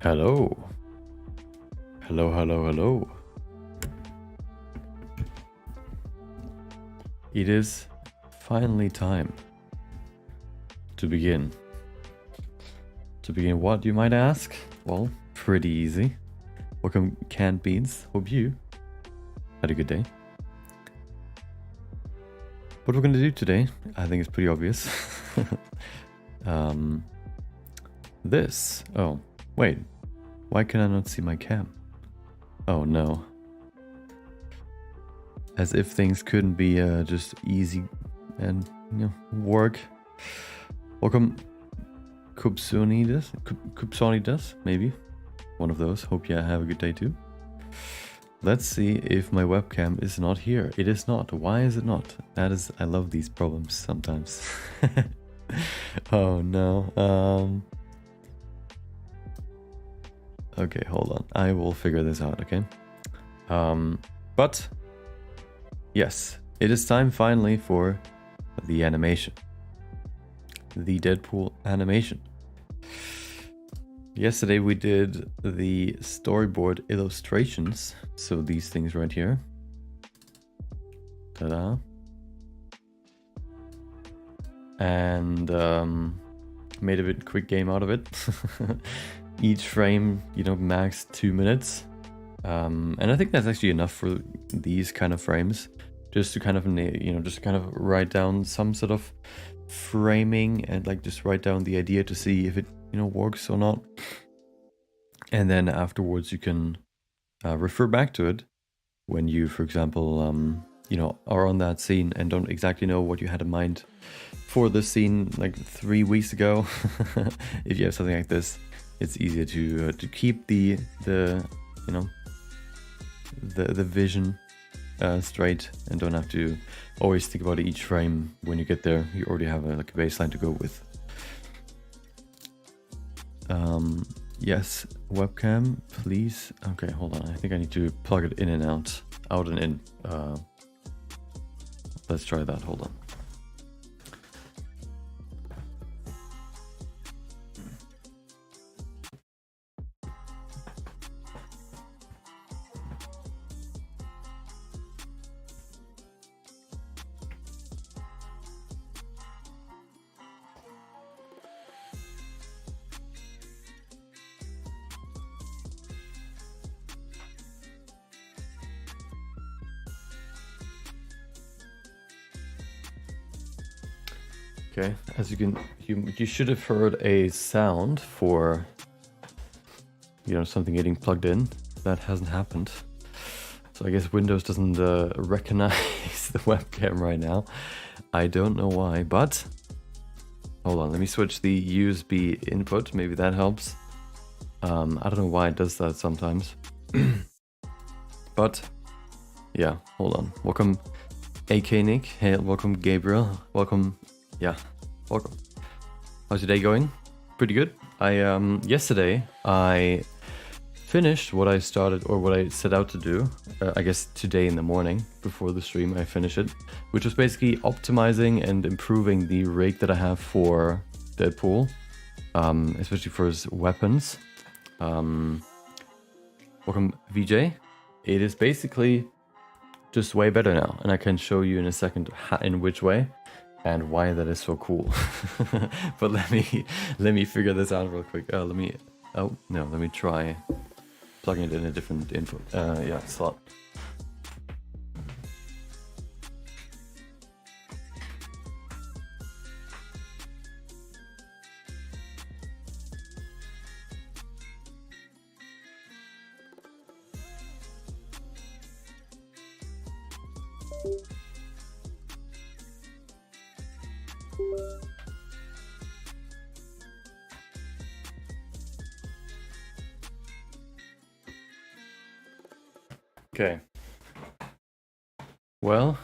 Hello. Hello, hello, hello. It is finally time to begin. To begin what, you might ask? Well, pretty easy. Welcome, Canned Beans. Hope you had a good day. What we're going to do today, I think it's pretty obvious. This. Oh, wait. Why can I not see my cam? Oh no. As if things couldn't be just easy and, you know, work. Welcome, Kupsonidas, maybe. One of those. Hope you have a good day too. Let's see if my webcam is not here. It is not. Why is it not? That is, I love these problems sometimes. Oh no. Okay, hold on. I will figure this out, okay? But yes, it is time finally for the animation. The Deadpool animation. Yesterday we did the storyboard illustrations. So these things right here. Ta-da. And made a bit quick game out of it. Each frame, you know, max 2 minutes. And I think that's actually enough for these kind of frames. Just to kind of, you know, just kind of write down some sort of framing and like just write down the idea to see if it, you know, works or not. And then afterwards you can refer back to it when you, for example, you know, are on that scene and don't exactly know what you had in mind for the scene like 3 weeks ago. If you have something like this, it's easier to keep the you know, the vision straight and don't have to always think about each frame when you get there. You already have like a baseline to go with. Yes, webcam, please. Okay, hold on. I think I need to plug it in and out and in. Let's try that. Hold on. Okay, as you should have heard a sound for, you know, something getting plugged in. That hasn't happened. So I guess Windows doesn't recognize the webcam right now. I don't know why, but hold on, let me switch the USB input. Maybe that helps. I don't know why it does that sometimes. But yeah, hold on. Welcome, AK Nick. Hey, welcome Gabriel. Welcome. Yeah, welcome. How's your day going? Pretty good. Yesterday I finished what I started or what I set out to do. I guess today in the morning before the stream I finished it, which was basically optimizing and improving the rig that I have for Deadpool, especially for his weapons. Welcome VJ. It is basically just way better now, and I can show you in a second in which way and why that is so cool. But let me figure this out real quick. Let me try plugging it in a different input slot. Okay. Well,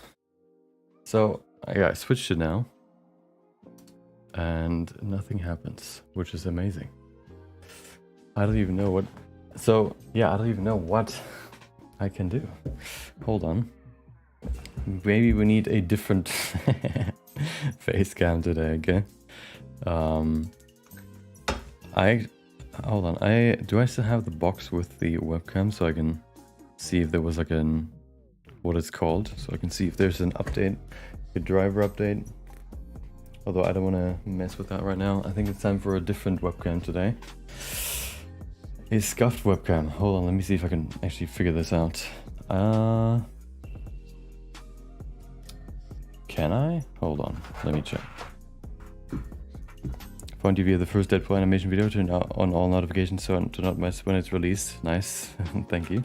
so yeah, I switched it now, and nothing happens, which is amazing. I don't even know what. So yeah, I don't even know what I can do. Hold on. Maybe we need a different face cam today. Okay. Hold on, do I still have the box with the webcam so I can see if there was like what it's called, so I can see if there's an update, a driver update. Although I don't want to mess with that right now. I think it's time for a different webcam today. A scuffed webcam. Hold on, let me see if I can actually figure this out. Can I? Hold on, let me check. Point you via the first Deadpool animation video, turn on all notifications so do not miss when it's released. Nice, thank you.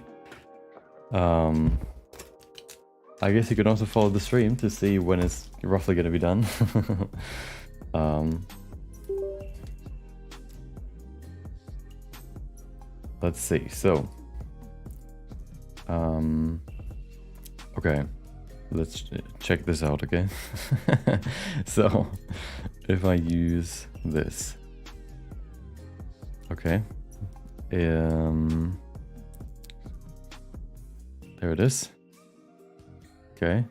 I guess you can also follow the stream to see when it's roughly going to be done. Let's see, so okay, let's check this out, okay? So if I use this, okay, there it is. Okay,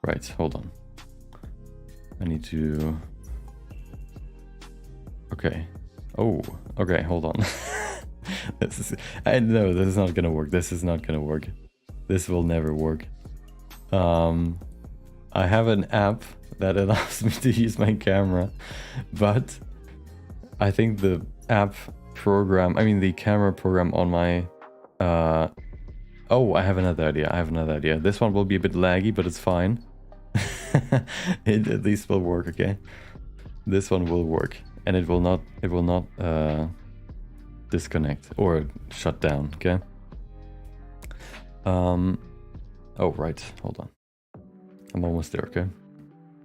right, hold on, I need to, okay, oh, okay, hold on. I know this is not gonna work. This is not gonna work. This will never work. I have an app that allows me to use my camera, but I think the app program, I mean the camera program on my, oh, I have another idea. This one will be a bit laggy, but it's fine. It at least will work, okay? This one will work, and it will not disconnect or shut down, okay? Oh, right, hold on. I'm almost there, okay?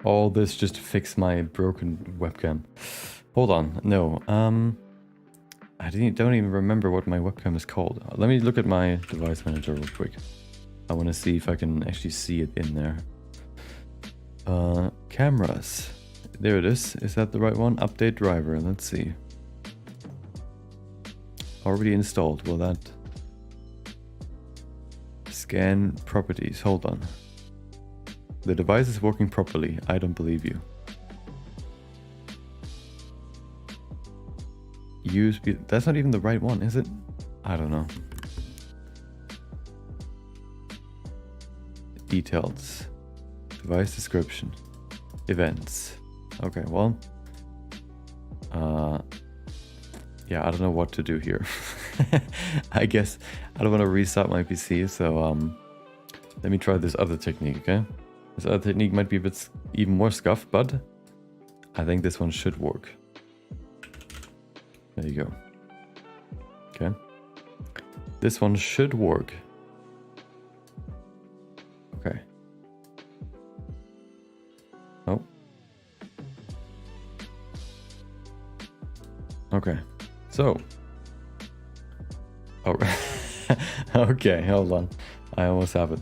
All this just to fix my broken webcam. Hold on, no, I don't even remember what my webcam is called. Let me look at my device manager real quick. I want to see if I can actually see it in there. Cameras. There it is. Is that the right one? Update driver. Let's see. Already installed. Will that... Scan properties. Hold on. The device is working properly. I don't believe you. USB... That's not even the right one, is it? I don't know. Details. Device description. Events. Okay, well... yeah, I don't know what to do here. I guess I don't want to restart my PC, so let me try this other technique, okay? This other technique might be a bit even more scuffed, but I think this one should work. There you go. Okay. This one should work. Okay. Oh. Okay. So. Oh. Okay, hold on. I almost have it.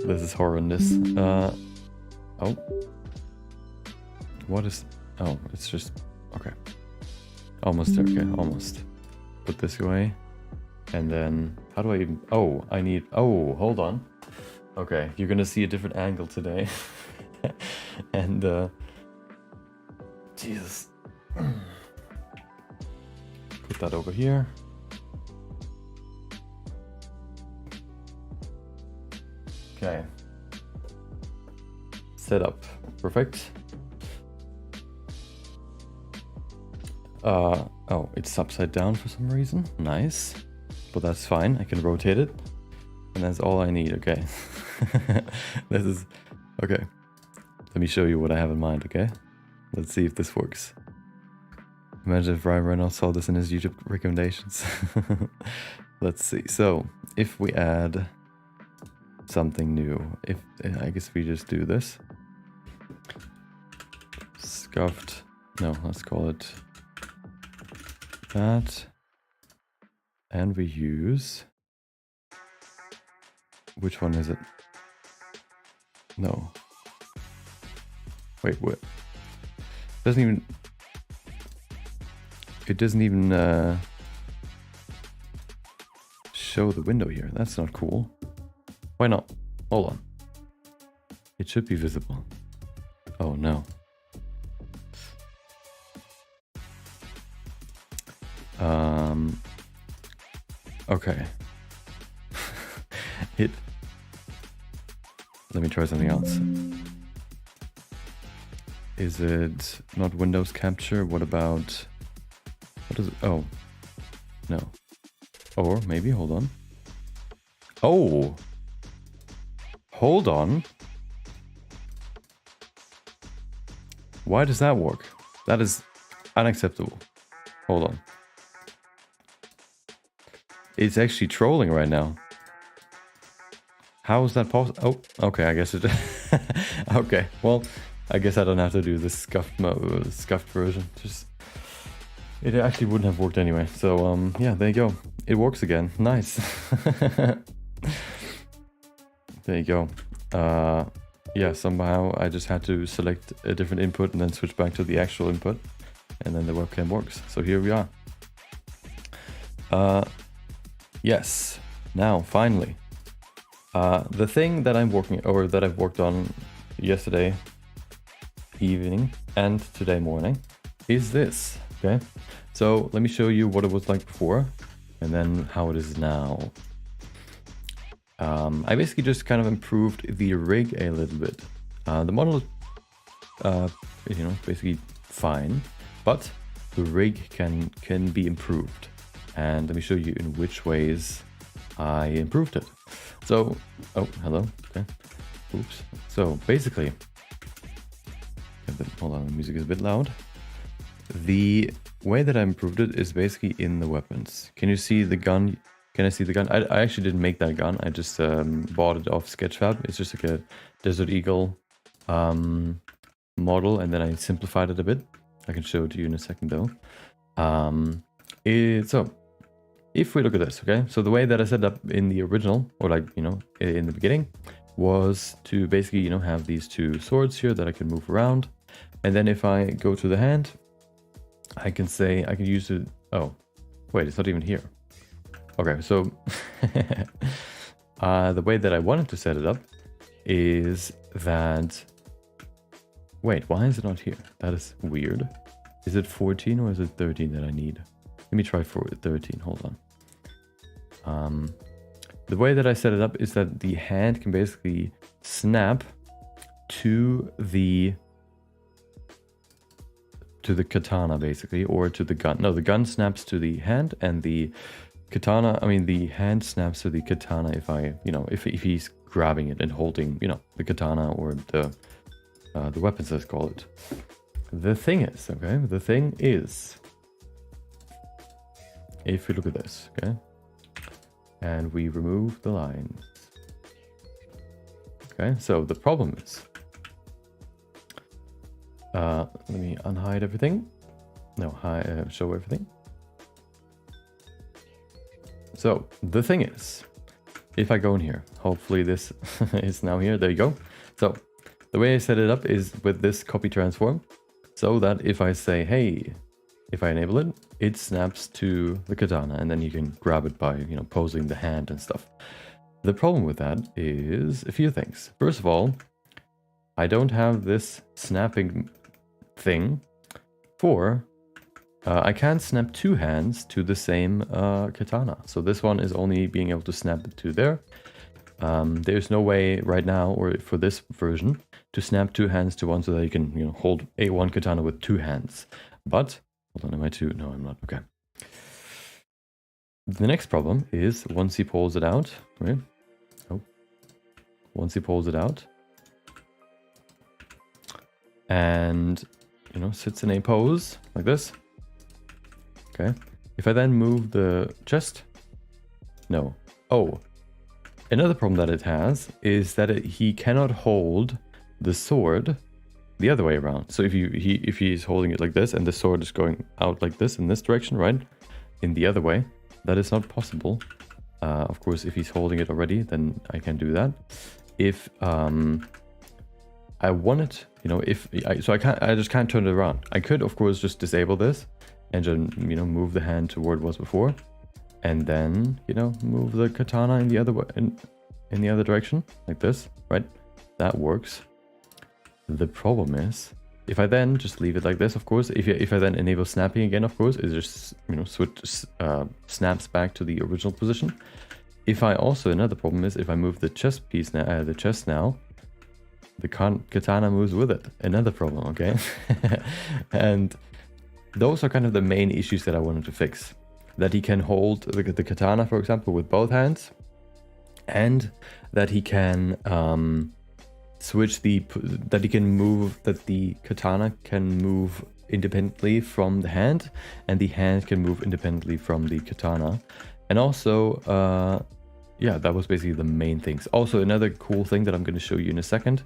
This is horrendous. Oh. What is... Oh, it's just... Okay. Almost there, okay, almost. Put this away. And then... How do I even... Oh, I need... Oh, hold on. Okay, you're gonna see a different angle today. And, Jesus. Put that over here. Okay. Setup. Perfect. Oh, it's upside down for some reason. Nice. But that's fine. I can rotate it. And that's all I need, okay. This is... Okay. Let me show you what I have in mind, okay? Let's see if this works. Imagine if Ryan Reynolds saw this in his YouTube recommendations. Let's see. So, if we add something new, I guess we just do this. Scuffed. No, let's call it that. And we use... Which one is it? No. Wait, what? Doesn't even... It doesn't even show the window here. That's not cool. Why not? Hold on. It should be visible. Oh no. Okay. Let me try something else. Is it not Windows capture? What about... What is it? Oh. No. Or maybe, hold on. Oh! Hold on. Why does that work? That is unacceptable. Hold on. It's actually trolling right now. How is that possible? Oh, okay, I guess it... Okay, well, I guess I don't have to do the scuffed version. Just... It actually wouldn't have worked anyway. So, yeah, there you go. It works again. Nice. There you go. Yeah, somehow I just had to select a different input and then switch back to the actual input. And then the webcam works. So here we are. Yes. Now, finally. The thing that I'm working, or that I've worked on yesterday evening and today morning is this, okay? So let me show you what it was like before and then how it is now. I basically just kind of improved the rig a little bit. The model is, basically fine, but the rig can be improved. And let me show you in which ways I improved it. So, oh, hello, okay, oops. So basically, hold on, the music is a bit loud. The way that I improved it is basically in the weapons. Can you see the gun? Can I see the gun? I actually didn't make that gun. I just bought it off Sketchfab. It's just like a Desert Eagle model, and then I simplified it a bit. I can show it to you in a second though. So if we look at this, okay, so the way that I set up in the original, or like, in the beginning, was to basically, have these two swords here that I can move around. And then if I go to the hand, I can say, I can use it. Oh, wait, it's not even here. Okay, so the way that I wanted to set it up is that, wait, why is it not here? That is weird. Is it 14 or is it 13 that I need? Let me try for 13, hold on. The way that I set it up is that the hand can basically snap to the katana basically, or to the gun. No, the gun snaps to the hand and the katana, the hand snaps to the katana if I, if he's grabbing it and holding, the katana or the weapons, let's call it. The thing is, if we look at this, okay, and we remove the lines, okay, so the problem is, let me unhide everything. No, show everything. So the thing is, if I go in here, hopefully this is now here. There you go. So the way I set it up is with this copy transform, so that if I say, hey, if I enable it, it snaps to the katana, and then you can grab it by, posing the hand and stuff. The problem with that is a few things. First of all, I don't have this snapping thing for, I can't snap two hands to the same katana. So this one is only being able to snap it to there. There's no way right now, or for this version, to snap two hands to one so that you can, hold one katana with two hands. But, hold on, am I too? No, I'm not. Okay. The next problem is once he pulls it out, right? Oh. Once he pulls it out, and, sits in a pose like this. Okay. If I then move the chest, no. Oh. Another problem that it has is that he cannot hold the sword the other way around. So if he's holding it like this and the sword is going out like this in this direction, right? In the other way, that is not possible. Of course, if he's holding it already, then I can do that. If I want it, I just can't turn it around. I could, of course, just disable this and just, move the hand to where it was before, and then, move the katana in the other way, in the other direction, like this, right? That works. The problem is if I then just leave it like this, of course, if I then enable snapping again, of course, it just, you know, snaps back to the original position. If I also, another problem is if I move the chest piece now, the chest now, the katana moves with it. Another problem, okay? And those are kind of the main issues that I wanted to fix. That he can hold the katana, for example, with both hands, and that he can that he can move, that the katana can move independently from the hand, and the hand can move independently from the katana. And also, yeah, that was basically the main things. Also, another cool thing that I'm going to show you in a second,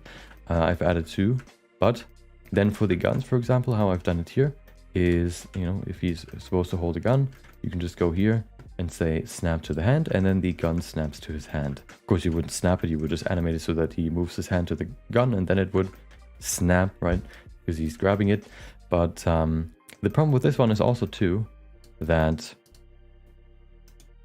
I've added two, but then for the guns, for example, how I've done it here is, you know, if he's supposed to hold a gun, you can just go here and say snap to the hand, and then the gun snaps to his hand. Of course, you wouldn't snap it, you would just animate it so that he moves his hand to the gun, and then it would snap, right? Because he's grabbing it. But the problem with this one is also too that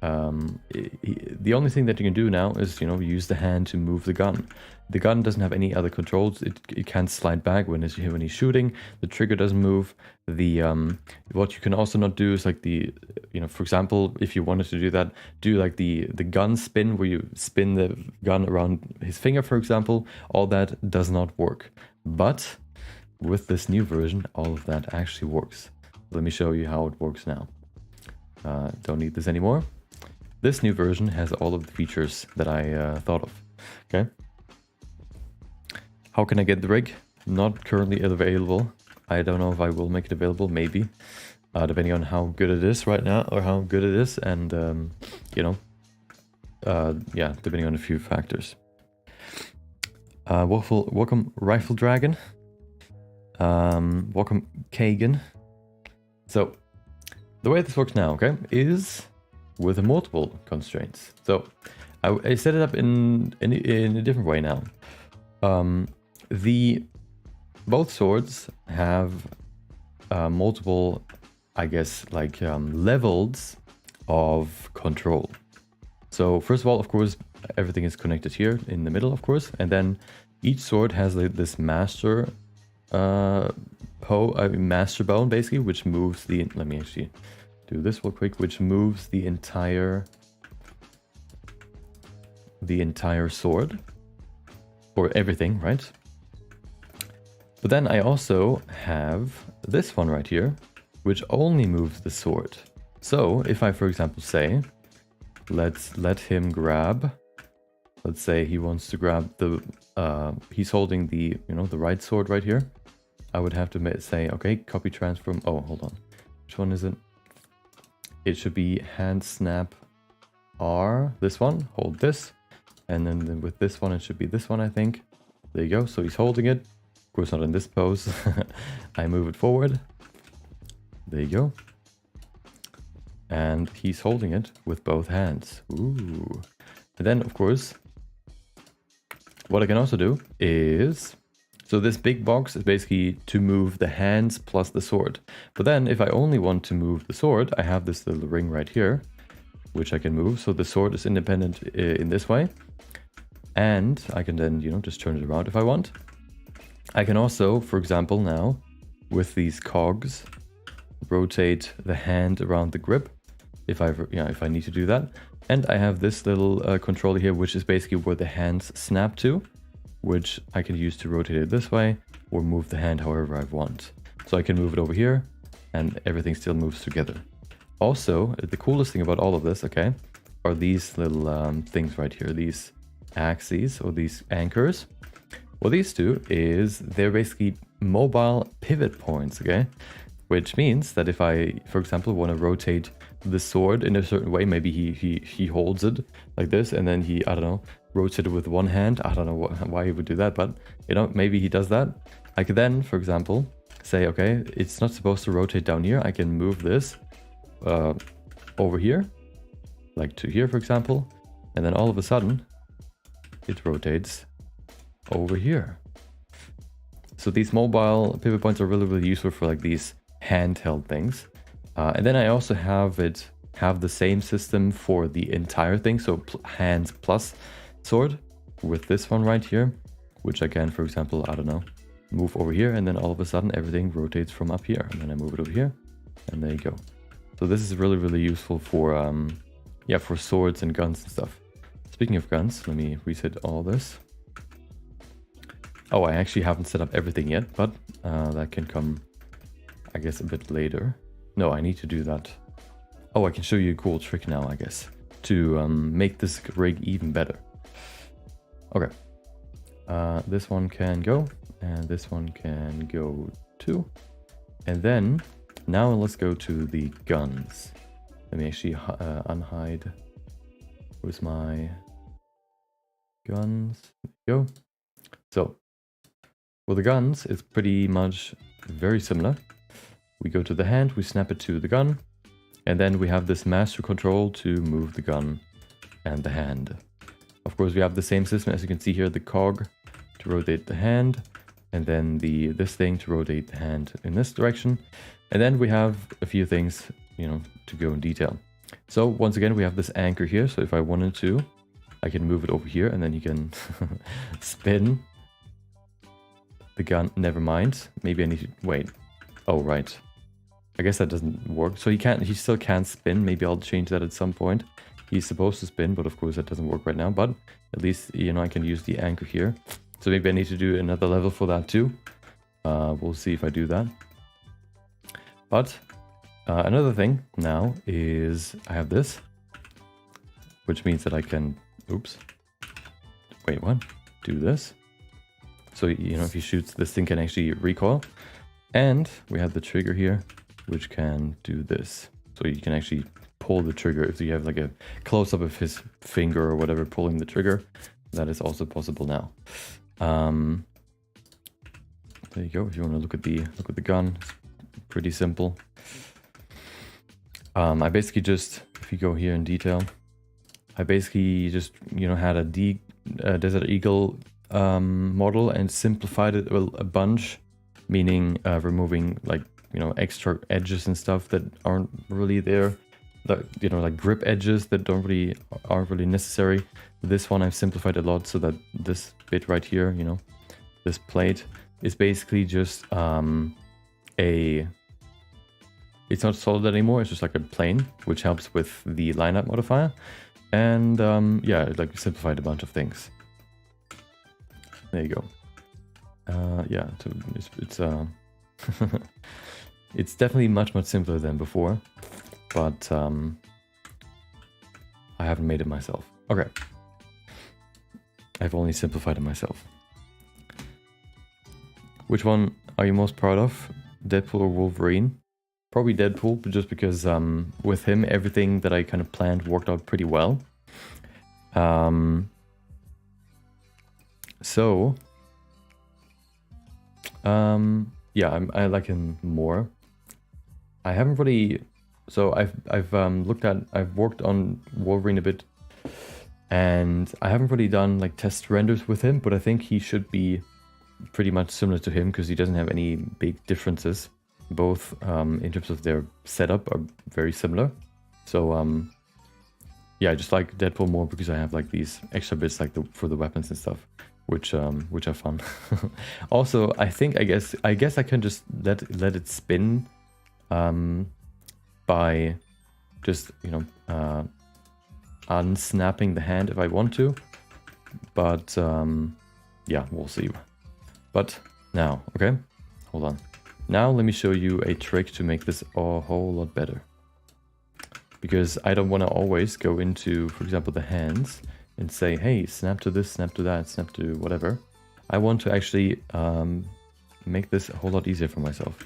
the only thing that you can do now is, you know, use the hand to move the gun. The gun doesn't have any other controls. It can't slide back when he's shooting. The trigger doesn't move. The what you can also not do is like the, you know, for example, if you wanted to do that, do like the gun spin where you spin the gun around his finger, for example. All that does not work. But with this new version, all of that actually works. Let me show you how it works now. Don't need this anymore. This new version has all of the features that I thought of. Okay. How can I get the rig? Not currently available. I don't know if I will make it available, maybe. Depending on how good it is right now, or how good it is, and, you know, yeah, depending on a few factors. Welcome Rifle Dragon. Welcome Kagan. So, the way this works now, okay, is with multiple constraints. So I set it up in a different way now. Both swords have multiple, I guess, like levels of control. So first of all, of course, everything is connected here in the middle, of course, and then each sword has like this master master bone, basically, which moves the. Let me actually do this real quick, which moves the entire sword, or everything, right? But then I also have this one right here, which only moves the sword. So if I, for example, say, let's let him grab, let's say he wants to grab the, he's holding the, you know, the right sword right here. I would have to say, okay, copy transform. Oh, hold on. Which one is it? It should be hand snap R, this one, hold this. And then with this one, it should be this one, I think. There you go. So he's holding it. Of course, not in this pose. I move it forward. There you go. And he's holding it with both hands. Ooh. And then, of course, what I can also do is... So this big box is basically to move the hands plus the sword. But then if I only want to move the sword, I have this little ring right here, which I can move. So the sword is independent in this way. And I can then, you know, just turn it around if I want. I can also, for example, now with these cogs, rotate the hand around the grip if I need to do that. And I have this little controller here, which is basically where the hands snap to, which I can use to rotate it this way or move the hand however I want. So I can move it over here and everything still moves together. Also, the coolest thing about all of this, okay, are these little things right here, these axes or these anchors. What these do is they're basically mobile pivot points, okay? Which means that if I, for example, want to rotate the sword in a certain way, maybe he holds it like this, and then he, I don't know, rotates it with one hand. I don't know why he would do that, but, you know, maybe he does that. I could then, for example, say, okay, it's not supposed to rotate down here. I can move this over here, like to here, for example, and then all of a sudden, it rotates over here. So these mobile pivot points are really, really useful for like these handheld things. And then I also have the same system for the entire thing. So hands plus sword with this one right here, which I can, for example, I don't know, move over here, and then all of a sudden everything rotates from up here. And then I move it over here, and there you go. So this is really, really useful for, yeah, for swords and guns and stuff. Speaking of guns, let me reset all this. Oh, I actually haven't set up everything yet, but that can come, I guess, a bit later. No, I need to do that. Oh, I can show you a cool trick now, I guess, to make this rig even better. Okay. This one can go, and this one can go too. And then, now let's go to the guns. Let me actually unhide. Where's my guns? There we go. So, for the guns, it's pretty much very similar. We go to the hand, we snap it to the gun, and then we have this master control to move the gun and the hand. Of course, we have the same system, as you can see here, the cog to rotate the hand, and then this thing to rotate the hand in this direction. And then we have a few things, you know, to go in detail. So once again, we have this anchor here. So if I wanted to, I can move it over here, and then you can spin the gun. Never mind. Maybe I need to wait. Oh, right. I guess that doesn't work. So he still can't spin. Maybe I'll change that at some point. He's supposed to spin, but of course that doesn't work right now. But at least, you know, I can use the anchor here. So maybe I need to do another level for that too. We'll see if I do that. But another thing now is I have this, which means that I can, oops, wait, what? Do this. So, you know, if he shoots, this thing can actually recoil. And we have the trigger here, which can do this. So you can actually pull the trigger. If you have like a close-up of his finger or whatever pulling the trigger, that is also possible now. There you go. If you want to look at the gun, it's pretty simple. I basically just, if you go here in detail, I basically just, you know, had a Desert Eagle model and simplified it a bunch, meaning removing like, you know, extra edges and stuff that aren't really there, that, you know, like grip edges that aren't really necessary. This one I've simplified a lot so that this bit right here, you know, this plate is basically just it's not solid anymore, it's just like a plane, which helps with the lineup modifier. And yeah, it like simplified a bunch of things. There you go. Yeah, so it's it's definitely much simpler than before, but I haven't made it myself. Okay, I've only simplified it myself. Which one are you most proud of, Deadpool or Wolverine? Probably Deadpool, but just because with him everything that I kind of planned worked out pretty well. Yeah, I like him more. I haven't really, so I've worked on Wolverine a bit, and I haven't really done like test renders with him, but I think he should be pretty much similar to him because he doesn't have any big differences. Both in terms of their setup are very similar. So yeah, I just like Deadpool more because I have like these extra bits like for the weapons and stuff, which are fun. Also, I guess I can just let it spin by just, you know, unsnapping the hand if I want to. But yeah, we'll see. But now, okay, hold on. Now let me show you a trick to make this a whole lot better. Because I don't want to always go into, for example, the hands and say, hey, snap to this, snap to that, snap to whatever. I want to actually make this a whole lot easier for myself.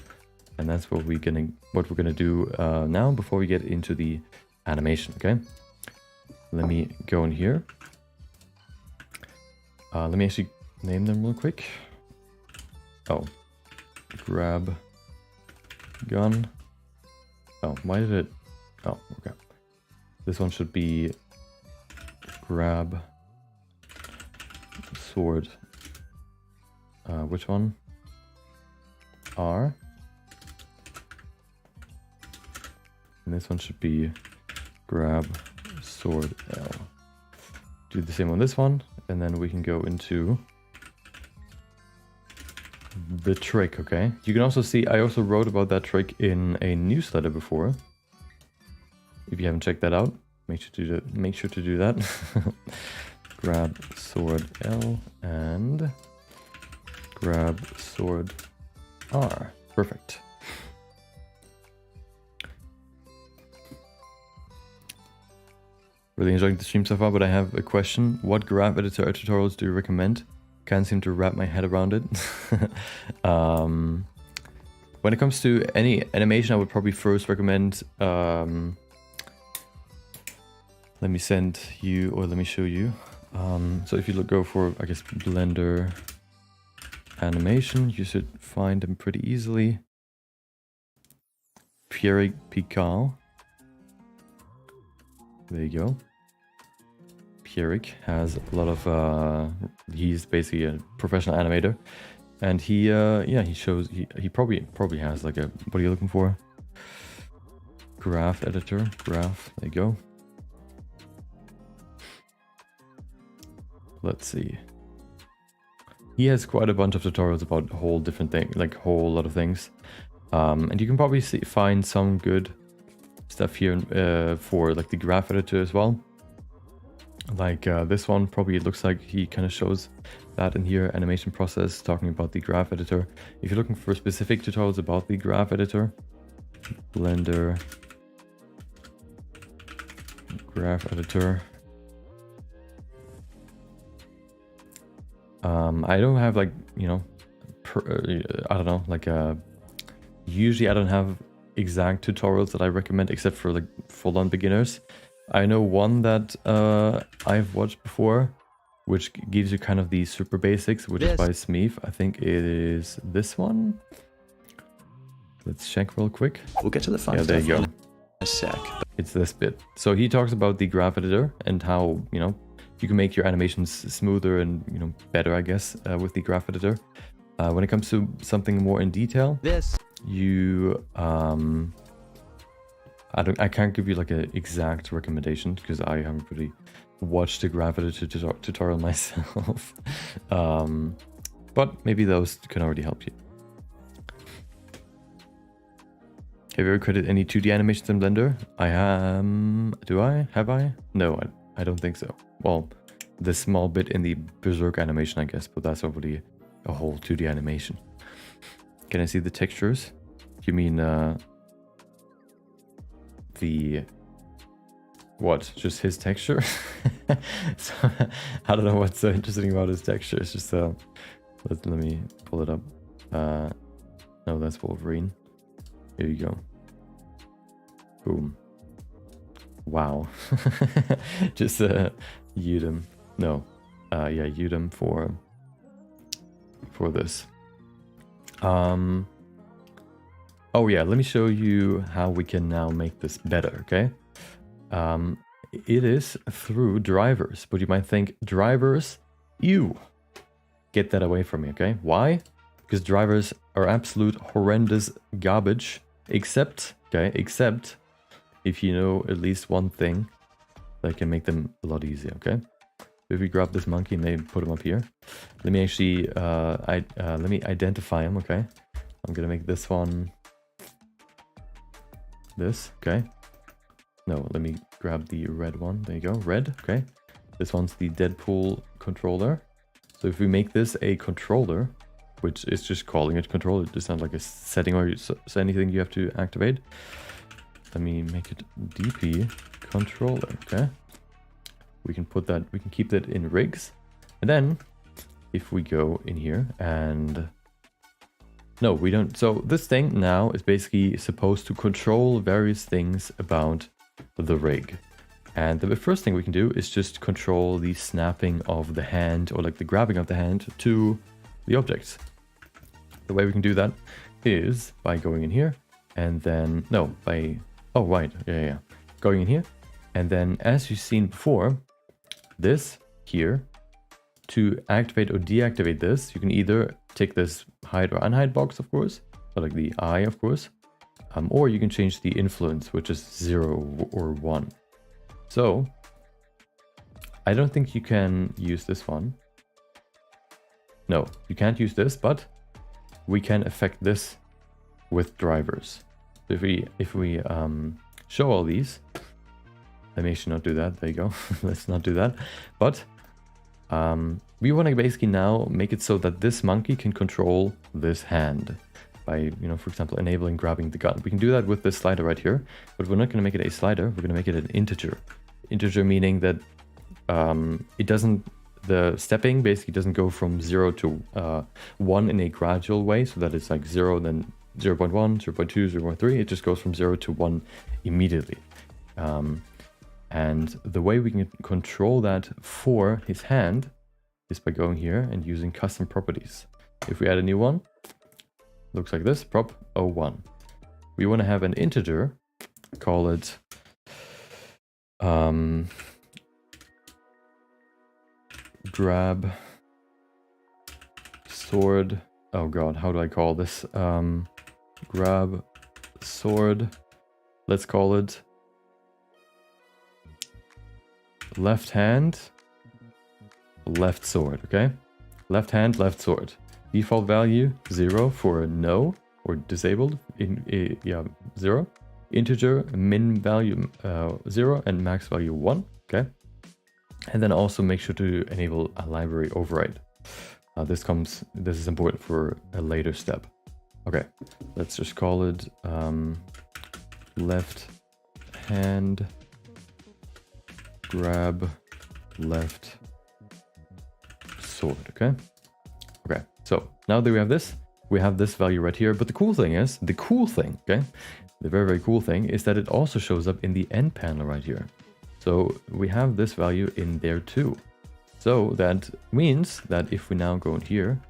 And that's what we're gonna do now before we get into the animation, okay? Let me go in here. Let me actually name them real quick. Oh. Grab gun. Oh, why did it? Oh, okay. This one should be grab sword. Which one? R. And this one should be grab sword L. Do the same on this one, and then we can go into the trick, okay? You can also see, I also wrote about that trick in a newsletter before. If you haven't checked that out, make sure to do that. Grab sword L and grab sword R. Perfect. Really enjoying the stream so far, but I have a question. What graph editor tutorials do you recommend? Can't seem to wrap my head around it. When it comes to any animation, I would probably first recommend... let me send you, or let me show you. So if you go for, I guess, Blender animation, you should find them pretty easily. Pierre Pical. There you go. Pierrick has a lot of, he's basically a professional animator, and he, yeah, he shows, he probably has like a, what are you looking for? Graph editor, graph, there you go. Let's see. He has quite a bunch of tutorials about a whole different thing, like whole lot of things. And you can probably find some good stuff here for like the graph editor as well. Like this one probably looks like he kind of shows that in here, animation process, talking about the graph editor. If you're looking for specific tutorials about the graph editor, Blender graph editor. I don't have like, you know, I don't know, like usually I don't have exact tutorials that I recommend except for like full-on beginners. I know one that I've watched before, which gives you kind of the super basics, which is by Smeef. I think it is this one. Let's check real quick. We'll get to the fun stuff there you go. In a sec. It's this bit. So he talks about the graph editor and how, you know, you can make your animations smoother and, you know, better, I guess, with the graph editor. When it comes to something more in detail, you I can't give you like an exact recommendation because I haven't really watched the graph editor tutorial myself. But maybe those can already help you. Have you ever created any 2D animations in Blender? I am. Do I? Have I? No, I don't think so. Well, the small bit in the Berserk animation, I guess, but that's already a whole 2D animation. Can I see the textures? You mean the what? Just his texture? So, I don't know what's so interesting about his texture. It's just let me pull it up. No, that's Wolverine. Here you go. Boom. Wow. Just Udem. No. Yeah, Udem for this. Oh yeah, let me show you how we can now make this better, okay? It is through drivers, but you might think, drivers, ew. Get that away from me, okay? Why? Because drivers are absolute horrendous garbage, except if you know at least one thing that can make them a lot easier, okay? If we grab this monkey and maybe put him up here, let me actually let me identify him, okay? I'm gonna make this one this, okay? No, let me grab the red one. There you go, red, okay? This one's the Deadpool controller. So if we make this a controller, which is just calling it controller, it's not like a setting or anything you have to activate. Let me make it DP controller, okay? We can put that, we can keep that in rigs. And then if we go in here and no, we don't. So this thing now is basically supposed to control various things about the rig. And the first thing we can do is just control the snapping of the hand, or like the grabbing of the hand to the objects. The way we can do that is by going in here and then, no, by, oh, right, yeah. Going in here. And then as you've seen before, this here, to activate or deactivate this, you can either take this hide or unhide box, of course, or like the eye, of course, or you can change the influence, which is 0 or 1. So I don't think you can use this one. No, you can't use this, but we can affect this with drivers. So if we show all these, let me actually not do that. There you go. Let's not do that. But we want to basically now make it so that this monkey can control this hand by, you know, for example, enabling grabbing the gun. We can do that with this slider right here, but we're not going to make it a slider. We're going to make it an integer. Integer meaning that it doesn't, the stepping basically doesn't go from 0 to 1 in a gradual way, so that it's like 0, then 0 0.1, 0 0.2, 0 0.3. It just goes from 0 to 1 immediately. And the way we can control that for his hand is by going here and using custom properties. If we add a new one, looks like this, prop 01. We want to have an integer, call it grab sword. Oh god, how do I call this? Grab sword. Let's call it left hand, left sword, okay? Left hand, left sword. Default value 0 for no or disabled, yeah, 0. Integer min value 0 and max value 1, okay? And then also make sure to enable a library override. This is important for a later step. Okay, let's just call it left hand grab left sword, okay? Okay, so now that we have this value right here, but the cool thing, okay? The very, very cool thing is that it also shows up in the end panel right here. So we have this value in there too. So that means that if we now go in here,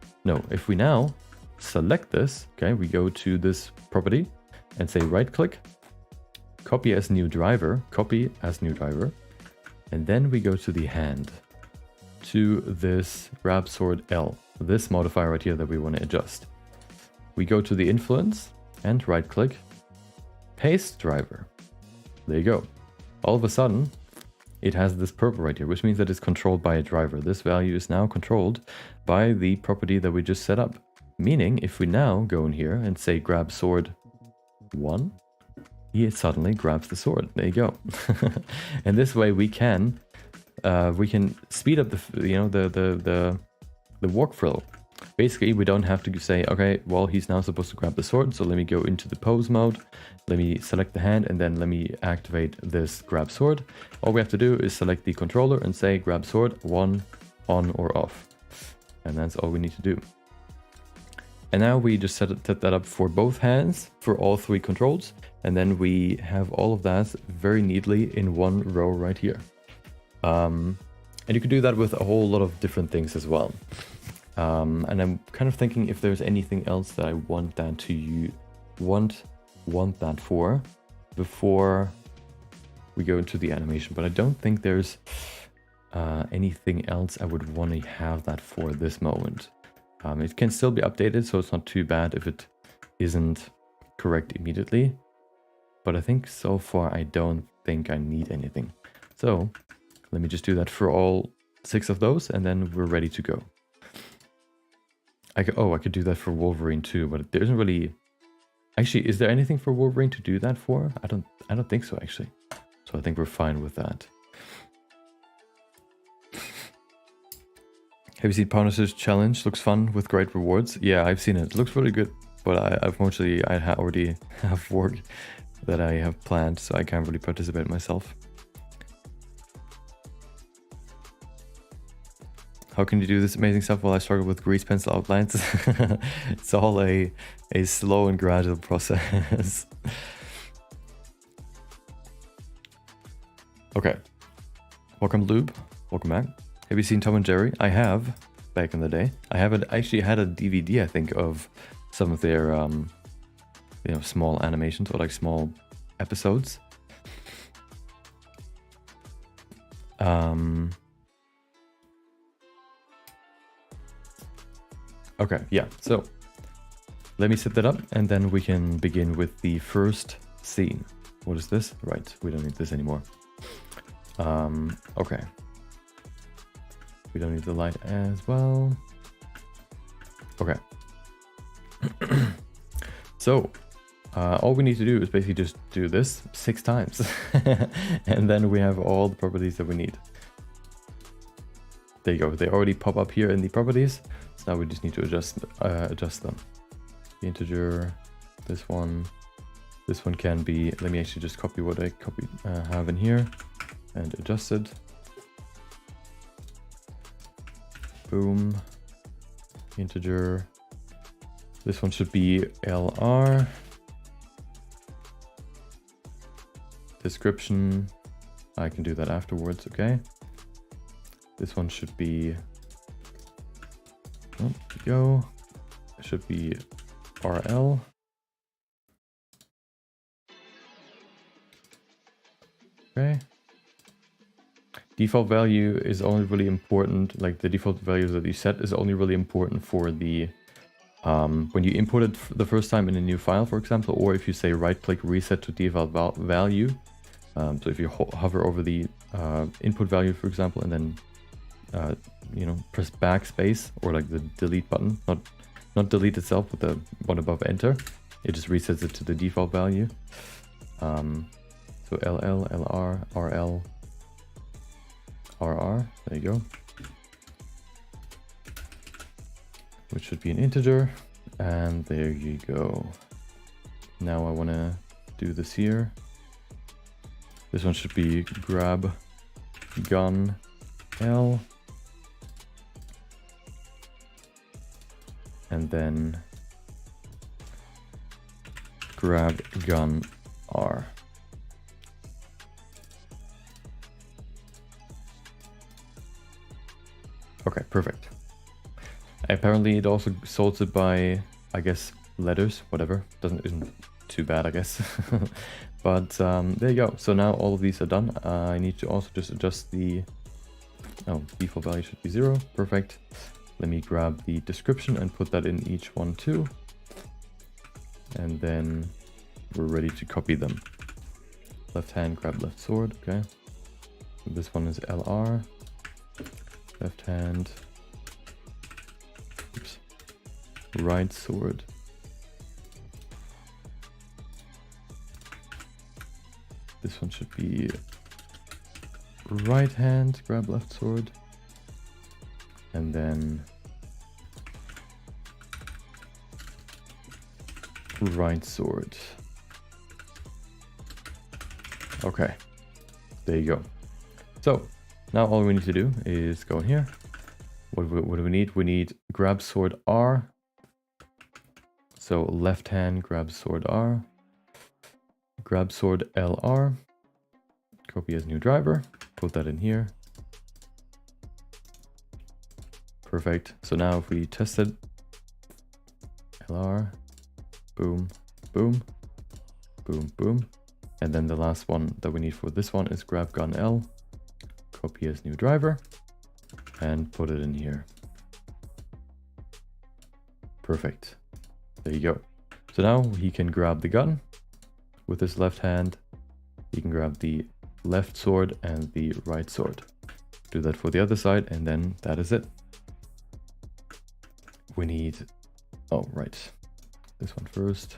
if we now select this, okay, we go to this property and say right click, copy as new driver, and then we go to the hand, to this grab sword L, this modifier right here that we want to adjust. We go to the influence and right click, paste driver. There you go. All of a sudden, it has this purple right here, which means that it's controlled by a driver. This value is now controlled by the property that we just set up. Meaning, if we now go in here and say grab sword 1, he suddenly grabs the sword. There you go. And this way we can speed up the workflow. Basically, we don't have to say, okay, well, he's now supposed to grab the sword, so let me go into the pose mode, let me select the hand, and then let me activate this grab sword. All we have to do is select the controller and say grab sword 1, on or off. And that's all we need to do. And now we just set that up for both hands, for all 3 controls, and then we have all of that very neatly in one row right here. And you can do that with a whole lot of different things as well. And I'm kind of thinking if there's anything else that I want that to want that for before we go into the animation, but I don't think there's anything else I would want to have that for this moment. It can still be updated, so it's not too bad if it isn't correct immediately. But I think so far I don't think I need anything. So let me just do that for all 6 of those, and then we're ready to go. I could do that for Wolverine too, but there isn't really. Actually, is there anything for Wolverine to do that for? I don't think so actually. So I think we're fine with that. Have you seen Punisher's challenge? Looks fun with great rewards. Yeah, I've seen it. It looks really good, but unfortunately I already have work that I have planned, so I can't really participate myself. How can you do this amazing stuff while I struggle with grease pencil outlines? It's all a slow and gradual process. Okay. Welcome, Lube. Welcome back. Have you seen Tom and Jerry? I have, back in the day. I haven't actually had a DVD, I think, of some of their small animations or like small episodes. Okay, yeah, so let me set that up and then we can begin with the first scene. What is this? Right, we don't need this anymore. Okay. We don't need the light as well. Okay. So all we need to do is basically just do this 6 times. And then we have all the properties that we need. There you go. They already pop up here in the properties. So now we just need to adjust them. The integer, this one can be, let me actually just copy what I have in here and adjust it. Boom. Integer. This one should be LR. Description. I can do that afterwards, okay. This one should be, oh, there we go. It should be RL. Okay. Default value is only really important, like the default value that you set is only really important for the, when you import it the first time in a new file, for example, or if you say right-click reset to default value. So if you hover over the input value, for example, and then you know, press backspace or like the delete button, not delete itself, but the one above enter, it just resets it to the default value. So LL, LR, RL, RR, there you go. Which should be an integer, and there you go. Now I want to do this here. This one should be grab gun L, and then grab gun R. Okay, perfect. Apparently it also sorts it by, I guess, letters, whatever. Isn't too bad, I guess. But there you go. So now all of these are done. I need to also just adjust the, oh, default value should be 0. Perfect. Let me grab the description and put that in each one too. And then we're ready to copy them. Left hand, grab left sword, okay. So this one is LR. Left hand, oops, right sword. This one should be right hand, grab left sword. And then right sword. Okay, there you go. So now all we need to do is go in here. What do we need? We need grab sword R. So left hand grab sword R. Grab sword LR. Copy as new driver. Put that in here. Perfect. So now if we test it, LR, boom, boom, boom, boom. And then the last one that we need for this one is grab gun L. Copy as new driver and put it in here. Perfect. There you go. So now he can grab the gun with his left hand. He can grab the left sword and the right sword. Do that for the other side, and then that is it. We need, oh, right. This one first.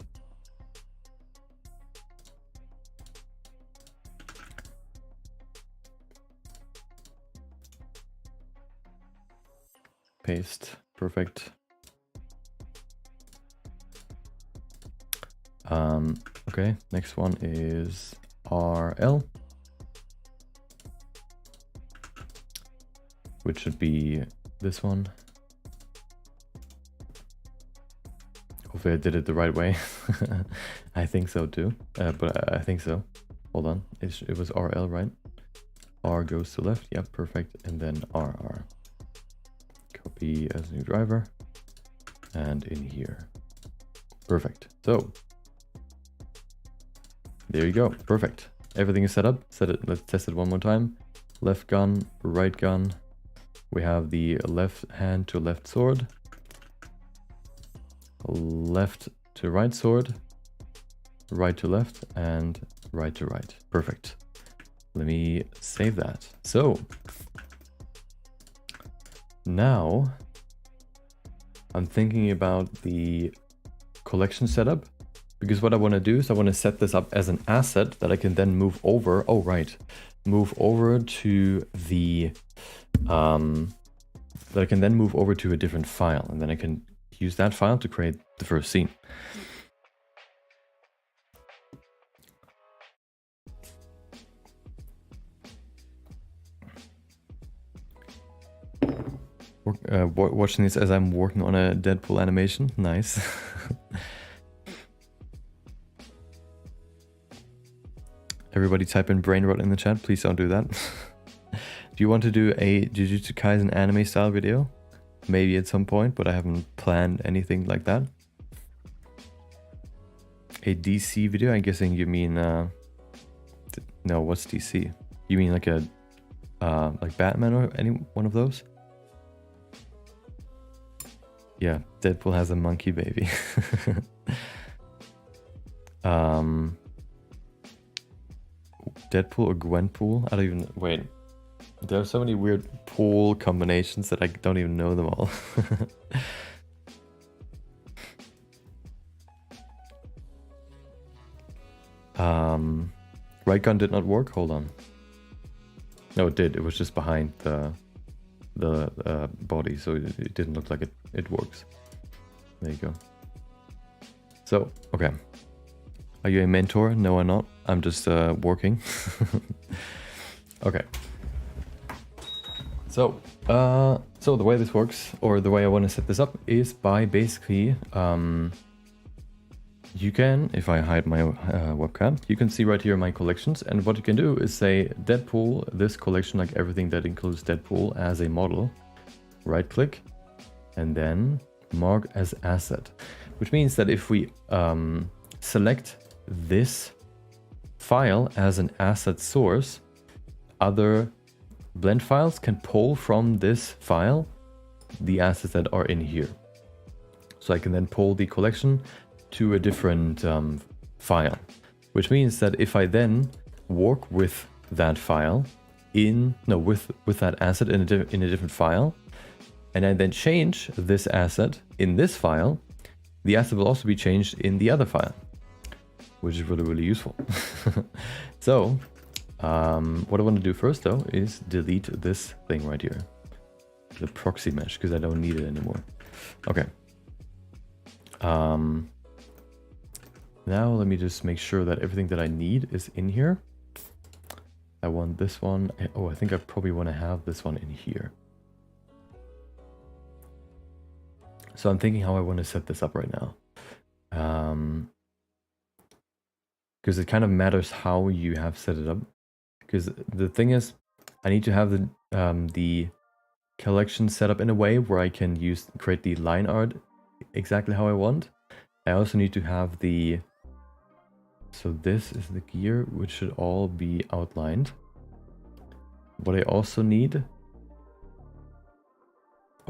Paste, perfect. Okay, next one is RL, which should be this one. Hopefully I did it the right way. I think so too, but I think so. Hold on, it was RL, right? R goes to left, yep, perfect, and then RR. Copy as new driver and in here. Perfect. So there you go. Perfect. Everything is set up. Set it. Let's test it one more time. Left gun, right gun. We have the left hand to left sword. Left to right sword. Right to left and right to right. Perfect. Let me save that. So now I'm thinking about the collection setup, because what I want to do is I want to set this up as an asset that I can then move over. Oh, right. Move over to the, that I can then move over to a different file, and then I can use that file to create the first scene. Watching this as I'm working on a Deadpool animation. Nice. Everybody type in brain rot in the chat. Please don't do that. Do you want to do a Jujutsu Kaisen anime style video? Maybe at some point, but I haven't planned anything like that. A DC video? I'm guessing you mean... no, what's DC? You mean like a... like Batman or any one of those? Yeah, Deadpool has a monkey baby. Deadpool or Gwenpool? I don't even... Wait. There are so many weird pool combinations that I don't even know them all. Right gun did not work? Hold on. No, it did. It was just behind the body, so it didn't look like it works. There you go. So, okay. Are you a mentor? No, I'm not. I'm just working. Okay. So, so the way this works, or the way I want to set this up, is by basically, you can, if I hide my webcam, you can see right here my collections, and what you can do is say Deadpool, this collection, like everything that includes Deadpool as a model, right click, and then mark as asset, which means that if we select this file as an asset source, other blend files can pull from this file the assets that are in here. So I can then pull the collection to a different file, which means that if I then work with that file with that asset in a different file, and I then change this asset in this file, the asset will also be changed in the other file, which is really, really useful. So what I want to do first though is delete this thing right here, the proxy mesh, because I don't need it anymore. Okay. Now let me just make sure that everything that I need is in here. I want this one. Oh, I think I probably want to have this one in here. So I'm thinking how I want to set this up right now. Because it kind of matters how you have set it up. Because the thing is, I need to have the collection set up in a way where I can create the line art exactly how I want. I also need to have the... So this is the gear, which should all be outlined. What I also need...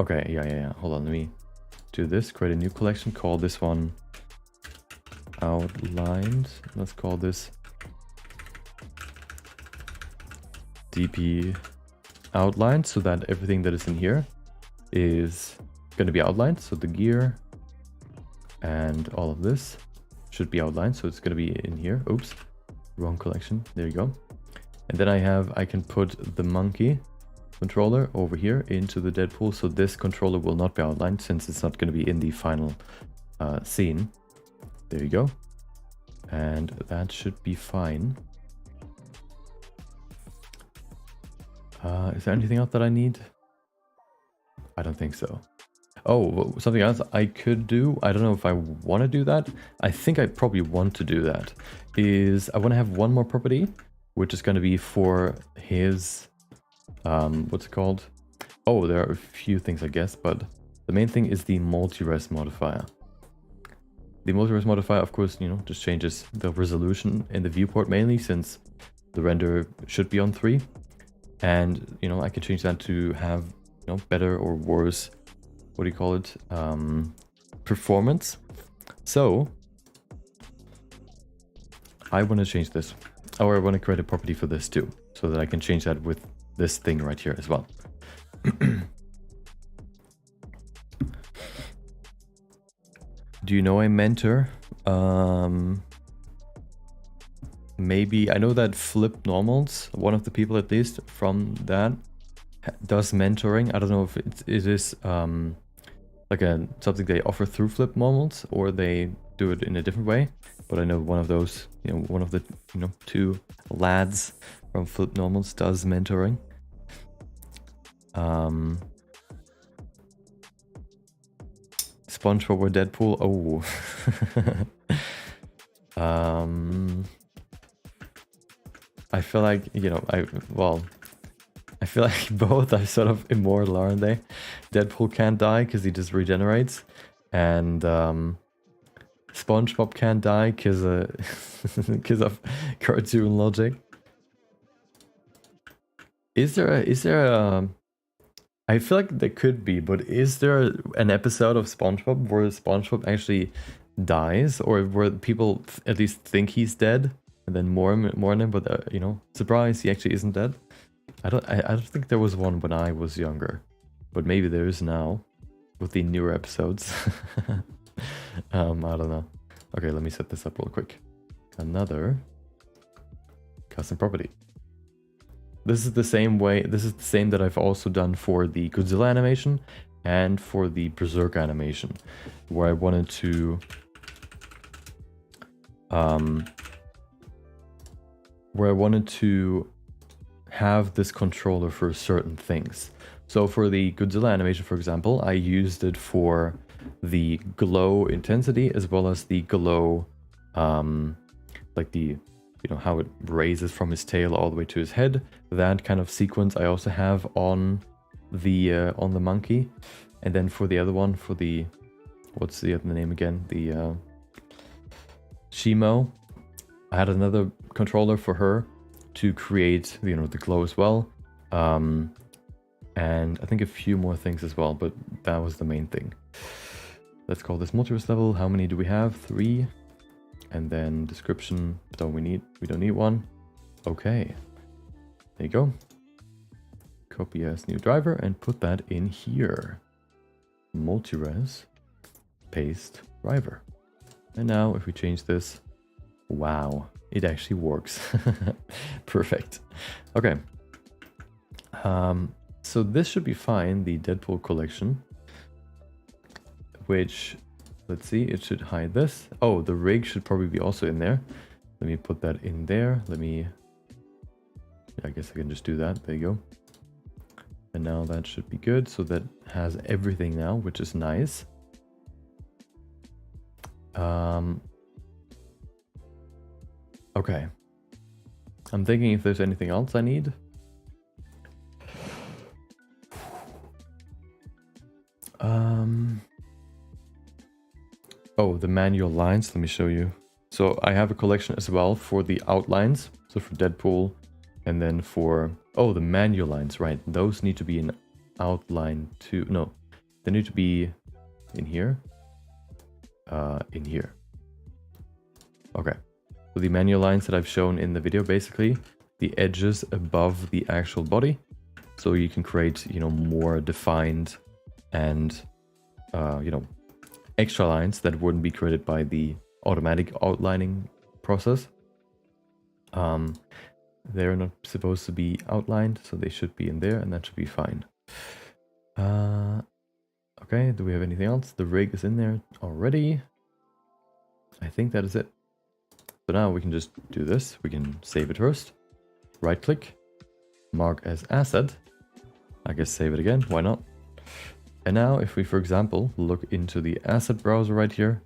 Okay, yeah. Hold on, let me do this. Create a new collection. Call this one outlined. Let's call this DP outlined, so that everything that is in here is going to be outlined. So the gear and all of this should be outlined, so it's going to be in here. Oops, wrong collection. There you go. And then I can put the monkey controller over here into the Deadpool, so this controller will not be outlined since it's not going to be in the final scene. There you go. And that should be fine. Is there anything else that I need? I don't think so. Oh, something else I could do, I don't know if I want to do that. I think I probably want to do that, is I want to have one more property, which is going to be for his, what's it called? Oh, there are a few things, I guess, but the main thing is the multi-res modifier. The multi-res modifier, of course, you know, just changes the resolution in the viewport mainly, since the render should be on 3. And, you know, I can change that to have, you know, better or worse, what do you call it, performance. So I want to change this, or I want to create a property for this too, so that I can change that with this thing right here as well. Do you know a mentor? Maybe, I know that Flip Normals, one of the people at least from that, does mentoring. I don't know if it is like something they offer through Flip Normals or they do it in a different way. But I know one of those, one of the, two lads from Flip Normals does mentoring. SpongeBob or Deadpool? Oh. I feel like, I feel like both are sort of immortal, aren't they? Deadpool can't die because he just regenerates. And SpongeBob can't die because of cartoon logic. Is there a... I feel like there could be, but is there an episode of SpongeBob where SpongeBob actually dies, or where people at least think he's dead and then mourn him, but surprise, he actually isn't dead? I don't think there was one when I was younger, but maybe there is now with the newer episodes. I don't know. Okay, let me set this up real quick. Another custom property. This is the same way. This is the same that I've also done for the Godzilla animation and for the Berserk animation, where I wanted to have this controller for certain things. So for the Godzilla animation, for example, I used it for the glow intensity as well as the glow, like the, how it raises from his tail all the way to his head. That kind of sequence I also have on the monkey. And then for the other one, for the, what's the other name again? The Shimo. I had another controller for her to create, the glow as well. And I think a few more things as well, but that was the main thing. Let's call this multiverse level. How many do we have? 3. And then description, we don't need one. Okay, there you go. Copy as new driver and put that in here. Multires, paste driver. And now if we change this, wow, it actually works. Perfect. Okay. So this should be fine, the Deadpool collection, which, let's see, it should hide this. Oh, the rig should probably be also in there. Let me put that in there. I guess I can just do that. There you go. And now that should be good. So that has everything now, which is nice. Okay. I'm thinking if there's anything else I need. Oh, the manual lines. Let me show you. So I have a collection as well for the outlines. So for Deadpool, and then for, oh, the manual lines, right? Those need to be in outline too. No, they need to be in here. In here. Okay. So the manual lines that I've shown in the video, basically the edges above the actual body. So you can create, more defined and, extra lines that wouldn't be created by the automatic outlining process. They're not supposed to be outlined, so they should be in there, and that should be fine. Okay, do we have anything else? The rig is in there already. I think that is it. So now we can just do this. We can save it first. Right click, mark as asset. I guess save it again, why not? And now if we, for example, look into the asset browser right here.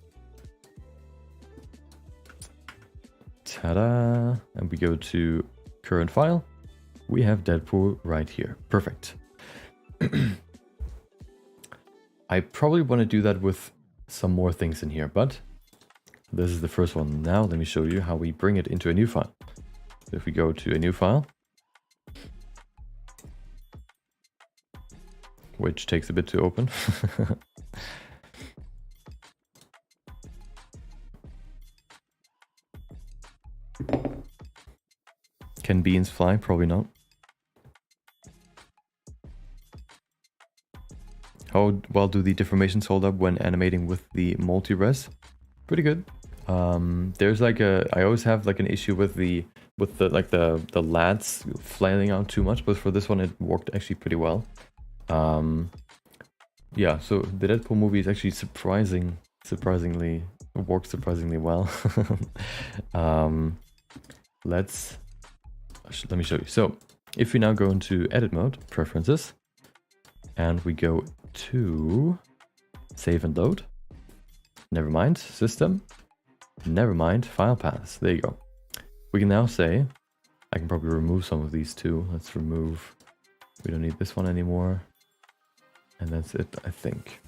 Ta-da! And we go to current file. We have Deadpool right here. Perfect. I probably want to do that with some more things in here, but this is the first one. Now let me show you how we bring it into a new file. So if we go to a new file, which takes a bit to open. Can beans fly? Probably not. How well do the deformations hold up when animating with the multi-res? Pretty good. There's like I always have like an issue with the lats flailing out too much, but for this one it worked actually pretty well. Yeah, so the Deadpool movie is actually surprisingly works surprisingly well. Let me show you. So if we now go into edit mode, preferences, and we go to save and load, never mind, system, never mind, file paths. There you go. We can now say, I can probably remove some of these too. Let's remove, we don't need this one anymore. And that's it, I think.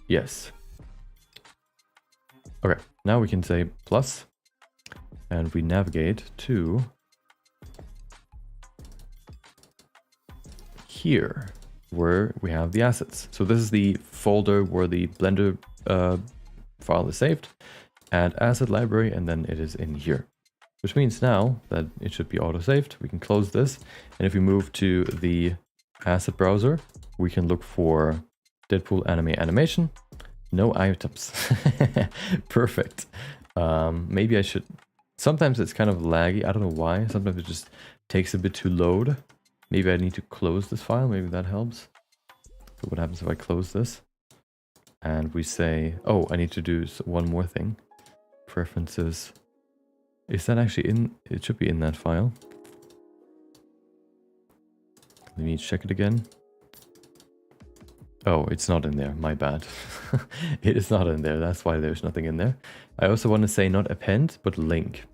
Yes. Okay, now we can say plus, and we navigate to here, where we have the assets. So this is the folder where the Blender file is saved. Add asset library, and then it is in here. Which means now that it should be auto-saved. We can close this, and if we move to the asset browser, we can look for Deadpool anime animation. No items. Perfect. Maybe I should... Sometimes it's kind of laggy. I don't know why. Sometimes it just takes a bit to load. Maybe I need to close this file. Maybe that helps. So what happens if I close this? And we say... Oh, I need to do one more thing. Preferences. Is that actually in... It should be in that file. Let me check it again. Oh, it's not in there. My bad. It is not in there. That's why there's nothing in there. I also want to say not append, but link.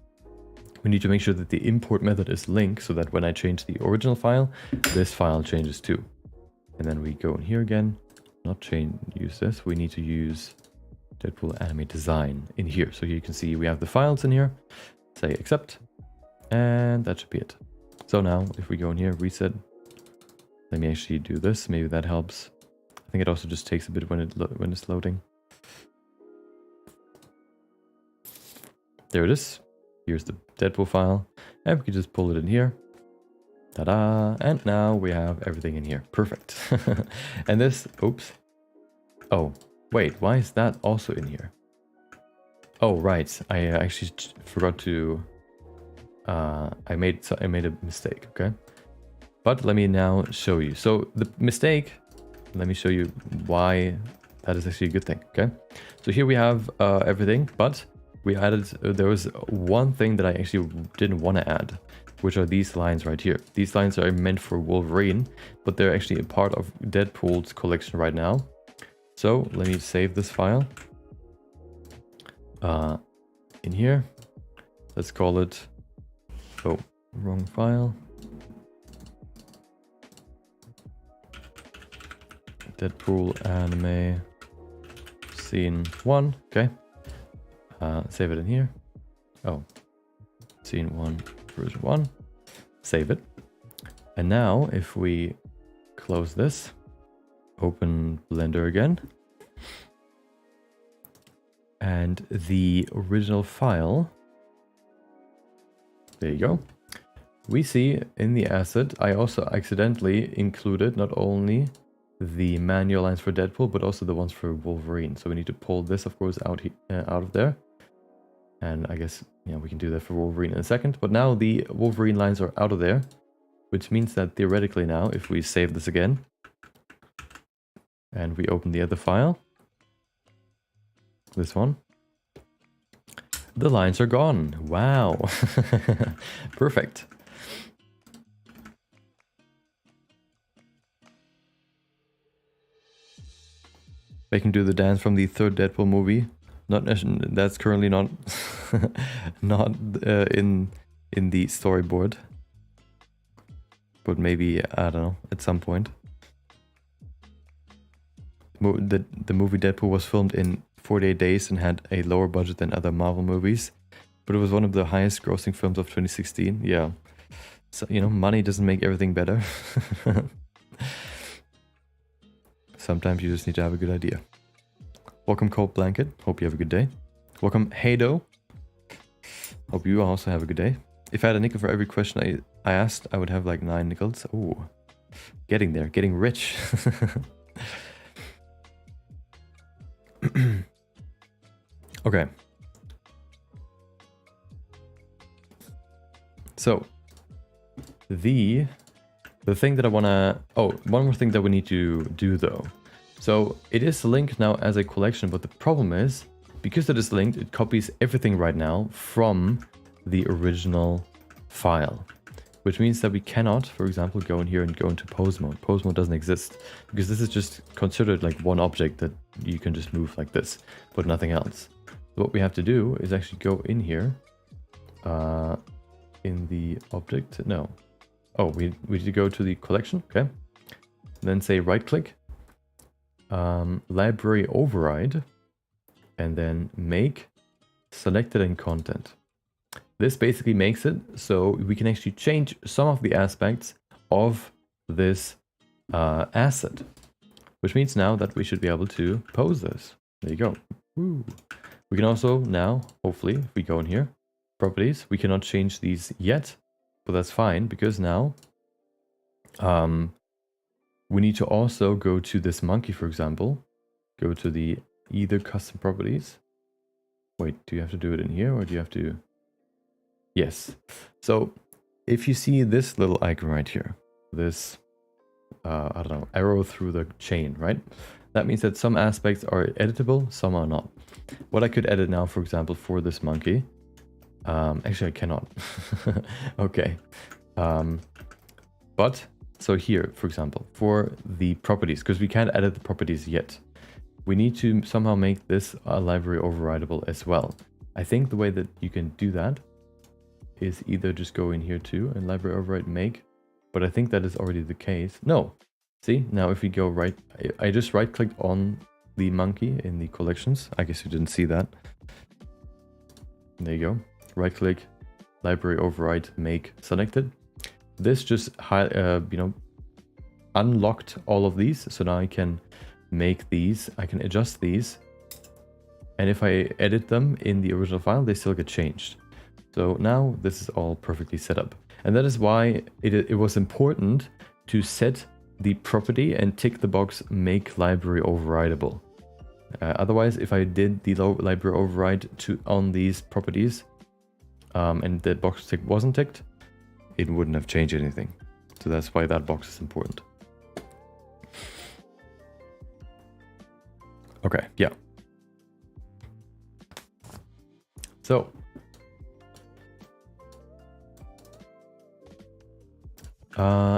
We need to make sure that the import method is link, so that when I change the original file, this file changes too. And then we go in here again. Not use this. We need to use Deadpool anime design in here. So you can see we have the files in here. Say accept. And that should be it. So now if we go in here, reset. Let me actually do this. Maybe that helps. I think it also just takes a bit when it's loading. There it is. Here's the Deadpool file. And we can just pull it in here. Ta-da! And now we have everything in here. Perfect. And this... Oops. Oh, wait. Why is that also in here? Oh, right. I actually forgot to... I made a mistake, okay? But let me now show you. So the mistake, let me show you why that is actually a good thing, okay? So here we have everything, but we added, there was one thing that I actually didn't want to add, which are these lines right here. These lines are meant for Wolverine, but they're actually a part of Deadpool's collection right now. So let me save this file in here. Let's call it, oh, wrong file. Deadpool anime scene 1, okay. Save it in here. Oh, scene 1, version 1. Save it. And now if we close this, open Blender again, and the original file, there you go. We see in the asset, I also accidentally included not only the manual lines for Deadpool, but also the ones for Wolverine. So we need to pull this, of course, out of there. And I guess, yeah, we can do that for Wolverine in a second. But now the Wolverine lines are out of there, which means that theoretically now, if we save this again, and we open the other file, this one, the lines are gone. Wow. Perfect. They can do the dance from the third Deadpool movie. That's currently not not in the storyboard, but maybe, I don't know, at some point. The movie Deadpool was filmed in 48 days and had a lower budget than other Marvel movies, but it was one of the highest grossing films of 2016. Yeah, so, you know, money doesn't make everything better. Sometimes you just need to have a good idea. Welcome Cold Blanket, hope you have a good day. Welcome Hado, hope you also have a good day. If I had a nickel for every question I asked, I would have like 9 nickels. Ooh, Getting there, getting rich. Okay. So the thing that I wanna, oh, one more thing that we need to do though. So it is linked now as a collection, but the problem is, because it is linked, it copies everything right now from the original file. Which means that we cannot, for example, go in here and go into pose mode. Pose mode doesn't exist, because this is just considered like one object that you can just move like this, but nothing else. So what we have to do is actually go in here, in the object, no. Oh, we need to go to the collection, okay. Then say right click, library override, and then make selected and content. This basically makes it so we can actually change some of the aspects of this asset, which means now that we should be able to pose this. There you go. Woo. We can also now, hopefully, if we go in here, properties, we cannot change these yet, but that's fine because now we need to also go to this monkey, for example, go to the either custom properties. Wait, do you have to do it in here or do you have to? Yes. So if you see this little icon right here, this, I don't know, arrow through the chain, right? That means that some aspects are editable, some are not. What I could edit now, for example, for this monkey, actually I cannot. Okay. But, so here, for example, for the properties, because we can't edit the properties yet, we need to somehow make this library overrideable as well. I think the way that you can do that is either just go in here too and library override make, but I think that is already the case. No, see, now if we go right, I just right clicked on the monkey in the collections. I guess you didn't see that. There you go, right click, library override make selected. This just unlocked all of these, so now I can make these, I can adjust these, and if I edit them in the original file, they still get changed. So now this is all perfectly set up. And that is why it was important to set the property and tick the box make library overrideable. Otherwise, if I did the library override on these properties and the box tick wasn't ticked, it wouldn't have changed anything. So that's why that box is important. Okay, yeah. So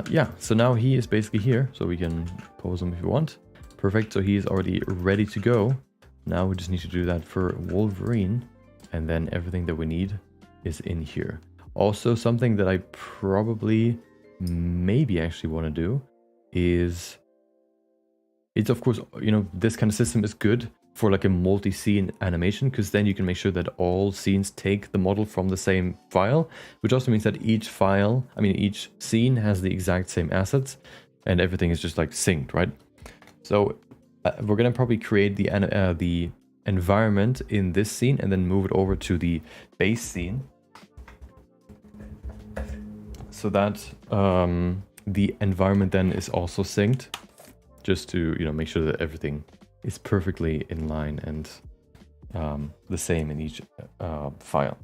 yeah, so now he is basically here, so we can pose him if you want. Perfect, so he is already ready to go. Now we just need to do that for Wolverine, and then everything that we need is in here. Also, something that I probably maybe actually want to do is, it's of course, you know, this kind of system is good for like a multi-scene animation, because then you can make sure that all scenes take the model from the same file, which also means that each file, I mean each scene has the exact same assets and everything is just like synced, right? So we're gonna probably create the environment in this scene and then move it over to the base scene, so that the environment then is also synced, just to, you know, make sure that everything is perfectly in line and the same in each file.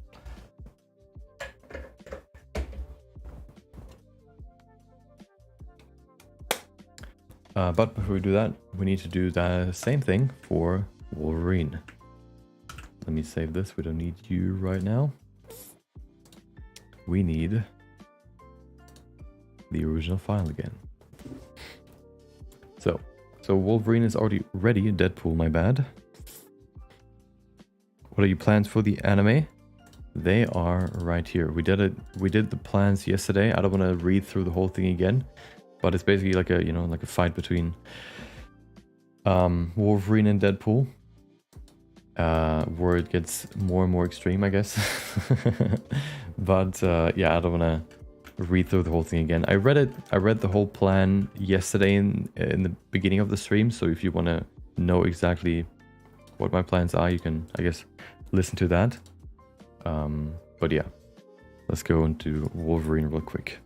But before we do that, we need to do the same thing for Wolverine. Let me save this. We don't need you right now. We need the original file again. So Wolverine is already ready. Deadpool, my bad. What are your plans for the anime? They are right here. We did it. We did the plans yesterday. I don't want to read through the whole thing again, but it's basically like a, you know, like a fight between Wolverine and Deadpool, where it gets more and more extreme, I guess. But yeah, I don't want to read through the whole thing again. I read the whole plan yesterday in the beginning of the stream, so if you want to know exactly what my plans are, you can, I guess, listen to that. But yeah, let's go into Wolverine real quick.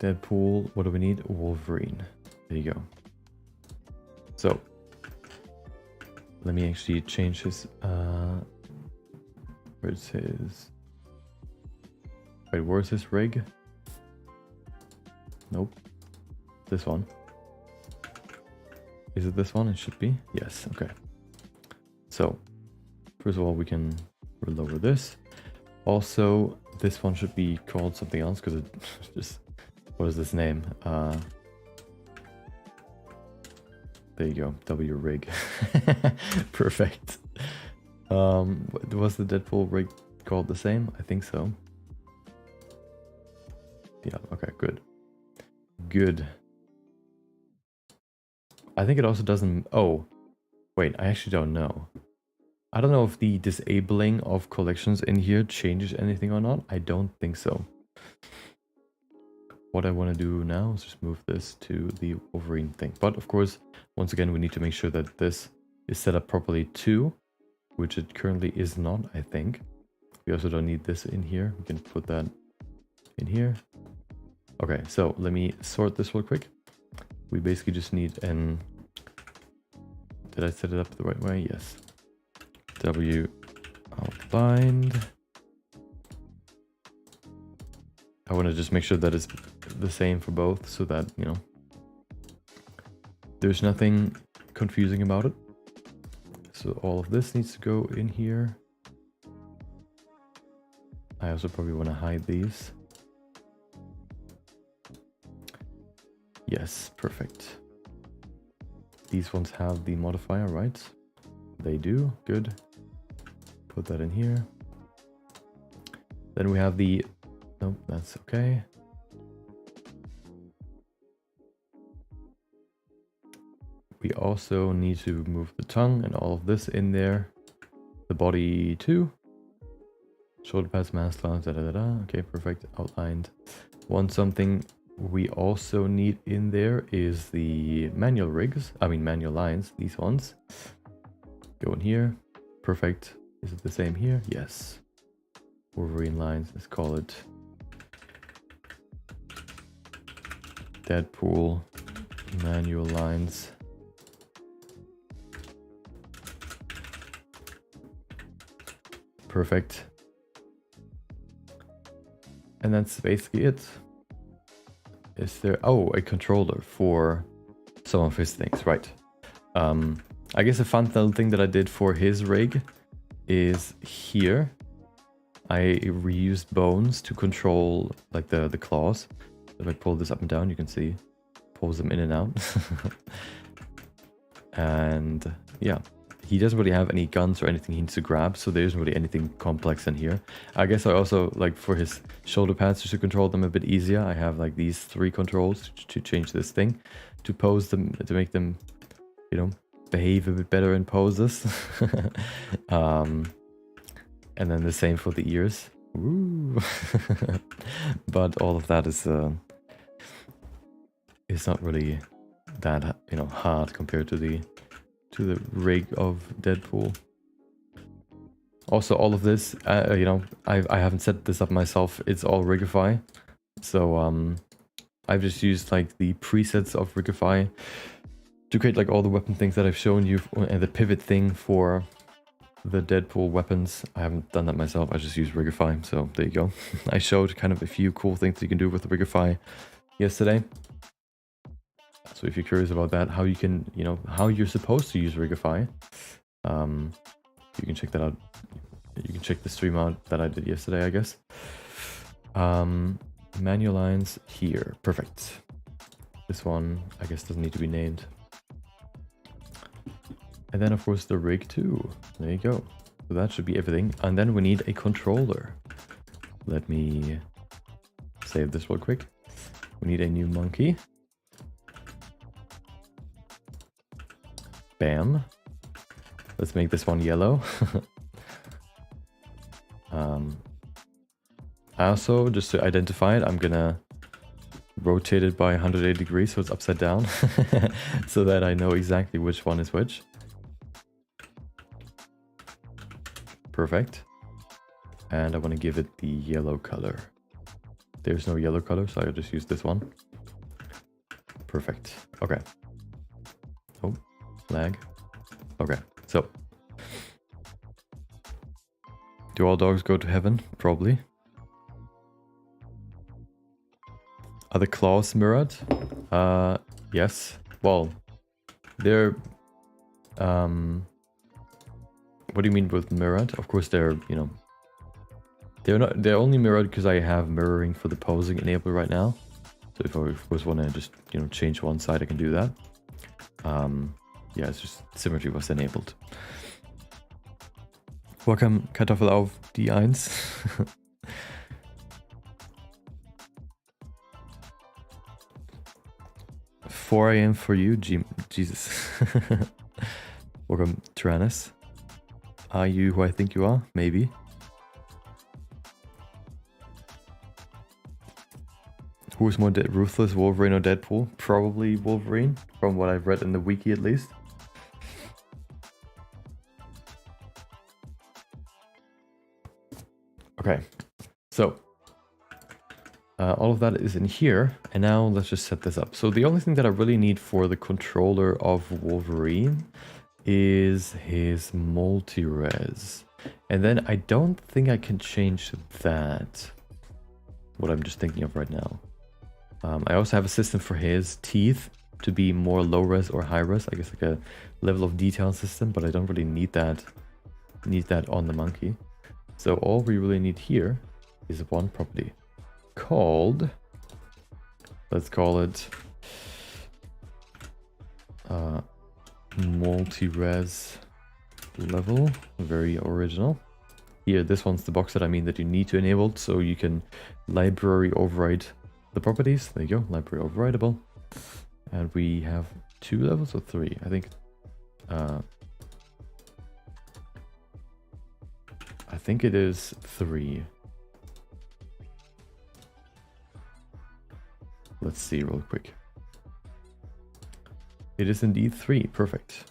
Deadpool. What do we need? Wolverine. There you go. So let me actually change his where's his where's his rig? Nope. This one. Is it this one? It should be. Yes, okay. So first of all, we can lower this. Also, this one should be called something else because it just, what is this name? There you go, W rig. Perfect. Was the Deadpool rig called the same? I think so. Yeah, okay, good. Good. I think it also doesn't... Oh, wait, I actually don't know. I don't know if the disabling of collections in here changes anything or not. I don't think so. What I want to do now is just move this to the Wolverine thing. But of course, once again, we need to make sure that this is set up properly too, which it currently is not, I think. We also don't need this in here. We can put that in here. Okay, so let me sort this real quick. We basically just need an... Did I set it up the right way? Yes. W outlined. I want to just make sure that it's the same for both so that, you know, there's nothing confusing about it. So all of this needs to go in here. I also probably want to hide these. Yes, perfect. These ones have the modifier, right? They do, good. Put that in here. Then we have the... Nope, that's okay. We also need to move the tongue and all of this in there. The body too. Shoulder pads, mask lines, da da da da. Okay, perfect. Outlined. Something we also need in there is the manual rigs. I mean manual lines, these ones. Go in here. Perfect. Is it the same here? Yes. Wolverine lines, let's call it Deadpool manual lines. Perfect. And that's basically it. Is there... Oh, a controller for some of his things, right. I guess a fun little thing that I did for his rig is here. I reused bones to control like the claws. If I pull this up and down, you can see pulls them in and out. And yeah, he doesn't really have any guns or anything he needs to grab, so there isn't really anything complex in here. I guess I also, like for his shoulder pads, just to control them a bit easier, I have like these 3 controls to change this thing, to pose them, to make them, you know, behave a bit better in poses. And then the same for the ears. Ooh. But all of that is not really that, you know, hard compared to the rig of Deadpool. Also, all of this, you know, I haven't set this up myself. It's all Rigify. So I've just used like the presets of Rigify to create like all the weapon things that I've shown you, and the pivot thing for the Deadpool weapons. I haven't done that myself. I just use Rigify. So there you go. I showed kind of a few cool things you can do with Rigify yesterday. So if you're curious about that, how you can, you know, how you're supposed to use Rigify, you can check that out. You can check the stream out that I did yesterday, I guess. Manual lines here. Perfect. This one, I guess, doesn't need to be named. And then, of course, the rig too. There you go. So that should be everything. And then we need a controller. Let me save this real quick. We need a new monkey. Bam. Let's make this one yellow. Also, just to identify it, I'm gonna rotate it by 180 degrees so it's upside down, so that I know exactly which one is which. Perfect. And I want to give it the yellow color. there's no yellow color, so I'll just use this one. Perfect. Okay. Oh, lag. Okay, so. Do all dogs go to heaven? Probably. Are the claws mirrored? Yes. Well, they're... what do you mean with mirrored? Of course they're, you know... They're only mirrored because I have mirroring for the posing enabled right now. So if I of course want to just, you know, change one side, I can do that. Yeah, it's just symmetry was enabled. Welcome, Kartoffel auf D1. 4 AM for you, Jesus. Welcome, Tyrannus. Are you who I think you are? Maybe. Who is more ruthless, Wolverine or Deadpool? Probably Wolverine, from what I've read in the wiki at least. Okay, so all of that is in here, and now let's just set this up. So the only thing that I really need for the controller of Wolverine is his multi-res. And then I don't think I can change that. What I'm just thinking of right now. I also have a system for his teeth to be more low res or high res. I guess like a level of detail system, but I don't really need that on the monkey. So all we really need here is one property called, let's call it multi-res level. Very original. Here, this one's the box that I mean that you need to enable, so you can library override the properties. There you go, library overrideable. And we have 2 levels or 3, I think. I think it is 3. Let's see real quick. It is indeed 3, perfect.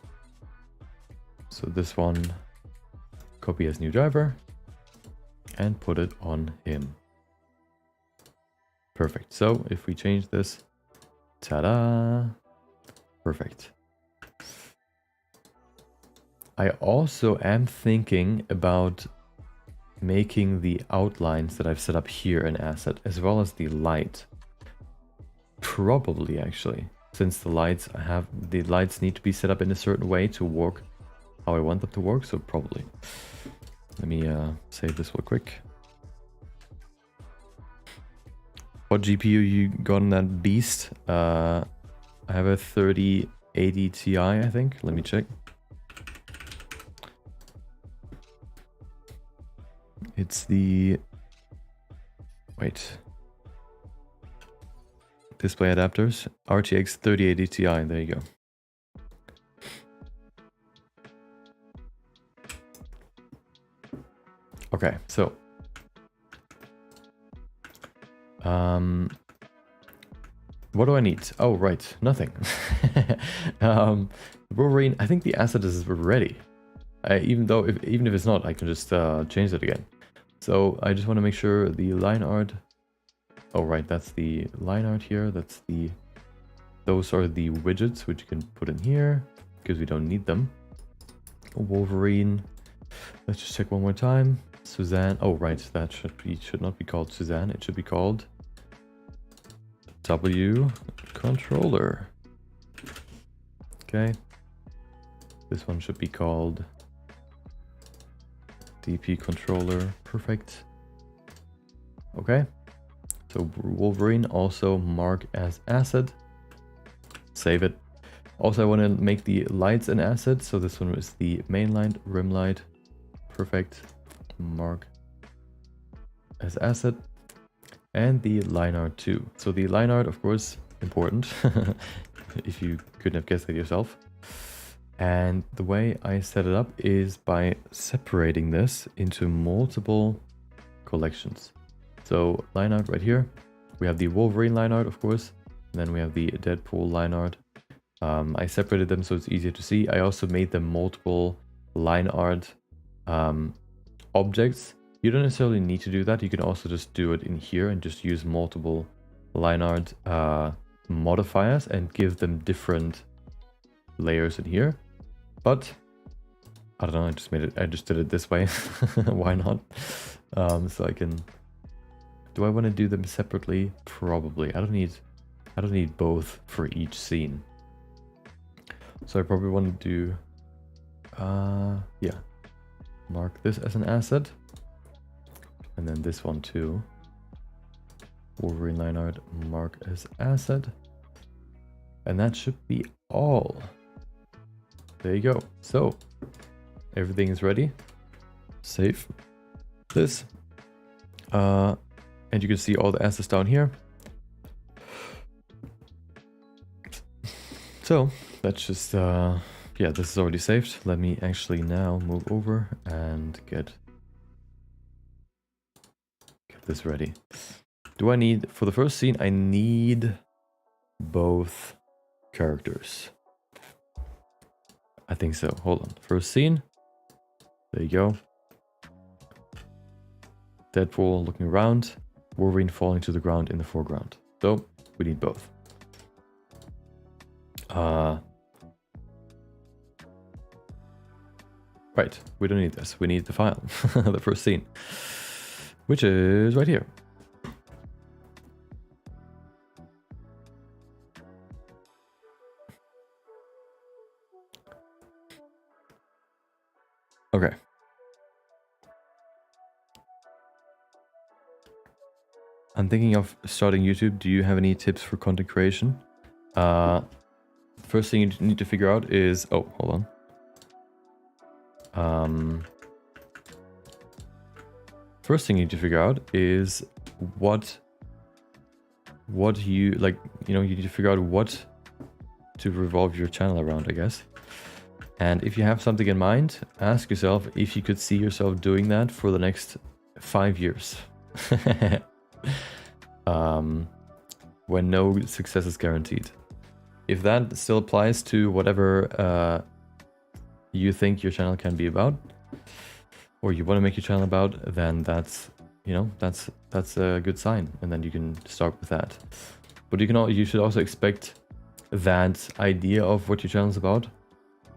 So this one, copy as new driver and put it on him. Perfect. So if we change this, ta-da, perfect. I also am thinking about making the outlines that I've set up here an asset, as well as the light. Probably, actually, since the lights need to be set up in a certain way to work how I want them to work, so probably. Let me save this real quick. What GPU you got on that beast? I have a 3080 Ti, I think. Let me check. It's the... Wait. Display adapters. RTX 3080 Ti. There you go. Okay, so... what do I need? Oh, right. Nothing. Wolverine, I think the asset is ready. Even if it's not, I can just change it again. So I just want to make sure the line art. Oh, right, that's the line art here. Those are the widgets which you can put in here because we don't need them. Wolverine. Let's just check one more time. Suzanne. Oh, right, that should not be called Suzanne. It should be called W controller. Okay. This one should be called DP controller. Perfect. Okay. So Wolverine also mark as asset. Save it. Also, I want to make the lights an asset. So this one is the main light, rim light. Perfect. Mark as asset. And the line art too. So the line art, of course, important. If you couldn't have guessed it yourself. And the way I set it up is by separating this into multiple collections. So line art right here. We have the Wolverine line art, of course. And then we have the Deadpool line art. I separated them so it's easier to see. I also made them multiple line art objects You don't necessarily need to do that. You can also just do it in here and just use multiple line art modifiers and give them different layers in here. But I don't know, I just did it this way. Why not? So I can, do I want to do them separately? Probably. I don't need both for each scene. So I probably want to do, yeah, mark this as an asset. And then this one too. Wolverine line art, mark as asset. And that should be all. There you go. So everything is ready. Save this. And you can see all the assets down here. So let's just, yeah, this is already saved. Let me actually now move over and get this ready. Do I need, for the first scene, I need both characters. I think so. Hold on. First scene. There you go. Deadpool looking around. Wolverine falling to the ground in the foreground. So we need both. Right. We don't need this. We need the file. The first scene. Which is right here. Okay. I'm thinking of starting YouTube. Do you have any tips for content creation? First thing you need to figure out is, oh, hold on. First thing you need to figure out is what you like, you know, you need to figure out what to revolve your channel around, I guess. And if you have something in mind, ask yourself if you could see yourself doing that for the next 5 years. When no success is guaranteed. If that still applies to whatever you think your channel can be about, or you want to make your channel about, then that's, you know, that's a good sign, and then you can start with that. But you should also expect that idea of what your channel is about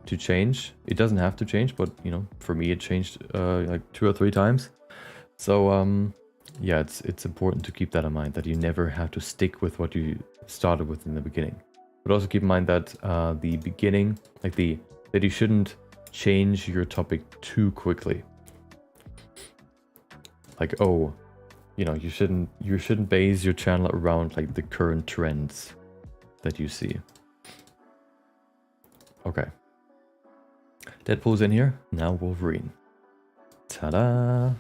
to change. It doesn't have to change, but you know, for me it changed like 2 or 3 times. So yeah, it's important to keep that in mind, that you never have to stick with what you started with in the beginning. But also keep in mind that the beginning, like that you shouldn't change your topic too quickly. Like, oh, you know, you shouldn't base your channel around like the current trends that you see. Okay. Deadpool's in here. Now Wolverine. Ta-da!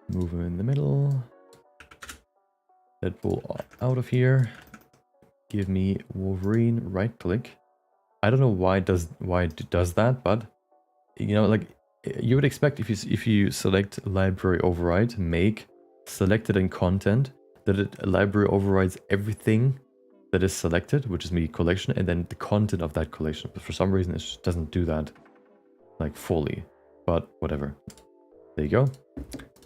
Move him in the middle. Deadpool out of here. Give me Wolverine. Right click. I don't know why it does that, but you know, like you would expect if you select library override, make selected in content, that library overrides everything that is selected, which is maybe collection, and then the content of that collection. But for some reason, it just doesn't do that like fully. But whatever. There you go.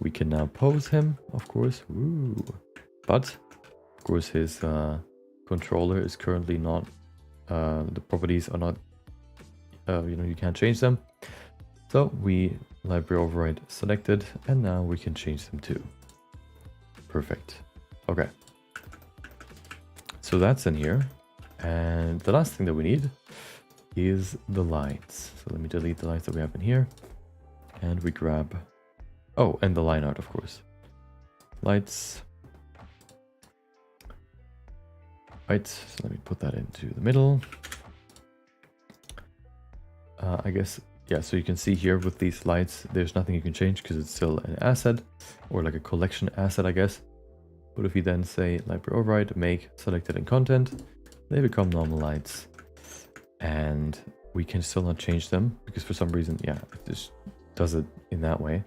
We can now pose him, of course. Woo. But of course, his controller is currently not. The properties are not. You know, you can't change them. So we library override selected, and now we can change them too. Perfect. Okay. So that's in here. And the last thing that we need is the lights. So let me delete the lights that we have in here. And we grab... Oh, and the line art, of course. Lights. Right, so let me put that into the middle. I guess, yeah, so you can see here with these lights, there's nothing you can change because it's still an asset, or like a collection asset, I guess. But if we then say library override, make selected in content, they become normal lights. And we can still not change them because for some reason, yeah, it just does it in that way.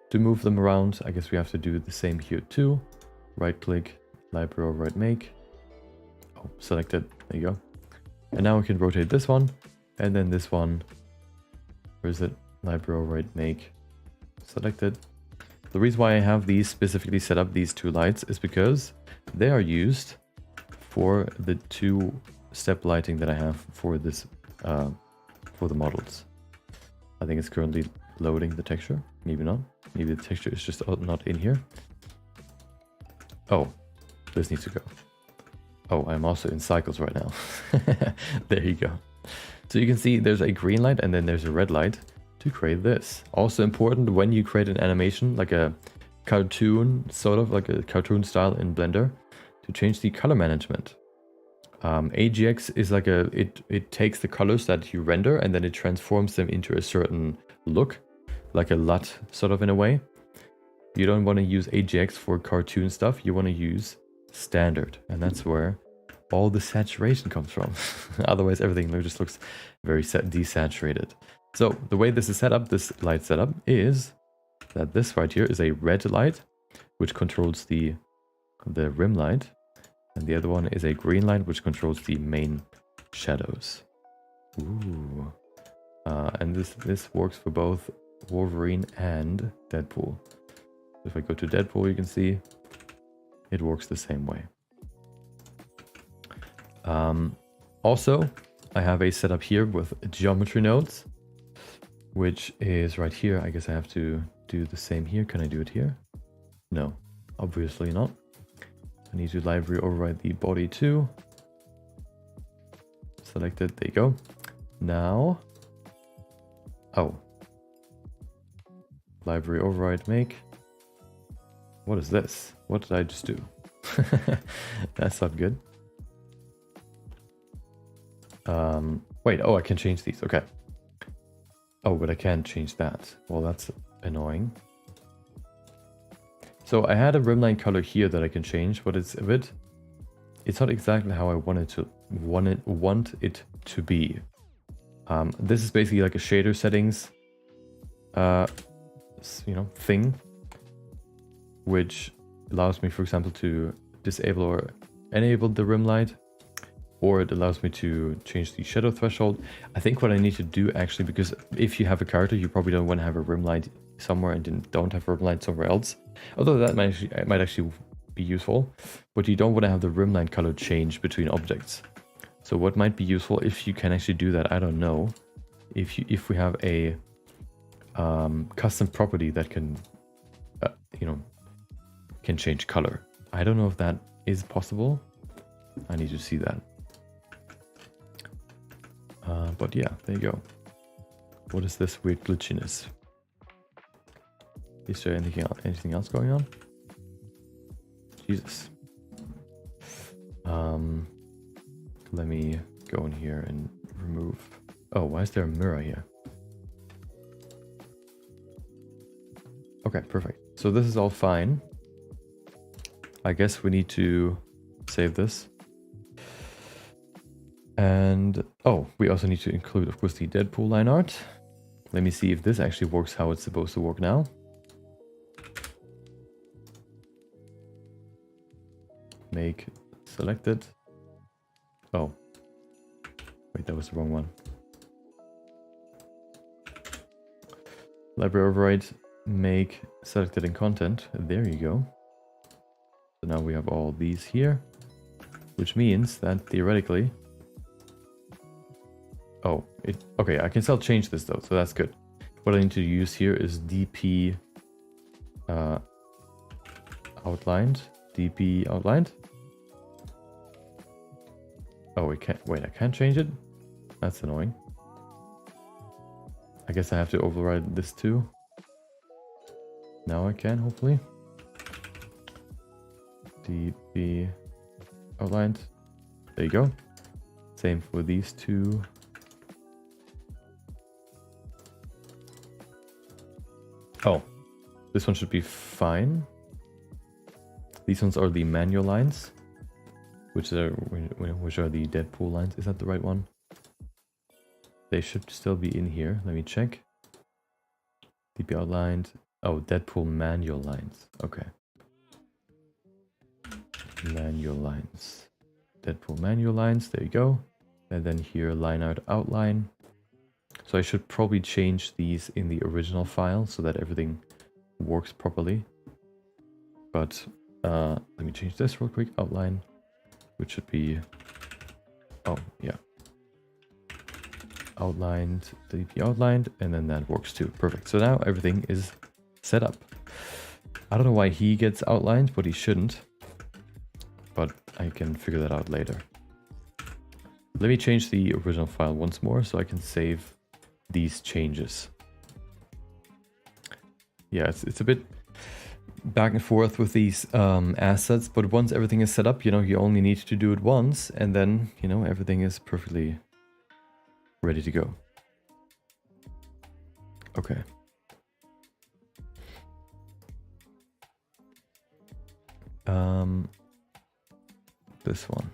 To move them around, I guess we have to do the same here too. Right click, library override make. Oh, selected, there you go. And now we can rotate this one, and then this one. Where is it? Library override make, selected. The reason why I have these specifically set up, these two lights, is because they are used for the two-step lighting that I have for this, for the models. I think it's currently loading the texture. Maybe not. Maybe the texture is just not in here. Oh, this needs to go. Oh, I'm also in cycles right now. There you go. So you can see there's a green light and then there's a red light to create this. Also important when you create an animation, like a cartoon, sort of like a cartoon style in Blender, to change the color management. AGX is like it takes the colors that you render and then it transforms them into a certain look, like a LUT sort of in a way. You don't want to use AGX for cartoon stuff, you want to use standard, and that's where all the saturation comes from. Otherwise everything just looks very desaturated. So the way this is set up, this light setup, is that this right here is a red light, which controls the rim light, and the other one is a green light, which controls the main shadows. Ooh. And this works for both Wolverine and Deadpool. If I go to Deadpool, you can see it works the same way. Also, I have a setup here with geometry nodes, which is right here. I guess I have to do the same here. Can I do it here? No, obviously not. I need to library override the body too. Select it, there you go. Now, oh, library override make. What is this? What did I just do? That's not good. Wait, oh, I can change these, okay. Oh, but I can't change that. Well, that's annoying. So I had a rimline color here that I can change, but it's not exactly how I want it to be. This is basically like a shader settings, thing, which allows me, for example, to disable or enable the rim light, or it allows me to change the shadow threshold. I think what I need to do actually, because if you have a character, you probably don't want to have a rim light somewhere and don't have a rim light somewhere else. Although that might actually be useful, but you don't want to have the rim line color change between objects. So what might be useful if you can actually do that, I don't know. If we have a custom property that can, can change color. I don't know if that is possible. I need to see that. But yeah, there you go. What is this weird glitchiness? Is there anything else going on? Jesus. Let me go in here and remove. Oh, why is there a mirror here? Okay, perfect. So this is all fine. I guess we need to save this. And oh, we also need to include, of course, the Deadpool line art. Let me see if this actually works how it's supposed to work now. Make selected. Oh, wait, that was the wrong one. Library override, make selected in content. There you go. So now we have all these here, which means that theoretically, oh, okay, I can still change this though, so that's good. What I need to use here is DP outlined. DP outlined. Oh, we can't, wait, I can't change it? That's annoying. I guess I have to override this too. Now I can, hopefully. DP outlined. There you go. Same for these two. Oh, this one should be fine. These ones are the manual lines, which are the Deadpool lines. Is that the right one? They should still be in here. Let me check. DP outlined. Oh, Deadpool manual lines. Okay. Manual lines. Deadpool manual lines. There you go. And then here, line art outline. So I should probably change these in the original file so that everything works properly. But let me change this real quick. Outline, which should be, oh yeah, outlined, delete the outlined, and then that works too. Perfect. So now everything is set up. I don't know why he gets outlined, but he shouldn't. But I can figure that out later. Let me change the original file once more so I can save these changes. Yeah, it's a bit back and forth with these assets, but once everything is set up, you know, you only need to do it once, and then, you know, everything is perfectly ready to go. Okay. This one.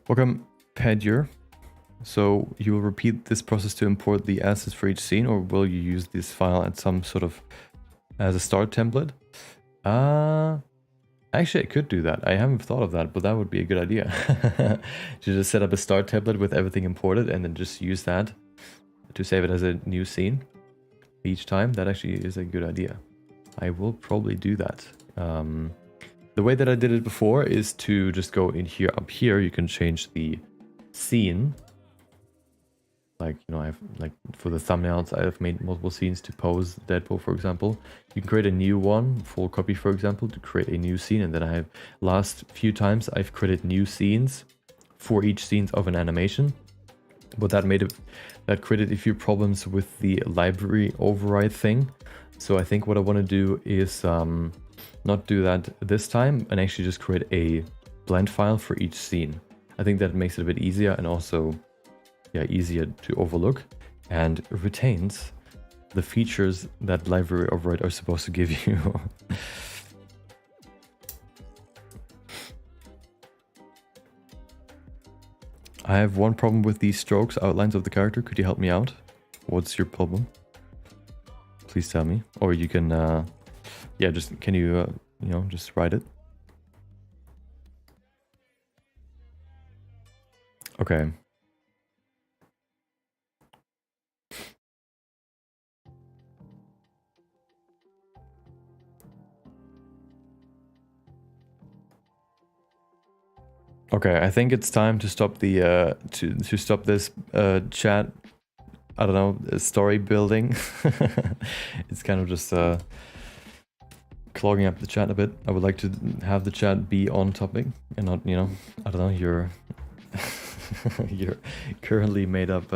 Welcome, Padger. So you will repeat this process to import the assets for each scene, or will you use this file at some sort of as a start template? Actually, I could do that. I haven't thought of that, but that would be a good idea. To just set up a start template with everything imported and then just use that to save it as a new scene each time. That actually is a good idea. I will probably do that. The way that I did it before is to just go in here, up here, you can change the scene. Like, you know, I've like for the thumbnails, I've made multiple scenes to pose Deadpool, for example. You can create a new one, full copy, for example, to create a new scene. And then I have last few times I've created new scenes for each scene of an animation. But that made it, that created a few problems with the library override thing. So I think what I want to do is not do that this time and actually just create a blend file for each scene. I think that makes it a bit easier and also, yeah, easier to overlook and retains the features that library override are supposed to give you. I have one problem with these strokes, outlines of the character. Could you help me out? What's your problem? Please tell me. Or you can, yeah, just, can you, you know, just write it? Okay. Okay, I think it's time to stop the to stop this chat. I don't know, story building. It's kind of just clogging up the chat a bit. I would like to have the chat be on topic and not, you know, I don't know, your your currently made up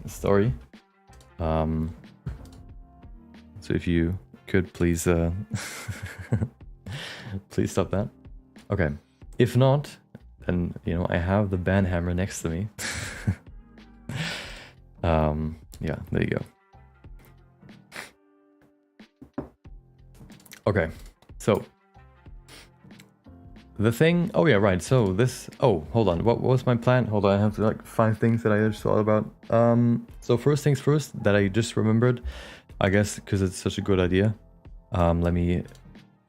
story. So if you could please please stop that. Okay. If not, then, you know, I have the ban hammer next to me. Yeah, there you go. Okay, so the thing, oh yeah, right, so this, oh, hold on, what was my plan? Hold on, I have like 5 things that I just thought about. So first things first, that I just remembered, I guess, because it's such a good idea. Let me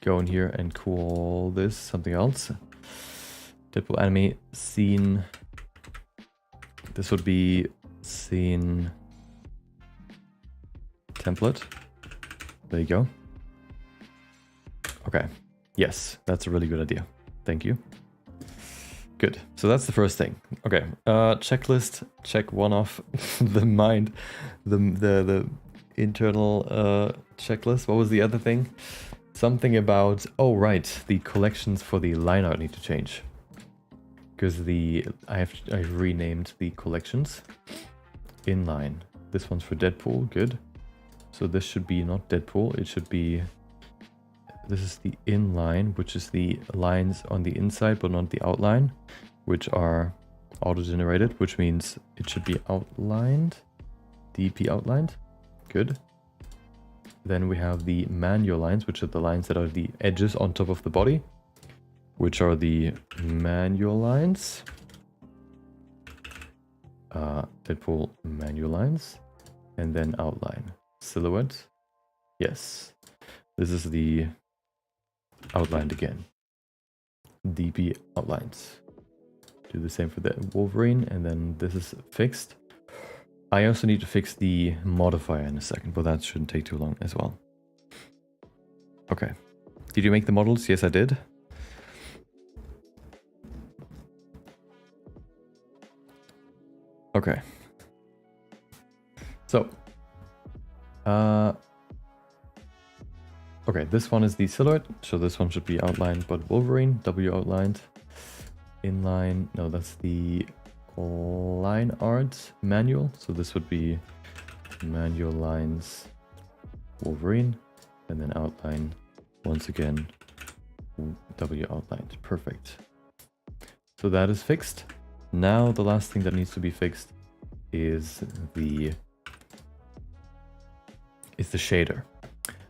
go in here and call this something else. Deadpool anime scene. This would be scene template. There you go. Okay. Yes, that's a really good idea. Thank you. Good. So that's the first thing. Okay. Checklist. Check one off. The internal checklist. What was the other thing? Something about, oh right, the collections for the line art need to change. Because I've renamed the collections. Inline. This one's for Deadpool, good. So this should be not Deadpool, it should be, this is the inline, which is the lines on the inside but not the outline, which are auto-generated, which means it should be outlined, DP outlined, good. Then we have the manual lines, which are the lines that are the edges on top of the body, which are the manual lines. Deadpool manual lines, and then outline. Silhouette, yes. This is the outlined again. DP outlines. Do the same for the Wolverine, and then this is fixed. I also need to fix the modifier in a second, but that shouldn't take too long as well. Okay. Did you make the models? Yes, I did. Okay. So, okay, this one is the silhouette, so this one should be outlined, but Wolverine, W outlined. Inline, no, that's the line art manual, so this would be manual lines Wolverine, and then outline once again W outlined. Perfect. So that is fixed. Now the last thing that needs to be fixed is the shader.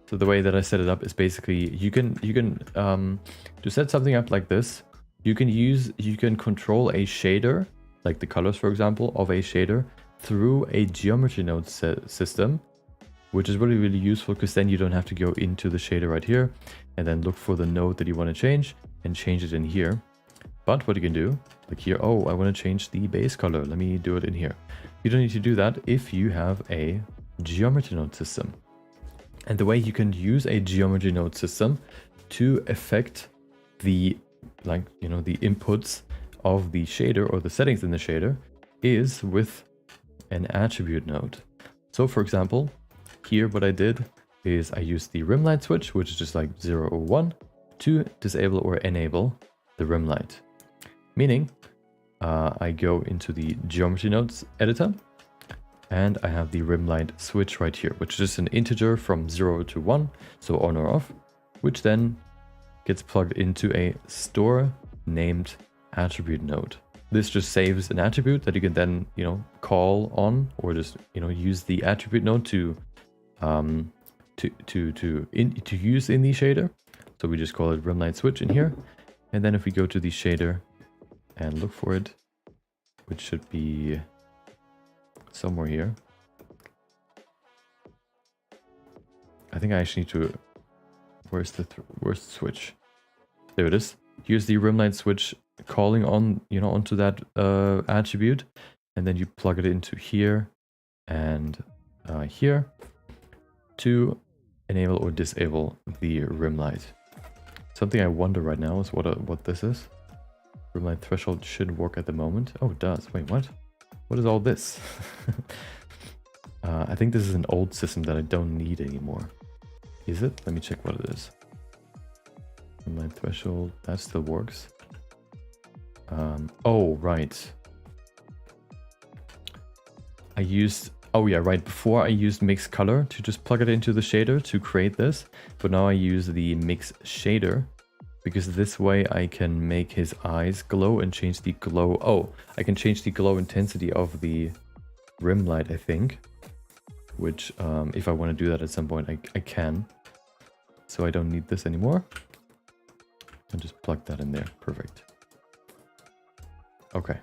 So the way that I set it up is basically you can to set something up like this, you can control a shader, like the colors, for example, of a shader through a geometry node system, which is really, really useful because then you don't have to go into the shader right here and then look for the node that you want to change and change it in here. But what you can do, like here, oh, I want to change the base color. Let me do it in here. You don't need to do that if you have a geometry node system. And the way you can use a geometry node system to affect the, like, you know, the inputs of the shader or the settings in the shader is with an attribute node. So for example, here what I did is I used the rim light switch, which is just like 0 or 1, to disable or enable the rim light. Meaning I go into the geometry nodes editor and I have the rim light switch right here, which is just an integer from 0 to 1, so on or off, which then gets plugged into a store named attribute node. This just saves an attribute that you can then, you know, call on, or just, you know, use the attribute node to use in the shader. So we just call it rim light switch in here, and then if we go to the shader and look for it, which should be somewhere here. I think I actually need to. Where's the switch? There it is. Use the rim light switch calling on, you know, onto that attribute, and then you plug it into here and here to enable or disable the rim light. Something I wonder right now is what this is. Rim light threshold shouldn't work at the moment. Oh, it does. Wait, what? What is all this? I think this is an old system that I don't need anymore. Is it? Let me check what it is. Rim light threshold, that still works. Oh, right. I used, oh yeah, right. Before I used mix color to just plug it into the shader to create this. But now I use the mix shader because this way I can make his eyes glow and change the glow. Oh, I can change the glow intensity of the rim light, I think. Which, if I want to do that at some point, I can. So I don't need this anymore. And just plug that in there. Perfect. Okay.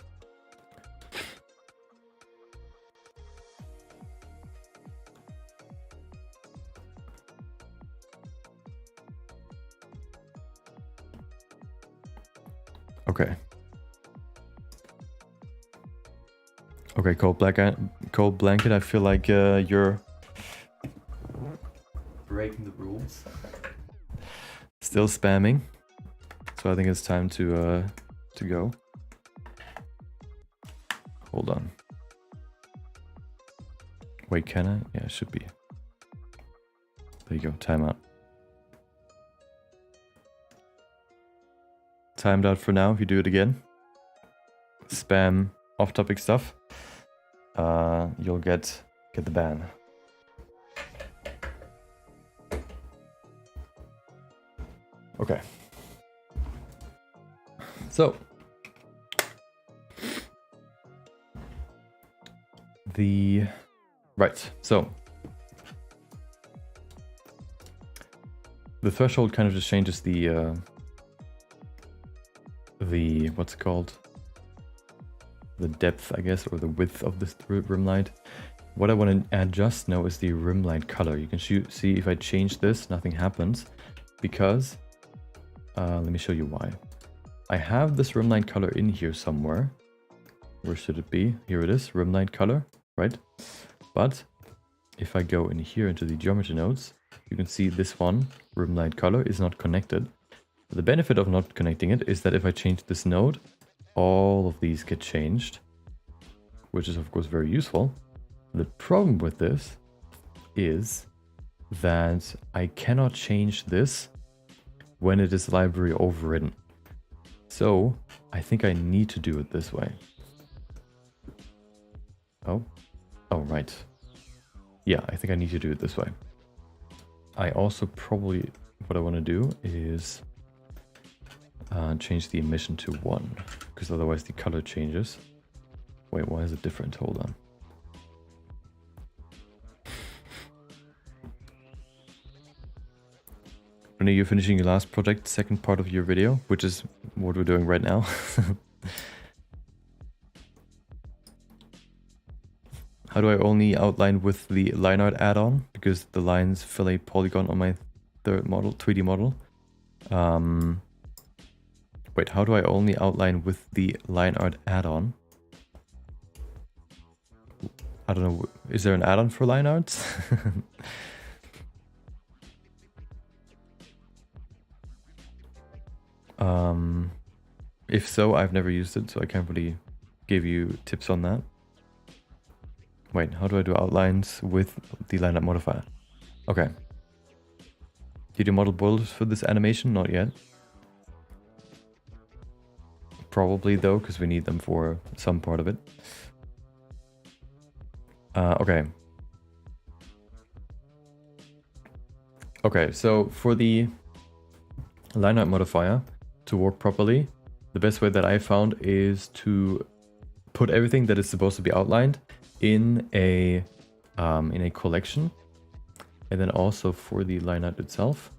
Okay. Okay, cold blanket. I feel like you're breaking the rules. Still spamming. So I think it's time to go. Hold on. Wait, can I? Yeah, it should be. There you go. Timeout. Timed out for now. If you do it again, spam off-topic stuff, you'll get the ban. Okay. So so the threshold kind of just changes the what's it called? The depth, I guess, or the width of this rim light. What I want to adjust now is the rim light color. You can see if I change this, nothing happens because, let me show you why. I have this rim light color in here somewhere. Where should it be? Here it is, rim light color, right? But if I go in here into the geometry nodes, you can see this one, rim light color, is not connected. The benefit of not connecting it is that if I change this node, all of these get changed, which is of course very useful. The problem with this is that I cannot change this when it is library overridden. So I think I need to do it this way. Oh, right. Yeah, I think I need to do it this way. I also probably, what I want to do is change the emission to 1, because otherwise the color changes. Wait, why is it different? Hold on. Renee, you're finishing your last project, second part of your video, which is what we're doing right now. How do I only outline with the line art add-on? Because the lines fill a polygon on my third model, 3D model. Wait, how do I only outline with the line art add-on? I don't know, is there an add-on for line arts? If so, I've never used it, so I can't really give you tips on that. Wait, how do I do outlines with the line art modifier? Okay. Did you model builds for this animation? Not yet. Probably though, because we need them for some part of it. Okay. Okay, so for the line art modifier to work properly, the best way that I found is to put everything that is supposed to be outlined in a collection, and then also for the line art itself,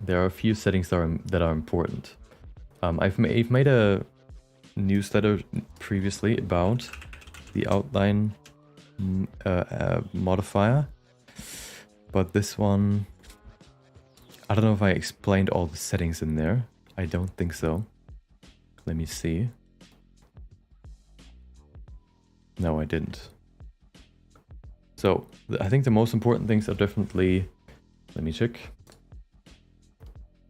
there are a few settings that are important. I've made a newsletter previously about the outline modifier, but this one, I don't know if I explained all the settings in there. I don't think so. Let me see. No, I didn't. So I think the most important things are definitely, let me check.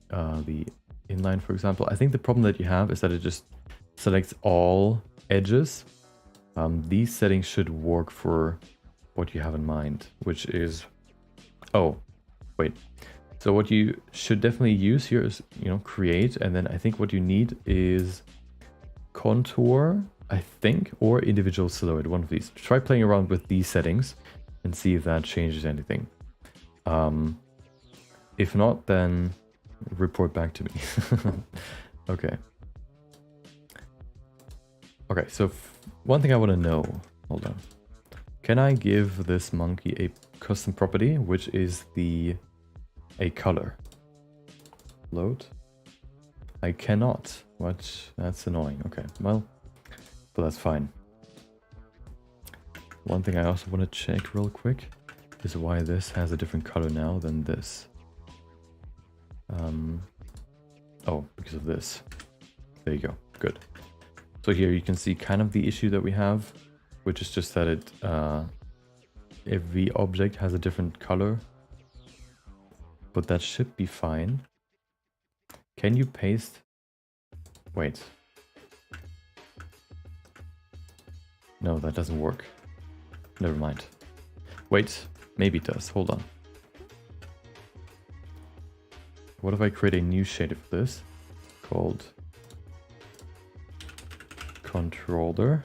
The inline, for example. I think the problem that you have is that it just selects all edges. These settings should work for what you have in mind, which is, oh, wait. So what you should definitely use here is, create, and then I think what you need is contour, I think, or individual silhouette, one of these. Try playing around with these settings and see if that changes anything. If not, then report back to me. Okay. Okay, so one thing I want to know, hold on. Can I give this monkey a custom property, which is a color? Load? I cannot. What? That's annoying. Okay, well, but that's fine. One thing I also want to check real quick is why this has a different color now than this. Oh, because of this. There you go. Good. So here you can see kind of the issue that we have, which is just that it every object has a different color, but that should be fine. Can you paste? Wait. No, that doesn't work. Never mind. Wait, maybe it does. Hold on. What if I create a new shader for this called controller?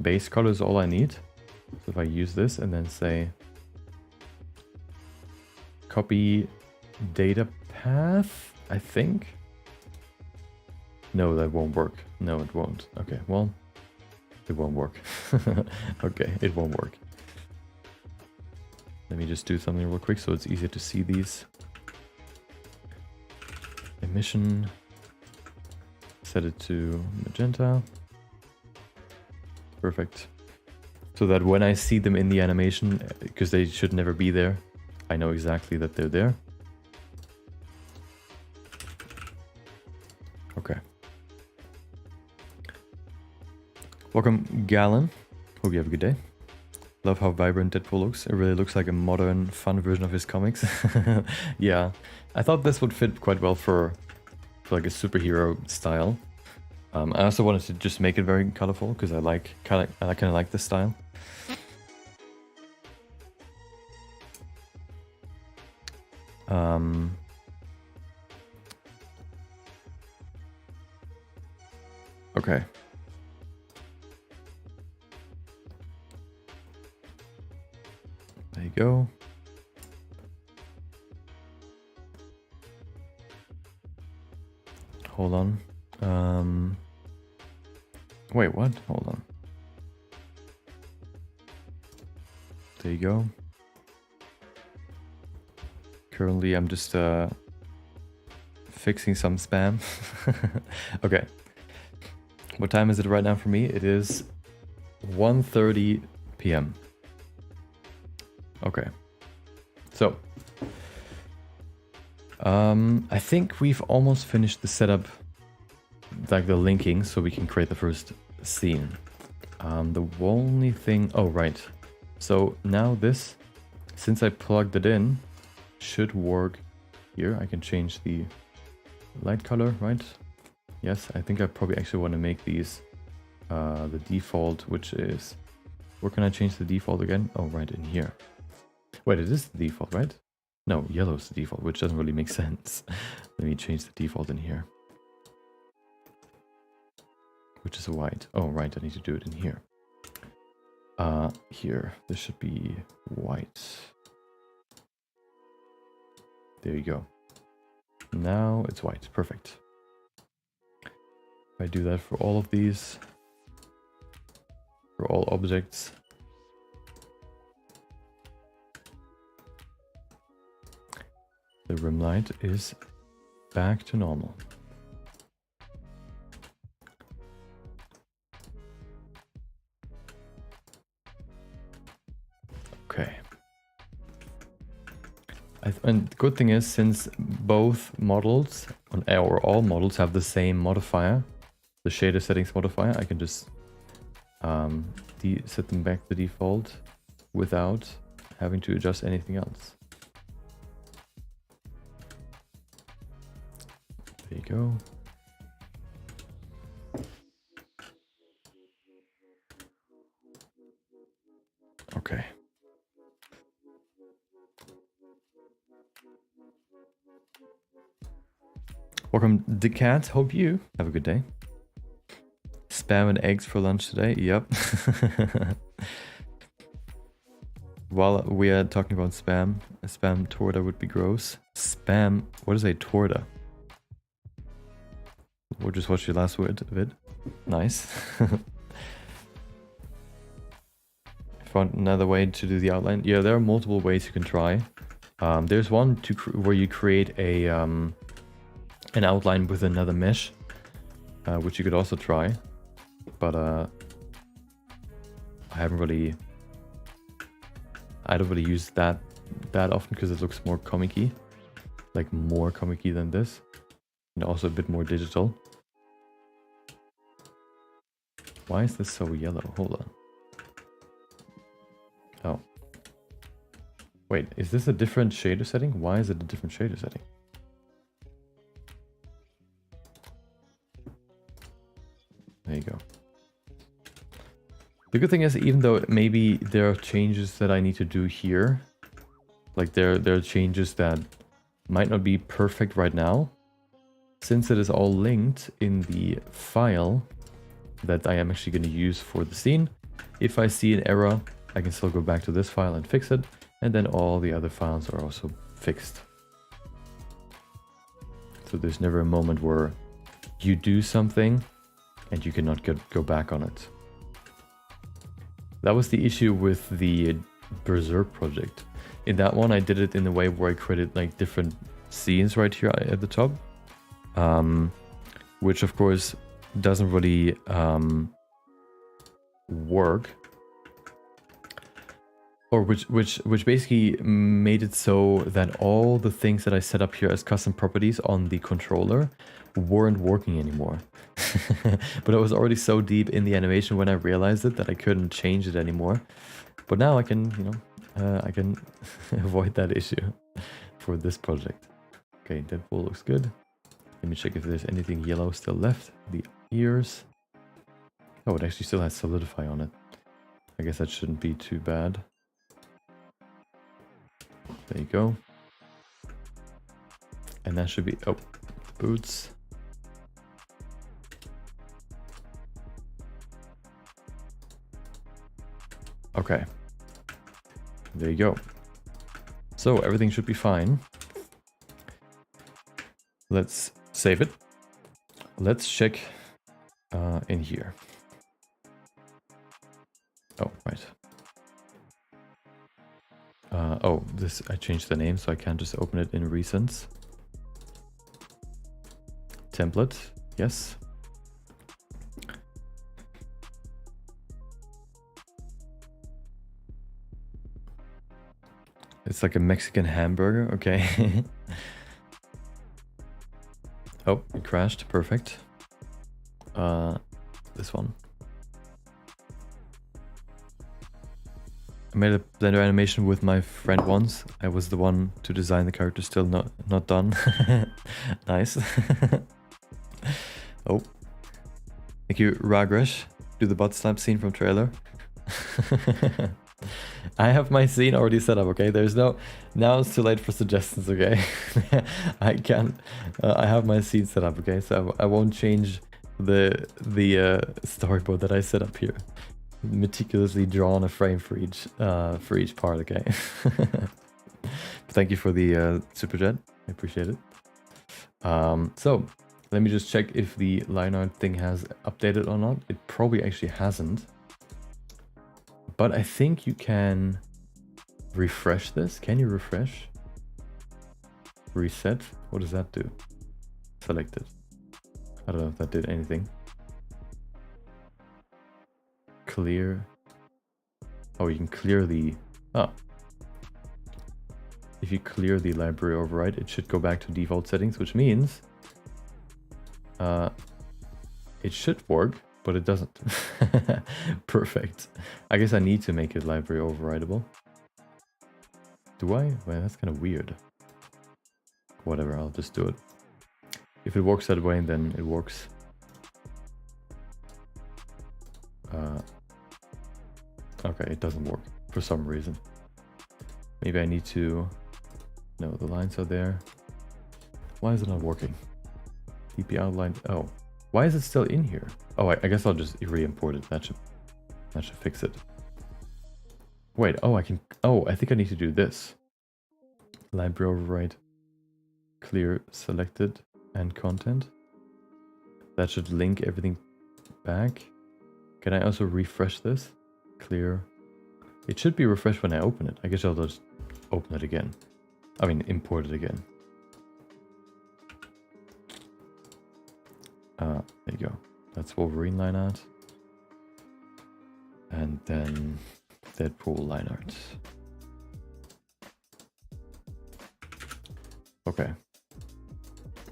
Base color is all I need. So if I use this and then say copy data path, I think. No, that won't work. No, it won't. Okay, well, it won't work. Okay, it won't work. Let me just do something real quick so it's easier to see these. Emission. Set it to magenta. Perfect. so that when I see them in the animation, because they should never be there, I know exactly that they're there. Okay. Welcome, Galen. Hope you have a good day. Love how vibrant Deadpool looks. It really looks like a modern, fun version of his comics. Yeah, I thought this would fit quite well for like a superhero style. I also wanted to just make it very colorful because I kind of like this style. Okay. There you go. Hold on. Wait, what? Hold on. There you go. Currently, I'm just fixing some spam. Okay. What time is it right now for me? It is 1:30 p.m. Okay. So, I think we've almost finished the setup, like the linking, so we can create the first scene. The only thing... Oh, right. So now this, since I plugged it in, should work here. I can change the light color, right? Yes, I think I probably actually want to make these the default, which is... Where can I change the default again? Oh, right, in here. Wait, it is the default, right? No, yellow is the default, which doesn't really make sense. Let me change the default in here. Which is white. Oh, right, I need to do it in here. Here, this should be white. There you go. Now it's white, perfect. If I do that for all of these, for all objects, the rim light is back to normal. Okay. And the good thing is, since both models, or all models, have the same modifier, the shader settings modifier, I can just set them back to default without having to adjust anything else. There you go. Okay. Welcome, the cat. Hope you have a good day. Spam and eggs for lunch today. Yep. While we are talking about spam, a spam torta would be gross. Spam. What is a torta? We'll just watch your last word of it. Nice. Found another way to do the outline. Yeah, there are multiple ways you can try. There's one where you create a an outline with another mesh, which you could also try, but I don't really use that often because it looks more comic-y, like more comic-y than this, and also a bit more digital. Why is this so yellow? Hold on. Oh. Wait, is this a different shader setting? Why is it a different shader setting? There you go. The good thing is, even though maybe there are changes that I need to do here, like there are changes that might not be perfect right now, since it is all linked in the file that I am actually going to use for the scene, if I see an error, I can still go back to this file and fix it, and then all the other files are also fixed. So there's never a moment where you do something and you cannot go back on it. That was the issue with the Berserk project. In that one, I did it in a way where I created like different scenes right here at the top, which of course doesn't really work or which basically made it so that all the things that I set up here as custom properties on the controller weren't working anymore. But I was already so deep in the animation when I realized it that I couldn't change it anymore. But now I can, you know, I can avoid that issue for this project. Okay, Deadpool looks good. Let me check if there's anything yellow still left. The ears. Oh, it actually still has solidify on it. I guess that shouldn't be too bad. There you go. And that should be... Oh, boots. Okay. There you go. So everything should be fine. Let's save it. Let's check in here. Oh, right. Oh, this, I changed the name, so I can't just open it in recents. Template, yes. It's like a Mexican hamburger, okay. Oh, it crashed, perfect. This one. I made a Blender animation with my friend once. I was the one to design the character, still not done. Nice. Oh. Thank you, Ragresh. Do the butt slap scene from trailer. I have my scene already set up, okay? There's no... Now it's too late for suggestions, okay? I can't... I have my scene set up, okay? So I won't change the storyboard that I set up here. Meticulously drawn a frame for each part, okay? Thank you for the super chat. I appreciate it. So let me just check if the line art thing has updated or not. It probably actually hasn't. But I think you can refresh this. Can you refresh? Reset? What does that do? Select it. I don't know if that did anything. Clear. Oh, you can clear the... Oh. If you clear the library override, it should go back to default settings, which means... it should work, but it doesn't. Perfect. I guess I need to make it library overrideable. Do I? Well, that's kind of weird. Whatever, I'll just do it. If it works that way, then it works. Okay, it doesn't work for some reason. Maybe I need to... No, the lines are there. Why is it not working? DP outline... Oh. Why is it still in here? Oh, I guess I'll just re-import it. That should fix it. Wait, oh, I can... Oh, I think I need to do this. Library override. Clear selected and content. That should link everything back. Can I also refresh this? Clear. It should be refreshed when I open it. I guess I'll just open it again. I mean, import it again. There you go. That's Wolverine line art. And then Deadpool line art. Okay.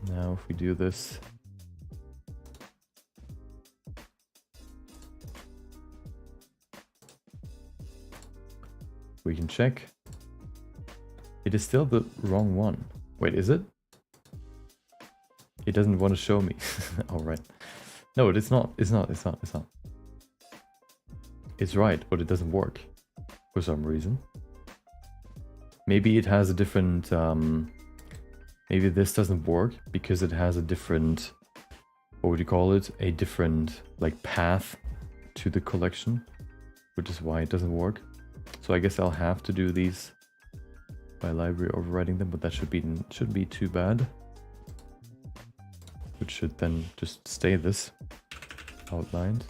Now if we do this... we can check. It is still the wrong one. Wait, is it? It doesn't want to show me. Alright. No, it's not. It's not. It's right, but it doesn't work. For some reason. Maybe it has a different... maybe this doesn't work because it has a different... What would you call it? A different, like, path to the collection. Which is why it doesn't work. So I guess I'll have to do these by library overriding them, but that shouldn't be too bad. Which should then just stay this outlined.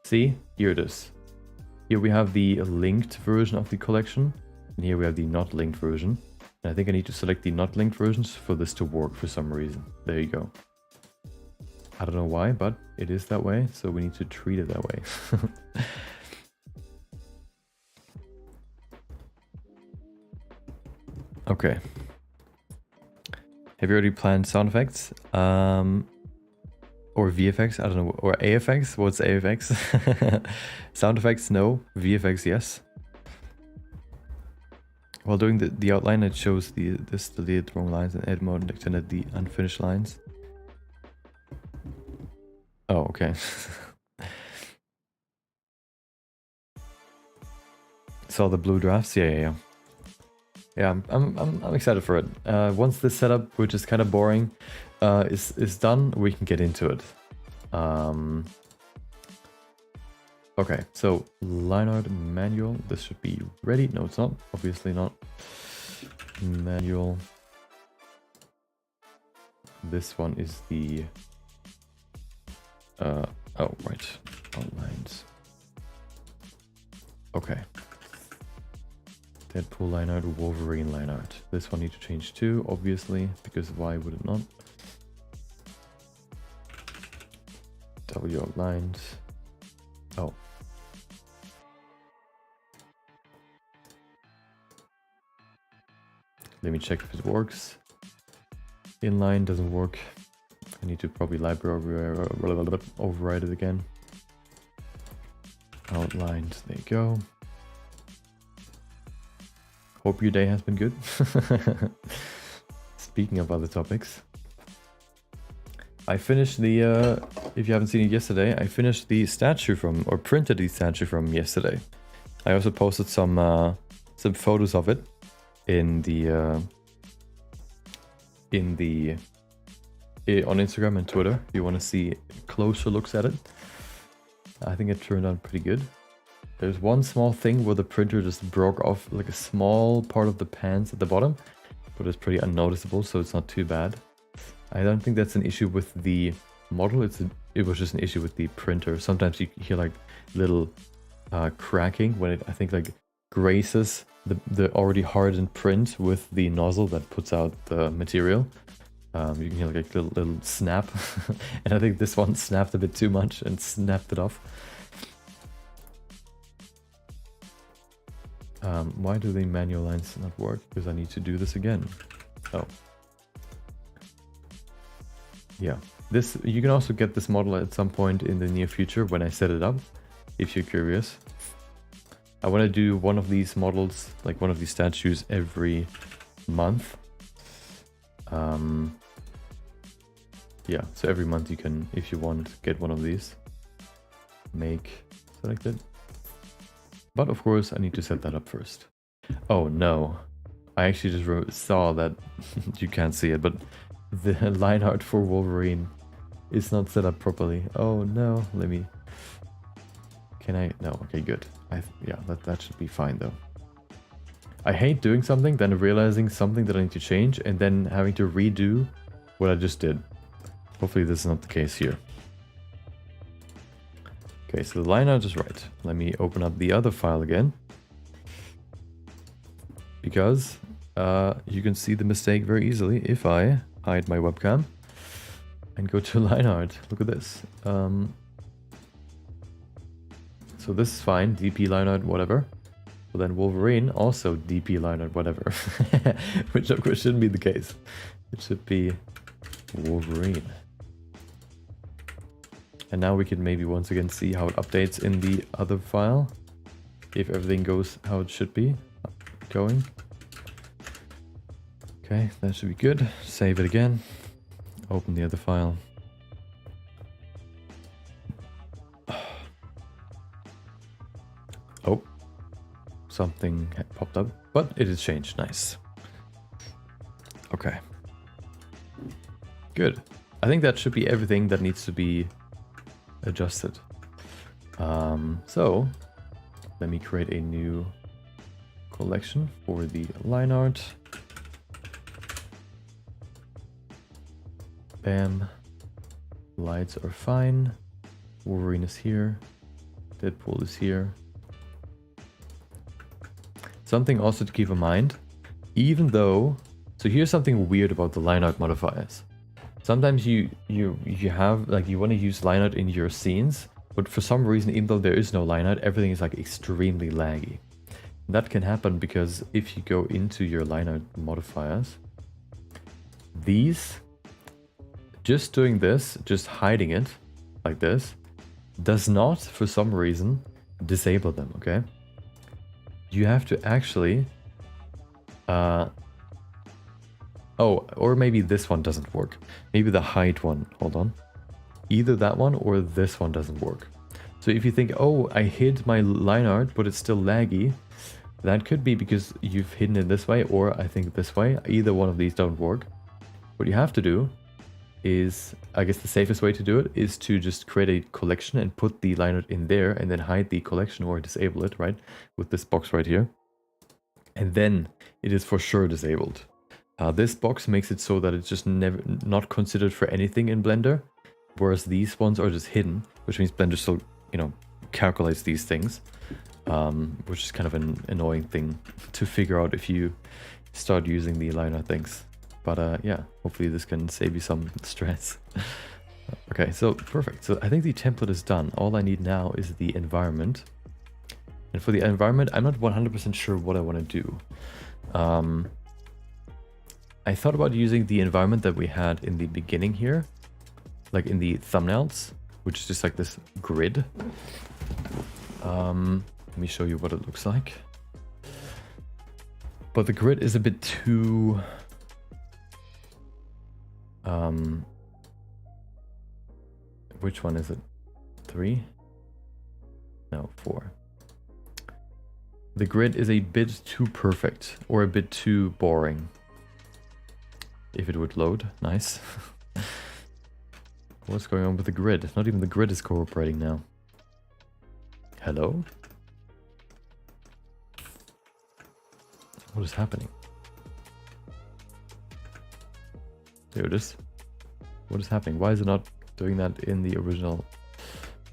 See, here it is. Here we have the linked version of the collection, and here we have the not linked version. And I think I need to select the not linked versions for this to work for some reason. There you go. I don't know why, but it is that way, so we need to treat it that way. Okay. Have you already planned sound effects? Or VFX? I don't know. Or AFX? What's AFX? Sound effects, no. VFX, yes. While doing the outline, it shows this deleted wrong lines and edit mode and extended the unfinished lines. Oh, okay. Saw the blue drafts. Yeah. Yeah, I'm excited for it. Once this setup, which is kind of boring, is done, we can get into it. Okay, so line art manual. This should be ready. No, it's not. Obviously not. Manual. This one is the oh right, outlines. Okay. Deadpool line art, Wolverine line art. This one need to change too, obviously, because why would it not? W outlines. Oh. Let me check if it works. Inline doesn't work. I need to probably library override it again. Outlines, there you go. Hope your day has been good. Speaking of other topics, I finished the, if you haven't seen it yesterday, I finished the statue from, or printed the statue from yesterday. I also posted some photos of it in the on Instagram and Twitter if you want to see closer looks at it. I think it turned out pretty good. There's one small thing where the printer just broke off like a small part of the pants at the bottom, but it's pretty unnoticeable, so it's not too bad. I don't think that's an issue with the model, it was just an issue with the printer. Sometimes you hear like little cracking when it, I think, like grazes the already hardened print with the nozzle that puts out the material. You can hear like a little snap. And I think this one snapped a bit too much and snapped it off. Why do the manual lines not work? Because I need to do this again. Oh. Yeah. This, you can also get this model at some point in the near future when I set it up, if you're curious. I want to do one of these models, like one of these statues every month. Yeah, so every month you can, if you want, get one of these. Make selected. But of course I need to set that up first. Oh no, I actually just saw that, you can't see it, but the line art for Wolverine is not set up properly. Oh no, let me, can I, no, okay, good. Yeah, that should be fine though. I hate doing something, then realizing something that I need to change, and then having to redo what I just did. Hopefully this is not the case here. Okay, so the line art is right. Let me open up the other file again. Because you can see the mistake very easily if I hide my webcam and go to line art. Look at this. So this is fine, DP line art, whatever. But then Wolverine, also DP line art, whatever. Which of course shouldn't be the case. It should be Wolverine. And now we can maybe once again see how it updates in the other file. If everything goes how it should be going. Okay, that should be good. Save it again. Open the other file. Oh, something had popped up, but it has changed. Nice. Okay. Good. I think that should be everything that needs to be adjusted. So let me create a new collection for the line art. Bam. Lights are fine. Wolverine is here. Deadpool is here. Something also to keep in mind, even though, so here's something weird about the line art modifiers. Sometimes you have, like, you want to use line art in your scenes, but for some reason, even though there is no line art, everything is like extremely laggy. That can happen because if you go into your line art modifiers, these, just doing this, just hiding it like this, does not, for some reason, disable them, okay? You have to actually... oh, or maybe this one doesn't work. Maybe the hide one, hold on. Either that one or this one doesn't work. So if you think, oh, I hid my line art, but it's still laggy, that could be because you've hidden it this way, or I think this way. Either one of these don't work. What you have to do is, I guess the safest way to do it is to just create a collection and put the line art in there and then hide the collection or disable it, right? With this box right here. And then it is for sure disabled. This box makes it so that it's just not considered for anything in Blender, whereas these ones are just hidden, which means Blender still, you know, calculates these things, which is kind of an annoying thing to figure out if you start using the liner things. But yeah, hopefully this can save you some stress. Okay, so perfect. So I think the template is done. All I need now is the environment. And for the environment, I'm not 100% sure what I want to do. I thought about using the environment that we had in the beginning here, like in the thumbnails, which is just like this grid. Let me show you what it looks like. But the grid is a bit too... which one is it? 3? No, 4. The grid is a bit too perfect, or a bit too boring. If it would load, nice. What's going on with the grid? Not even the grid is cooperating now. Hello? What is happening? There it is. What is happening? Why is it not doing that in the original?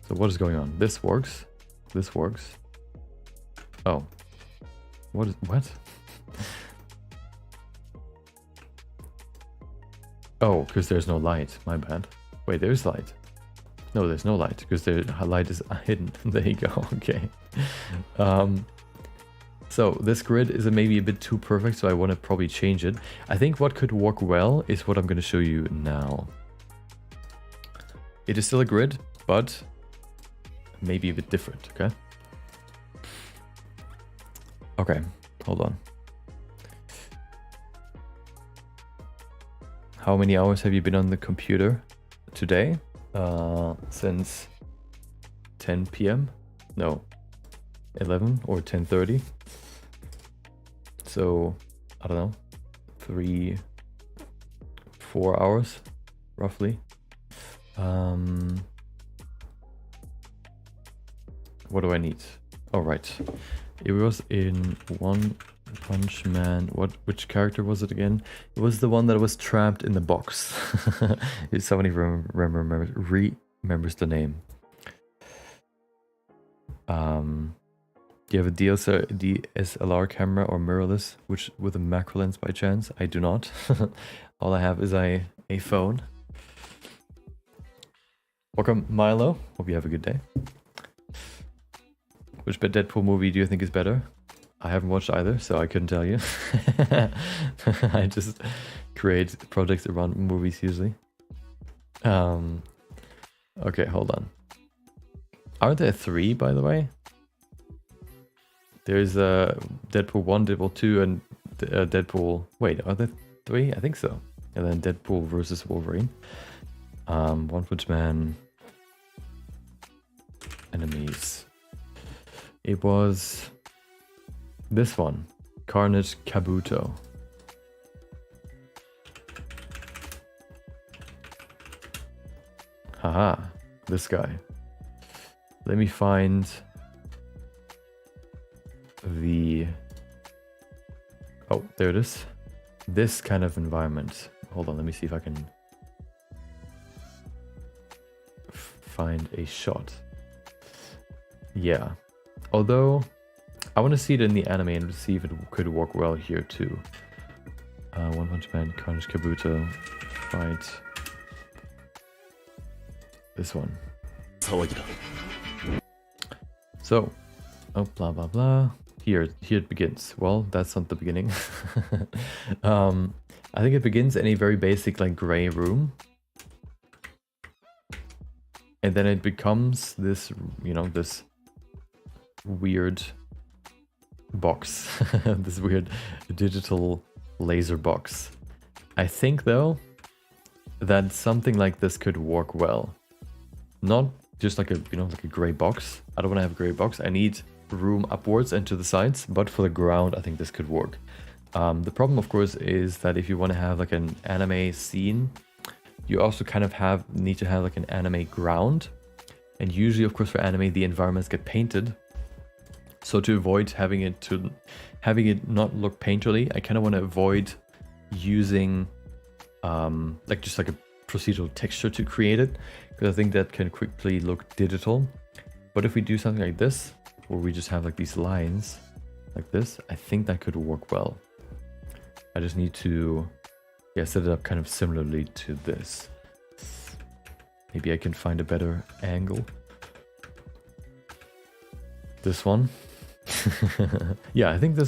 So what is going on? This works. This works. Oh. What? Oh, because there's no light. My bad. Wait, there's light. No, there's no light because the light is hidden. There you go. Okay. So this grid is maybe a bit too perfect, so I want to probably change it. I think what could work well is what I'm going to show you now. It is still a grid, but maybe a bit different, okay? Okay, hold on. How many hours have you been on the computer today? Since 10 p.m? No, 11 or 10:30. So, I don't know, 3-4 hours, roughly. What do I need? Oh, right. It was in One Punch Man. Which character was it again? It was the one that was trapped in the box. If somebody remembers the name. Do you have a DSLR camera or mirrorless, which with a macro lens by chance? I do not. All I have is a phone. Welcome, Milo. Hope you have a good day. Which Deadpool movie do you think is better? I haven't watched either, so I couldn't tell you. I just create projects around movies usually. Okay, hold on. Aren't there 3, by the way? There's Deadpool 1, Deadpool 2, and Deadpool... Wait, are there 3? I think so. And then Deadpool versus Wolverine. One Punch Man. Enemies. It was this one. Carnage Kabuto. Haha. This guy. Let me find... the... Oh, there it is. This kind of environment. Hold on, let me see if I can find a shot. Yeah. Although, I want to see it in the anime and see if it could work well here too. One Punch Man, Carnage Kabuto, fight. This one. So, oh, blah blah blah. here it begins. Well, that's not the beginning. I think it begins in a very basic like gray room. And then it becomes this, you know, this weird box, this weird digital laser box. I think though that something like this could work well. Not just like a, you know, like a gray box. I don't want to have a gray box. I need room upwards and to the sides, but for the ground, I think this could work. The problem, of course, is that if you want to have like an anime scene, you also kind of need to have like an anime ground. And usually, of course, for anime, the environments get painted. So to avoid having it not look painterly, I kind of want to avoid using like just like a procedural texture to create it, because I think that can quickly look digital. But if we do something like this, where we just have like these lines like this, I think that could work well. I just need to set it up kind of similarly to this. Maybe I can find a better angle. This one. Yeah, I think I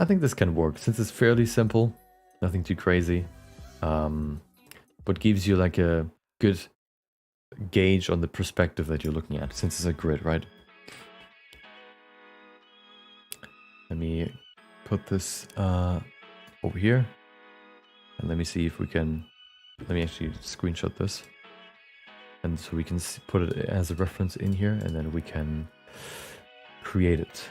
think this can work since it's fairly simple, nothing too crazy. But gives you like a good gauge on the perspective that you're looking at, since it's a grid, right? Let me put this over here, and let me see if we can. Let me actually screenshot this, and so we can put it as a reference in here, and then we can create it.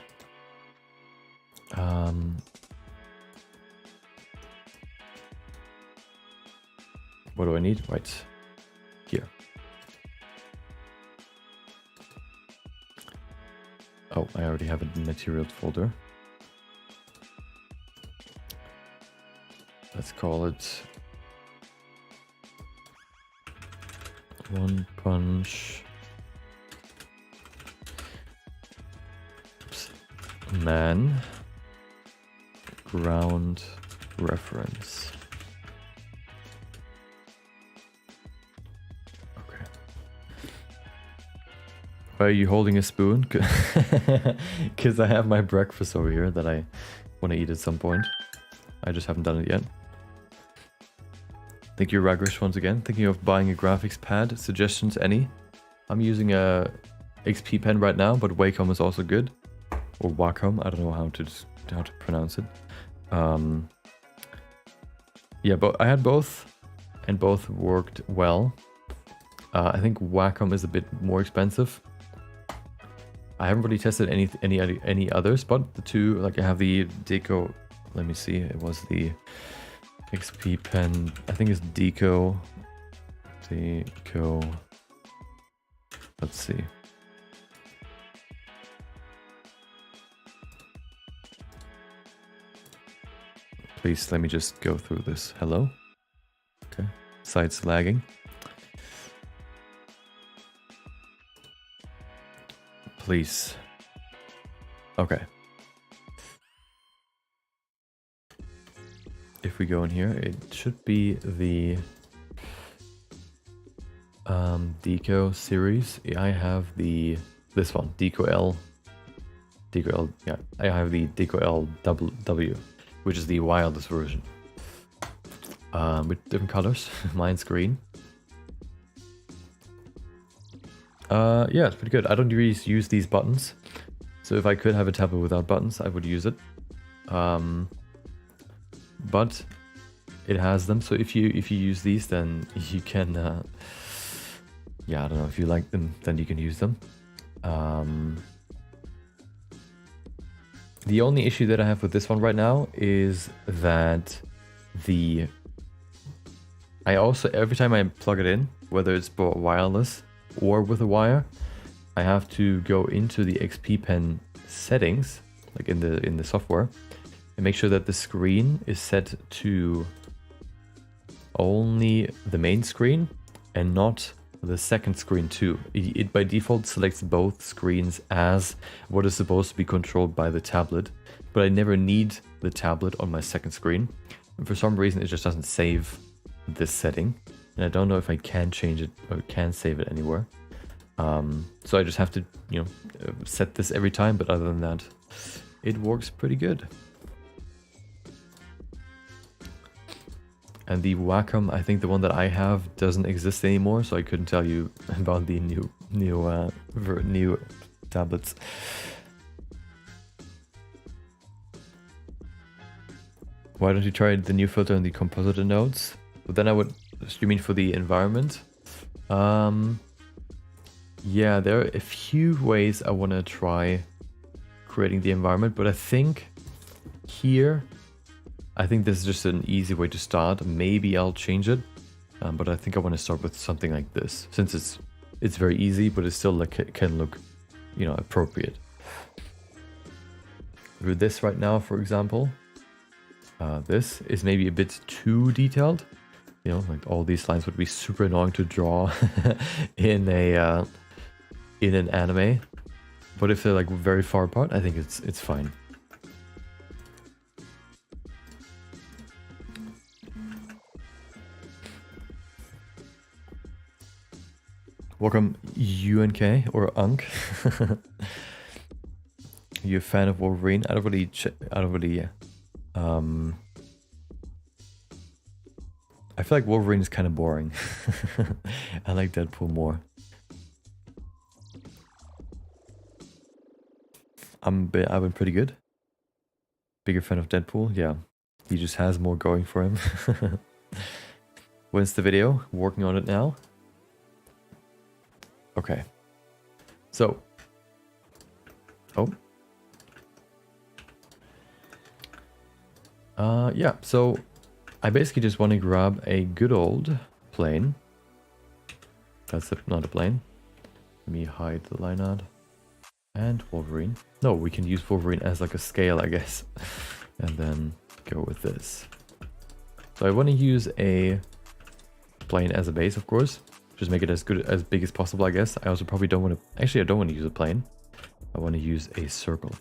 What do I need? Right here. Oh, I already have a materials folder. Let's call it One Punch Man ground reference. Okay. Why are you holding a spoon? Because I have my breakfast over here that I want to eat at some point. I just haven't done it yet. Thank you, Ragrish, once again. Thinking of buying a graphics pad. Suggestions, any? I'm using a XP pen right now, but Wacom is also good. Or Wacom, I don't know how to pronounce it. Yeah, but I had both, and both worked well. I think Wacom is a bit more expensive. I haven't really tested any others, but the two, like I have the Deco. Let me see. It was the XP pen. I think it's Deco. Let's see. Please let me just go through this. Hello? Okay. Site's lagging. Please. Okay. If we go in here, it should be the Deco series. I have this one, Deco L. Yeah, I have the Deco L W, which is the wildest version. With different colors. Mine's green. Yeah, it's pretty good. I don't really use these buttons, so if I could have a tablet without buttons, I would use it. But it has them, so if you use these, then you can. Yeah, I don't know, if you like them, then you can use them. The only issue that I have with this one right now is that I also, every time I plug it in, whether it's wireless or with a wire, I have to go into the XP Pen settings, like in the software, and make sure that the screen is set to only the main screen and not the second screen too. It by default selects both screens as what is supposed to be controlled by the tablet, but I never need the tablet on my second screen, and for some reason it just doesn't save this setting, and I don't know if I can change it or can save it anywhere. So I just have to, set this every time, but other than that, it works pretty good. And the Wacom, I think the one that I have doesn't exist anymore, so I couldn't tell you about the new tablets. Why don't you try the new filter on the compositor nodes? But then I would, you mean for the environment? Yeah, there are a few ways I want to try creating the environment, but I think here, I think this is just an easy way to start. Maybe I'll change it, but I think I want to start with something like this, since it's very easy, but it still can look, you know, appropriate. With this right now, for example, this is maybe a bit too detailed. You know, like all these lines would be super annoying to draw in an anime, but if they're like very far apart, I think it's fine. Welcome UNK or UNK. You a fan of Wolverine? I don't really. I feel like Wolverine is kind of boring. I like Deadpool more. I've been pretty good. Bigger fan of Deadpool, yeah. He just has more going for him. When's the video? Working on it now. Okay. So. Oh. Yeah, so I basically just want to grab a good old plane. That's not a plane. Let me hide the line art. And Wolverine. No, we can use Wolverine as like a scale, I guess. And then go with this. So I want to use a plane as a base, of course. Just make it as big as possible, I guess. I also probably don't want to... Actually, I don't want to use a plane. I want to use a circle.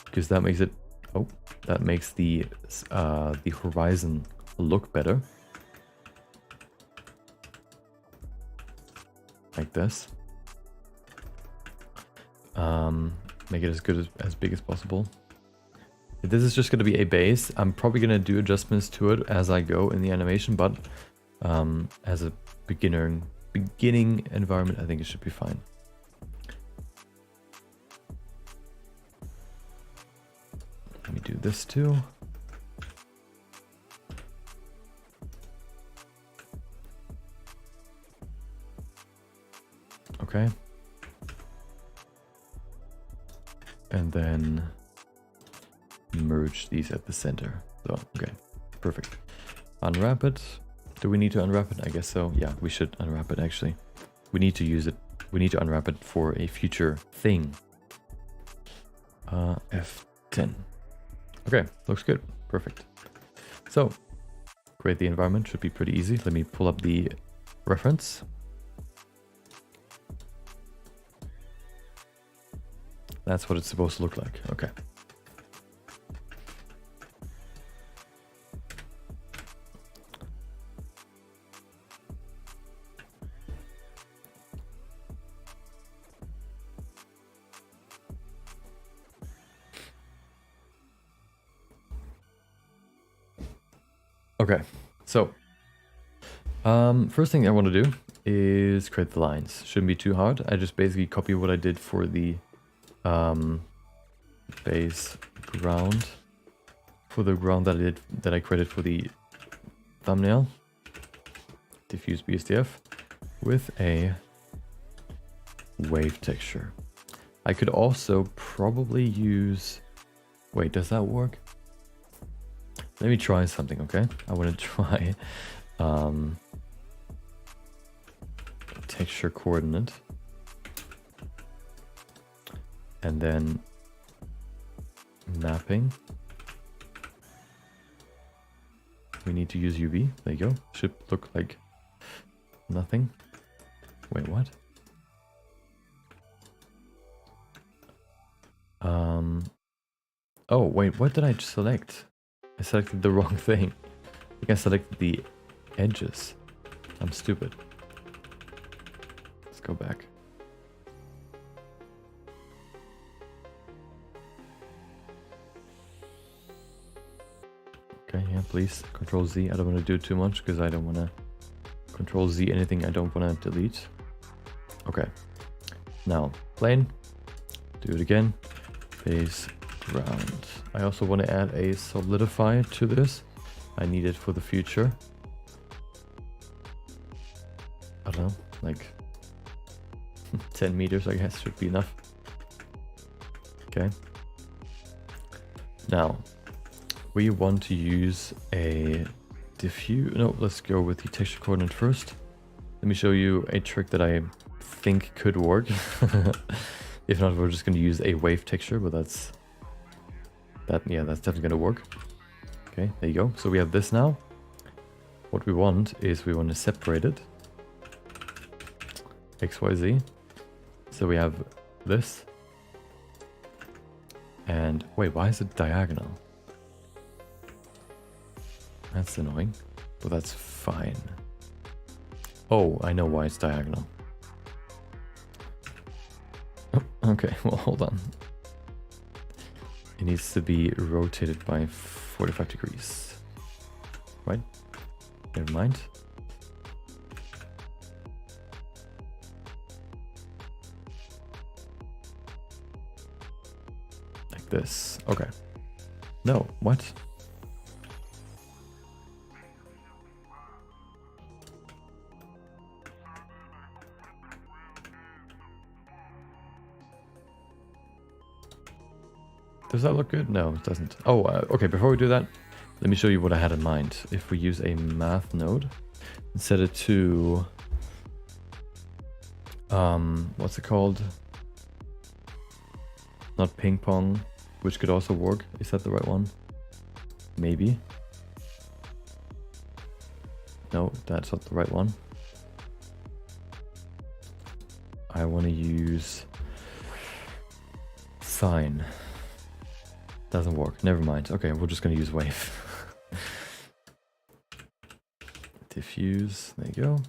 Because that makes it... Oh, that makes the horizon look better. Like this. Make it as big as possible. This is just going to be a base. I'm probably going to do adjustments to it as I go in the animation, but as a beginning environment, I think it should be fine. Let me do this too. Okay. And then merge these at the center. So, okay, perfect. Unwrap it. Do we need to unwrap it? I guess so. Yeah, we should unwrap it actually. We need to use it. We need to unwrap it for a future thing. F10. Okay, looks good. Perfect. So, create the environment should be pretty easy. Let me pull up the reference. That's what it's supposed to look like. Okay. Okay, so first thing I want to do is create the lines. Shouldn't be too hard. I just basically copy what I did for the base ground, for the ground that I created for the thumbnail. Diffuse BSDF with a wave texture. I could also probably use... Wait, does that work? Let me try something, okay? I want to try texture coordinate. And then mapping. We need to use UV. There you go. Should look like nothing. Wait, what? Oh, wait, what did I select? I selected the wrong thing. I think I selected the edges. I'm stupid. Let's go back. Yeah, please. Control Z. I don't want to do too much because I don't want to Control Z anything I don't want to delete. Okay. Now, plane. Do it again. Base, ground. I also want to add a solidifier to this. I need it for the future. I don't know, like 10 meters, I guess, should be enough. Okay. Now, we want to use a diffuse. No, let's go with the texture coordinate first. Let me show you a trick that I think could work. If not, we're just going to use a wave texture, but that's definitely going to work. Okay, there you go. So we have this now. What we want is we want to separate it. XYZ. So we have this. And wait, why is it diagonal? That's annoying, but that's fine. Oh, I know why it's diagonal. Oh, okay, well, hold on. It needs to be rotated by 45 degrees. Right? Never mind. Like this. Okay. No, what? Does that look good? No, it doesn't. Oh, okay, before we do that, let me show you what I had in mind. If we use a math node and set it to, what's it called? Not ping pong, which could also work. Is that the right one? Maybe. No, that's not the right one. I want to use sine. Doesn't work. Never mind. Okay, we're just going to use wave. Diffuse. There you go.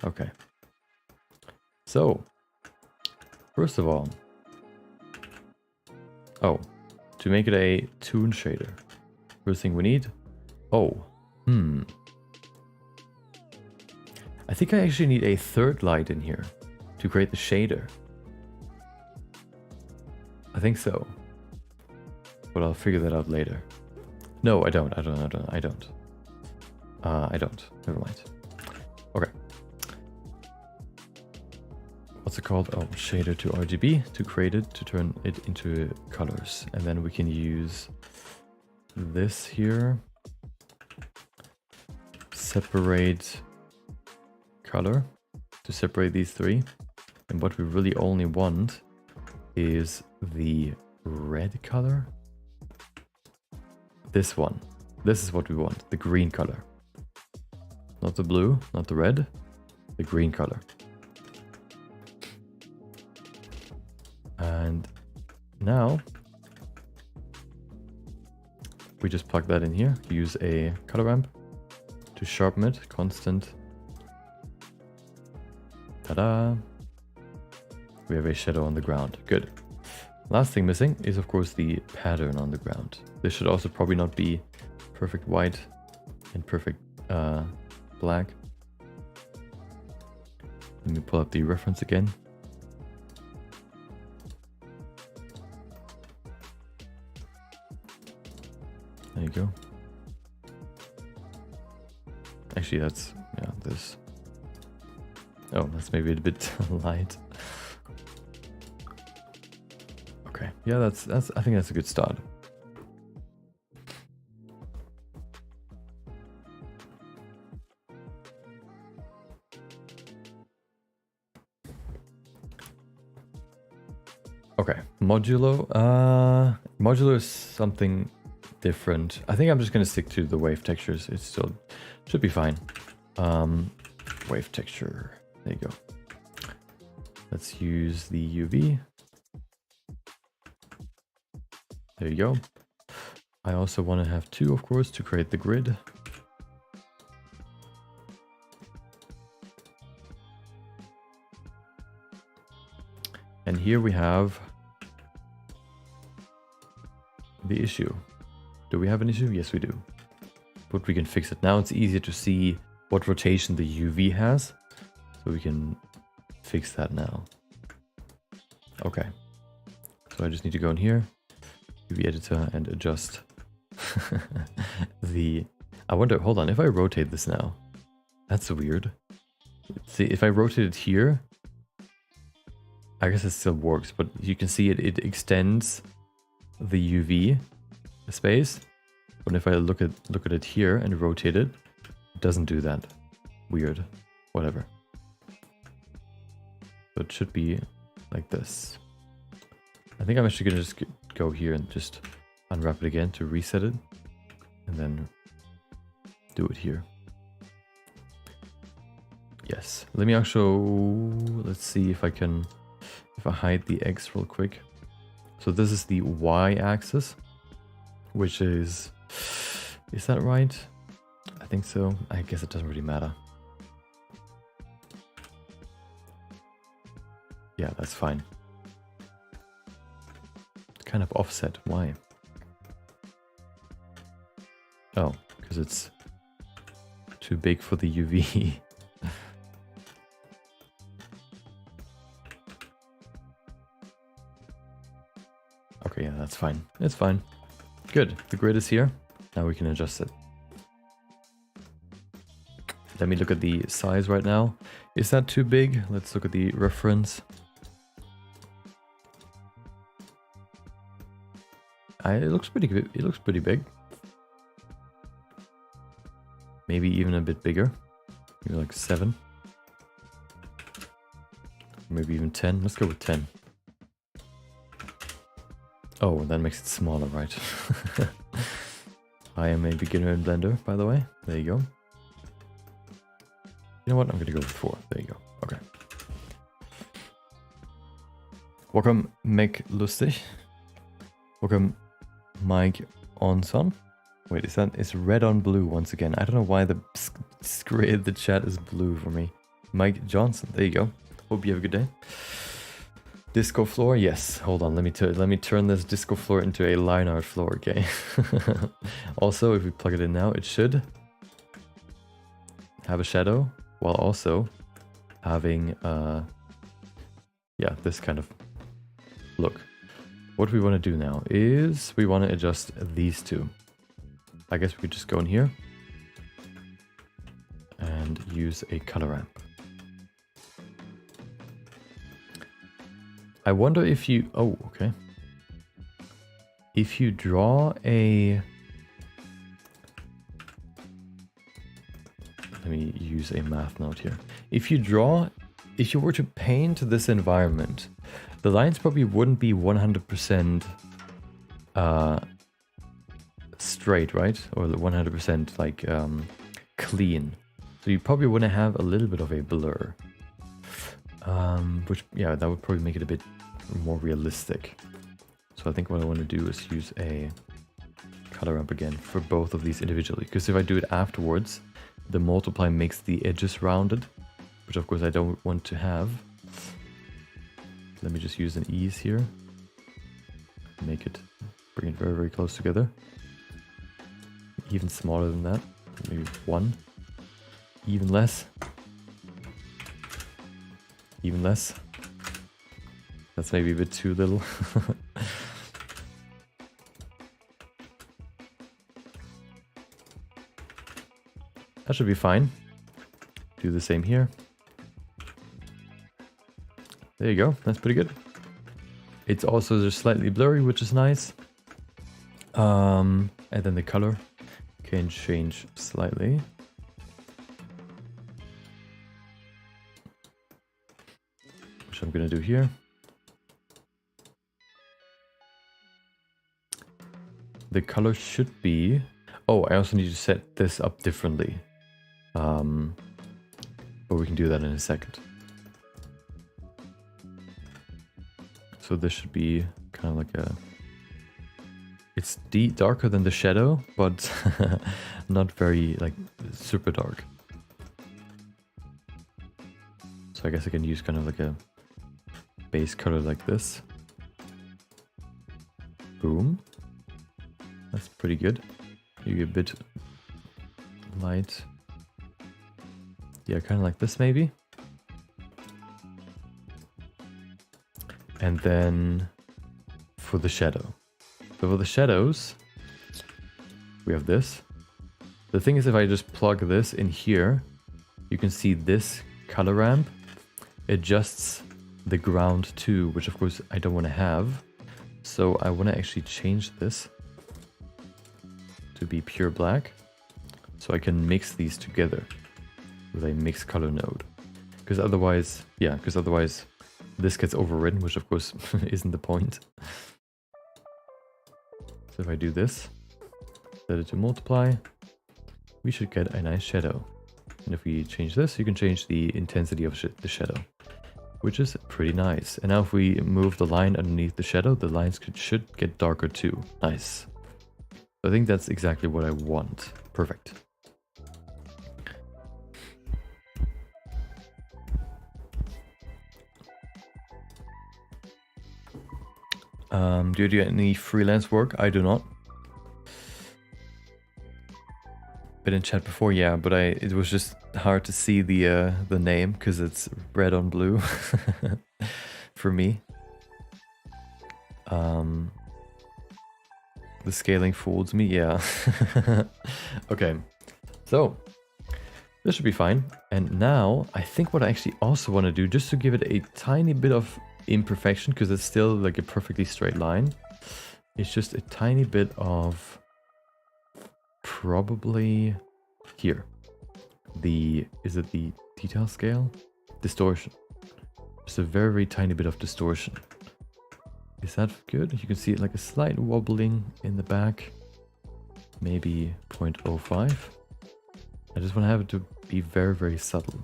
Okay. So, first of all, to make it a toon shader, first thing we need. I think I actually need a third light in here to create the shader. I think so. But I'll figure that out later. No, I don't. Never mind. Okay. What's it called? Oh, shader to RGB to create it, to turn it into colors. And then we can use this here. Separate color to separate these three. And what we really only want is the red color. This one. This is what we want. The green color. Not the blue, not the red. The green color. And now we just plug that in here. Use a color ramp to sharpen it. Constant. Ta-da! We have a shadow on the ground. Good. Last thing missing is, of course, the pattern on the ground. This should also probably not be perfect white and perfect black. Let me pull up the reference again. There you go. Actually, that's, yeah, this. Oh, that's maybe a bit light. Okay, yeah, that's I think that's a good start. Okay, modulo. Modulo is something different. I think I'm just gonna stick to the wave textures. It still should be fine. Wave texture. There you go. Let's use the UV. There you go. I also want to have two, of course, to create the grid. And here we have the issue. Do we have an issue? Yes, we do. but we can fix it. Now it's easier to see what rotation the UV has. So we can fix that now. Okay. So I just need to go in here, UV editor, and adjust the... I wonder, hold on, if I rotate this now, that's weird. See, if I rotate it here, I guess it still works, but you can see it extends the UV space. But if I look at it here and rotate it, it doesn't do that. Weird. Whatever. So it should be like this. I think I'm actually gonna just go here and just unwrap it again to reset it, and then do it here. Yes. Let me also, let's see if I can, if I hide the X real quick. So this is the Y axis, which is that right? I think so. I guess it doesn't really matter. Yeah, that's fine. It's kind of offset. Why? Oh, because it's too big for the UV. Okay, yeah, that's fine. It's fine. Good. The grid is here. Now we can adjust it. Let me look at the size right now. Is that too big? Let's look at the reference. It looks pretty good. It looks pretty big. Maybe even a bit bigger. Maybe like 7. Maybe even 10. Let's go with 10. Oh, that makes it smaller, right? I am a beginner in Blender, by the way. There you go. You know what? I'm gonna go with 4. There you go. Okay. Welcome, Meg Lustig. Welcome, Mike Onson. Wait, is red on blue once again? I don't know why the chat is blue for me. Mike Johnson. There you go. Hope you have a good day. Disco floor, yes. Hold on, let me turn this disco floor into a line art floor, okay? Also, if we plug it in now, it should have a shadow while also having yeah, this kind of look. What we want to do now is we want to adjust these two. I guess we could just go in here and use a color ramp. I wonder if you... Oh, okay. If you draw a... Let me use a math note here. If you were to paint this environment, the lines probably wouldn't be 100% straight, right? Or 100% like clean. So you probably want to have a little bit of a blur. Which, yeah, that would probably make it a bit more realistic. So I think what I want to do is use a color ramp again for both of these individually. Because if I do it afterwards, the multiply makes the edges rounded, which of course I don't want to have. Let me just use an ease here. Make it, bring it very, very close together. Even smaller than that, maybe 1. Even less. Even less. That's maybe a bit too little. That should be fine. Do the same here. There you go. That's pretty good. It's also just slightly blurry, which is nice. And then the color can change slightly. Which I'm gonna do here. The color should be... Oh, I also need to set this up differently. But we can do that in a second. So this should be kind of like a... It's darker than the shadow, but not very, like, super dark. So I guess I can use kind of like a base color like this. Boom. That's pretty good. You get a bit light. Yeah, kind of like this maybe. And then for the shadow. So for the shadows, we have this. The thing is, if I just plug this in here, you can see this color ramp adjusts the ground too, which of course I don't want to have. So I want to actually change this to be pure black, so I can mix these together with a mix color node. Because otherwise, this gets overridden, which of course isn't the point. So if I do this, set it to multiply, we should get a nice shadow. And if we change this, you can change the intensity of the shadow, which is pretty nice. And now if we move the line underneath the shadow, the lines should get darker too. Nice. I think that's exactly what I want. Perfect. Do you do any freelance work? I do not. Been in chat before, yeah, but it was just hard to see the name because it's red on blue for me. The scaling fools me, yeah. Okay, so this should be fine. And now I think what I actually also want to do, just to give it a tiny bit of imperfection, because it's still like a perfectly straight line, it's just a tiny bit of probably here. Is it the detail scale? Distortion. Just a very, very tiny bit of distortion. Is that good? You can see it like a slight wobbling in the back. Maybe 0.05. I just want to have it to be very, very subtle.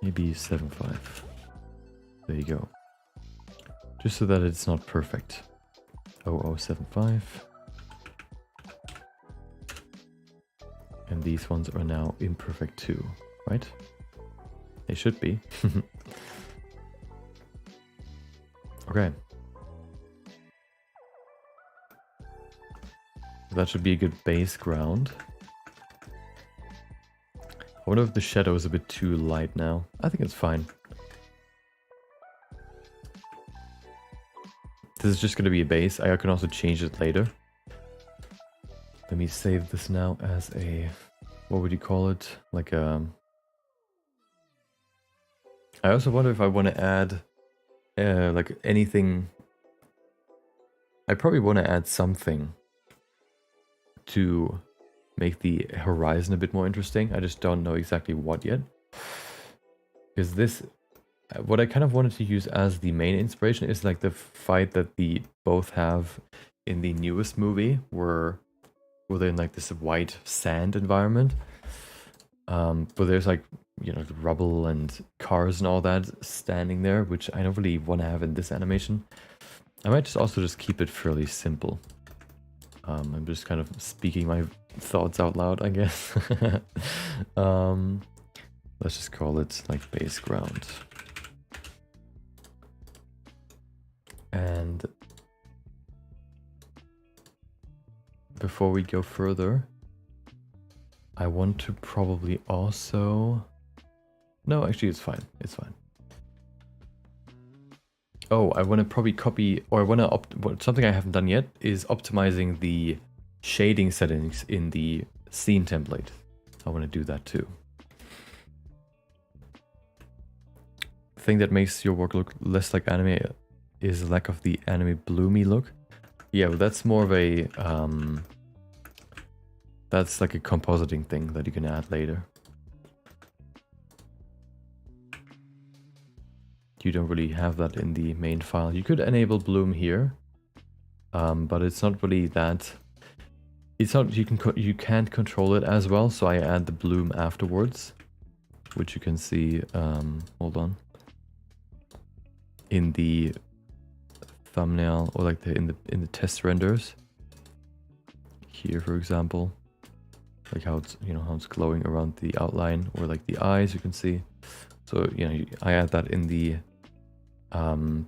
Maybe 7.5. There you go. Just so that it's not perfect. 0.075. And these ones are now imperfect too, right? They should be. Okay. That should be a good base ground. I wonder if the shadow is a bit too light now. I think it's fine. This is just going to be a base. I can also change it later. Let me save this now as a, what would you call it? Like a... I also wonder if I want to add like anything. I probably want to add something to make the horizon a bit more interesting. I just don't know exactly what yet. Because this, what I kind of wanted to use as the main inspiration is like the fight that the both have in the newest movie, where they're in like this white sand environment. But there's like, you know, the rubble and cars and all that standing there, which I don't really want to have in this animation. I might just also just keep it fairly simple. I'm just kind of speaking my thoughts out loud, I guess. Let's just call it like base ground. And before we go further, I want to probably also... No, actually it's fine. It's fine. Oh, I want to probably copy, or I want to something I haven't done yet is optimizing the shading settings in the scene template. I want to do that too. The thing that makes your work look less like anime is lack of the anime bloomy look. Yeah, but that's more of a that's like a compositing thing that you can add later. You don't really have that in the main file. You could enable bloom here, but it's not really that. It's not, you can't control it as well. So I add the bloom afterwards, which you can see. Hold on. In the thumbnail, or like in the test renders. Here, for example, like how it's, you know, how it's glowing around the outline, or like the eyes, you can see. So, you know, I add that in the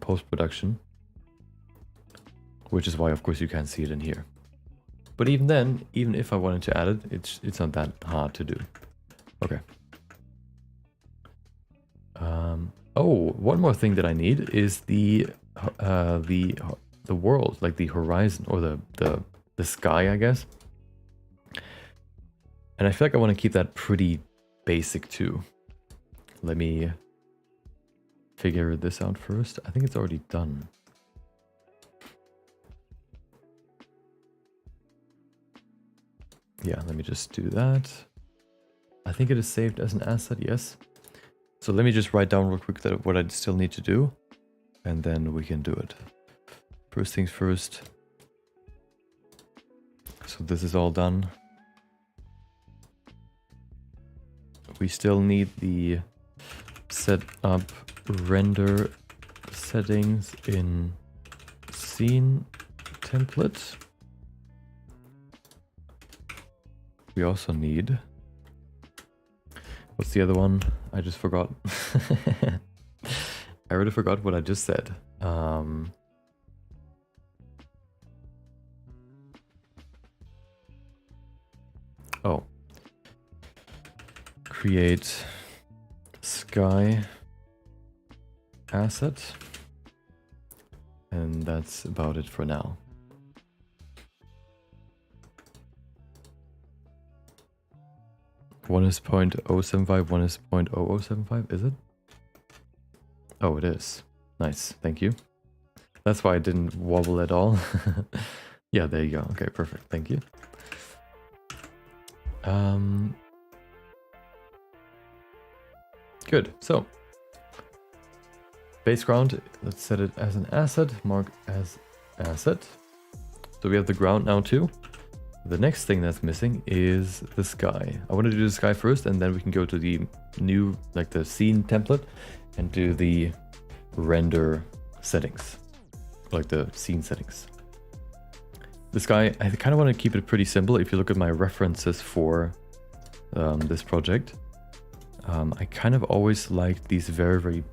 post-production, which is why, of course, you can't see it in here. But even then, even if I wanted to add it, it's not that hard to do. Okay. Oh, one more thing that I need is the world, like the horizon or the sky, I guess. And I feel like I want to keep that pretty basic too. Let me figure this out first. I think it's already done. Yeah, let me just do that. I think it is saved as an asset, yes. So let me just write down real quick that what I still need to do, and then we can do it. First things first. So this is all done. We still need the set up render settings in scene template. We also need, what's the other one? I just forgot. I already forgot what I just said. Oh. Create sky asset. And that's about it for now. One is 0.075, one is 0.0075, is it? Oh, it is. Nice, thank you. That's why I didn't wobble at all. Yeah, there you go. Okay, perfect, thank you. Good, so. Base ground, let's set it as an asset, mark as asset. So we have the ground now too. The next thing that's missing is the sky. I want to do the sky first, and then we can go to the new, like the scene template, and do the render settings, like the scene settings. The sky, I kind of want to keep it pretty simple. If you look at my references for this project, I kind of always like these very, very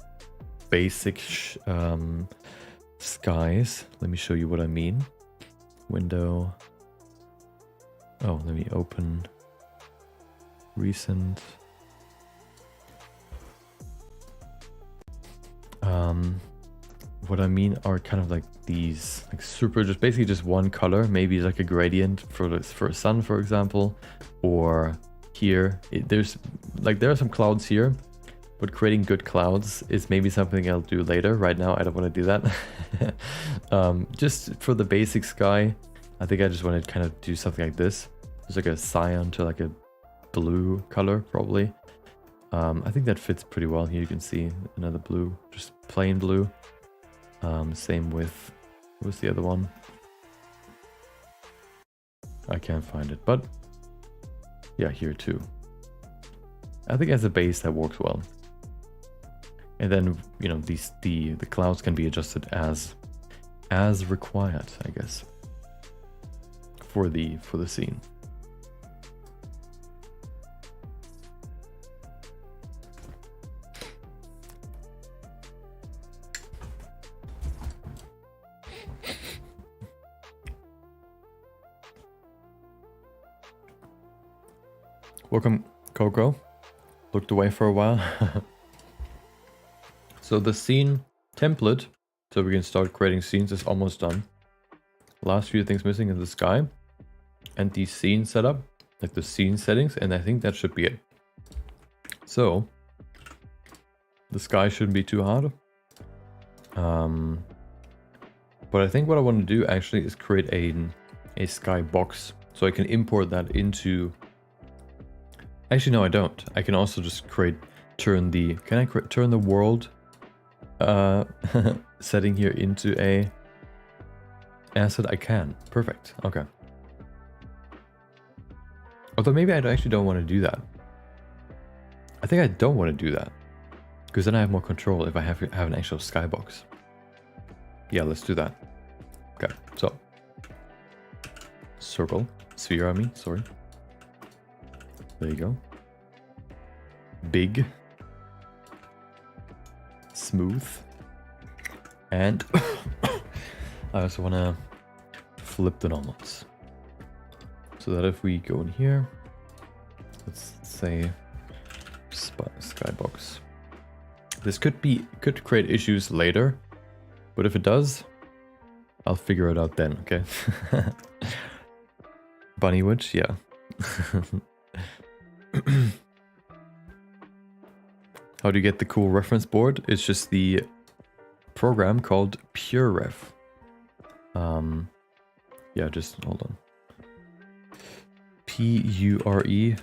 basic skies. Let me show you what I mean. Window. Oh, let me open recent. What I mean are kind of like these, like super, just basically just one color, maybe like a gradient for a sun, for example, or here. There are some clouds here, but creating good clouds is maybe something I'll do later. Right now, I don't want to do that. Just for the basic sky, I think I just want to kind of do something like this. It's like a cyan to like a blue color, probably. I think that fits pretty well. Here you can see another blue, just plain blue. Same with, what's the other one? I can't find it, but yeah, here too. I think as a base that works well. And then, you know, the clouds can be adjusted as required, I guess, for the scene. Welcome, Coco. Looked away for a while. So the scene template, so we can start creating scenes, is almost done. Last few things missing is the sky and the scene setup, like the scene settings, and I think that should be it. So the sky shouldn't be too hard. But I think what I want to do actually is create a sky box, so I can import that into. Actually, no, I don't. I can also just turn the world setting here into a asset? I can. Perfect. Okay. Although maybe I actually don't want to do that. I think I don't want to do that, because then I have more control if I have an actual skybox. Yeah, let's do that. Okay, so sphere, I mean, sorry. There you go. Big. Smooth. And I also want to flip the normals. So that if we go in here, let's say skybox. This could create issues later, but if it does, I'll figure it out then, okay? Bunny witch, yeah. How do you get the cool reference board? It's just the program called PureRef. Yeah, just hold on. PureRef.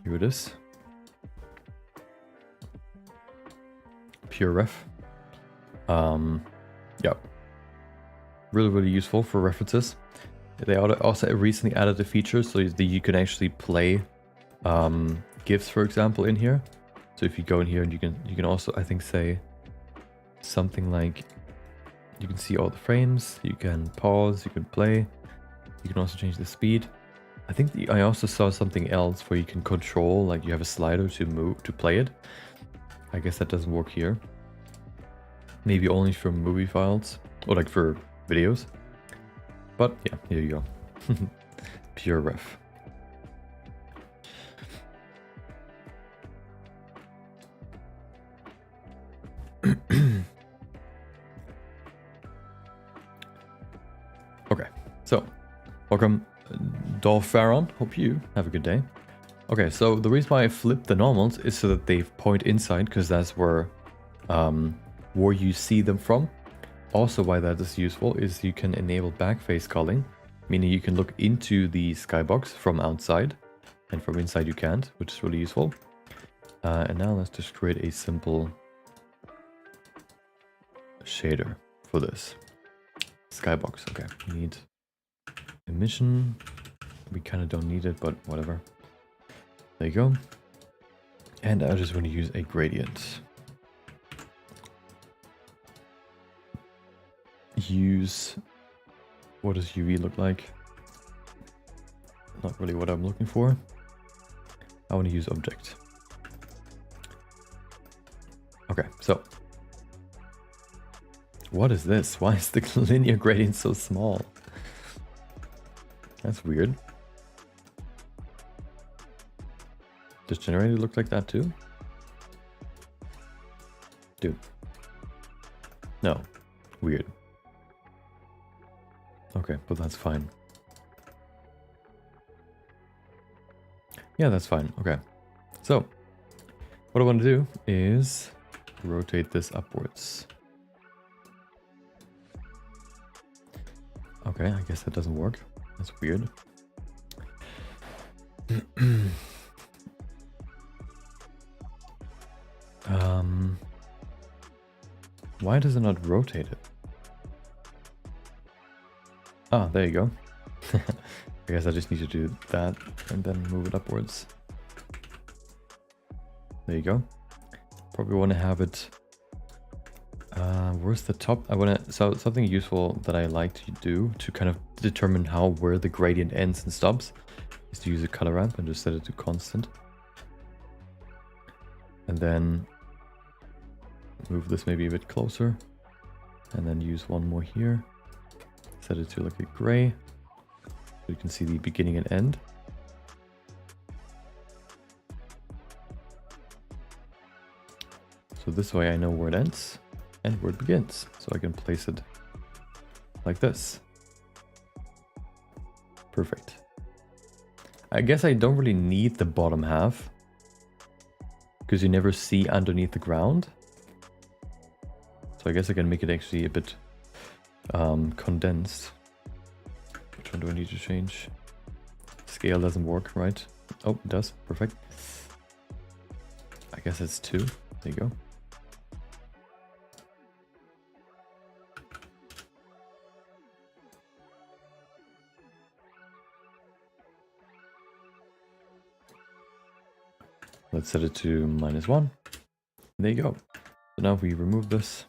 Here it is. PureRef. Yeah. Really useful for references. They also recently added a feature so that you can actually play GIFs, for example, in here. So if you go in here and you can also, I think, say something like, you can see all the frames, you can pause, you can play, you can also change the speed. I think I also saw something else where you can control, like you have a slider to play it. I guess that doesn't work here. Maybe only for movie files or like for videos. But yeah, here you go. PureRef. Okay, so welcome Dolpharon. Hope you have a good day. Okay, so the reason why I flipped the normals is so that they point inside, because that's where you see them from. Also, why that is useful is you can enable backface culling, meaning you can look into the skybox from outside, and from inside you can't, which is really useful. And now let's just create a simple shader for this skybox. Okay, we need emission. We kind of don't need it, but whatever. There you go. And I just want to use a gradient. Use, what does UV look like? Not really what I'm looking for. I want to use object. Okay, so what is this? Why is the linear gradient so small? That's weird. Does generator look like that too? Dude. No. Weird. Okay, but that's fine. Yeah, that's fine. Okay. So, what I want to do is rotate this upwards. Okay, I guess that doesn't work. That's weird. Why does it not rotate it? Ah, there you go. I guess I just need to do that and then move it upwards. There you go. Probably want to have it. Where's the top? So something useful that I like to do to kind of determine where the gradient ends and stops is to use a color ramp and just set it to constant. And then move this maybe a bit closer. And then use one more here. Set it to like a gray. So you can see the beginning and end. So this way I know where it ends and where it begins. So I can place it like this. Perfect. I guess I don't really need the bottom half, because you never see underneath the ground. So I guess I can make it actually a bit condensed. Which one do I need to change? Scale doesn't work, right? Oh, it does. Perfect. I guess it's 2. There you go. Let's set it to -1. There you go. So now if we remove this,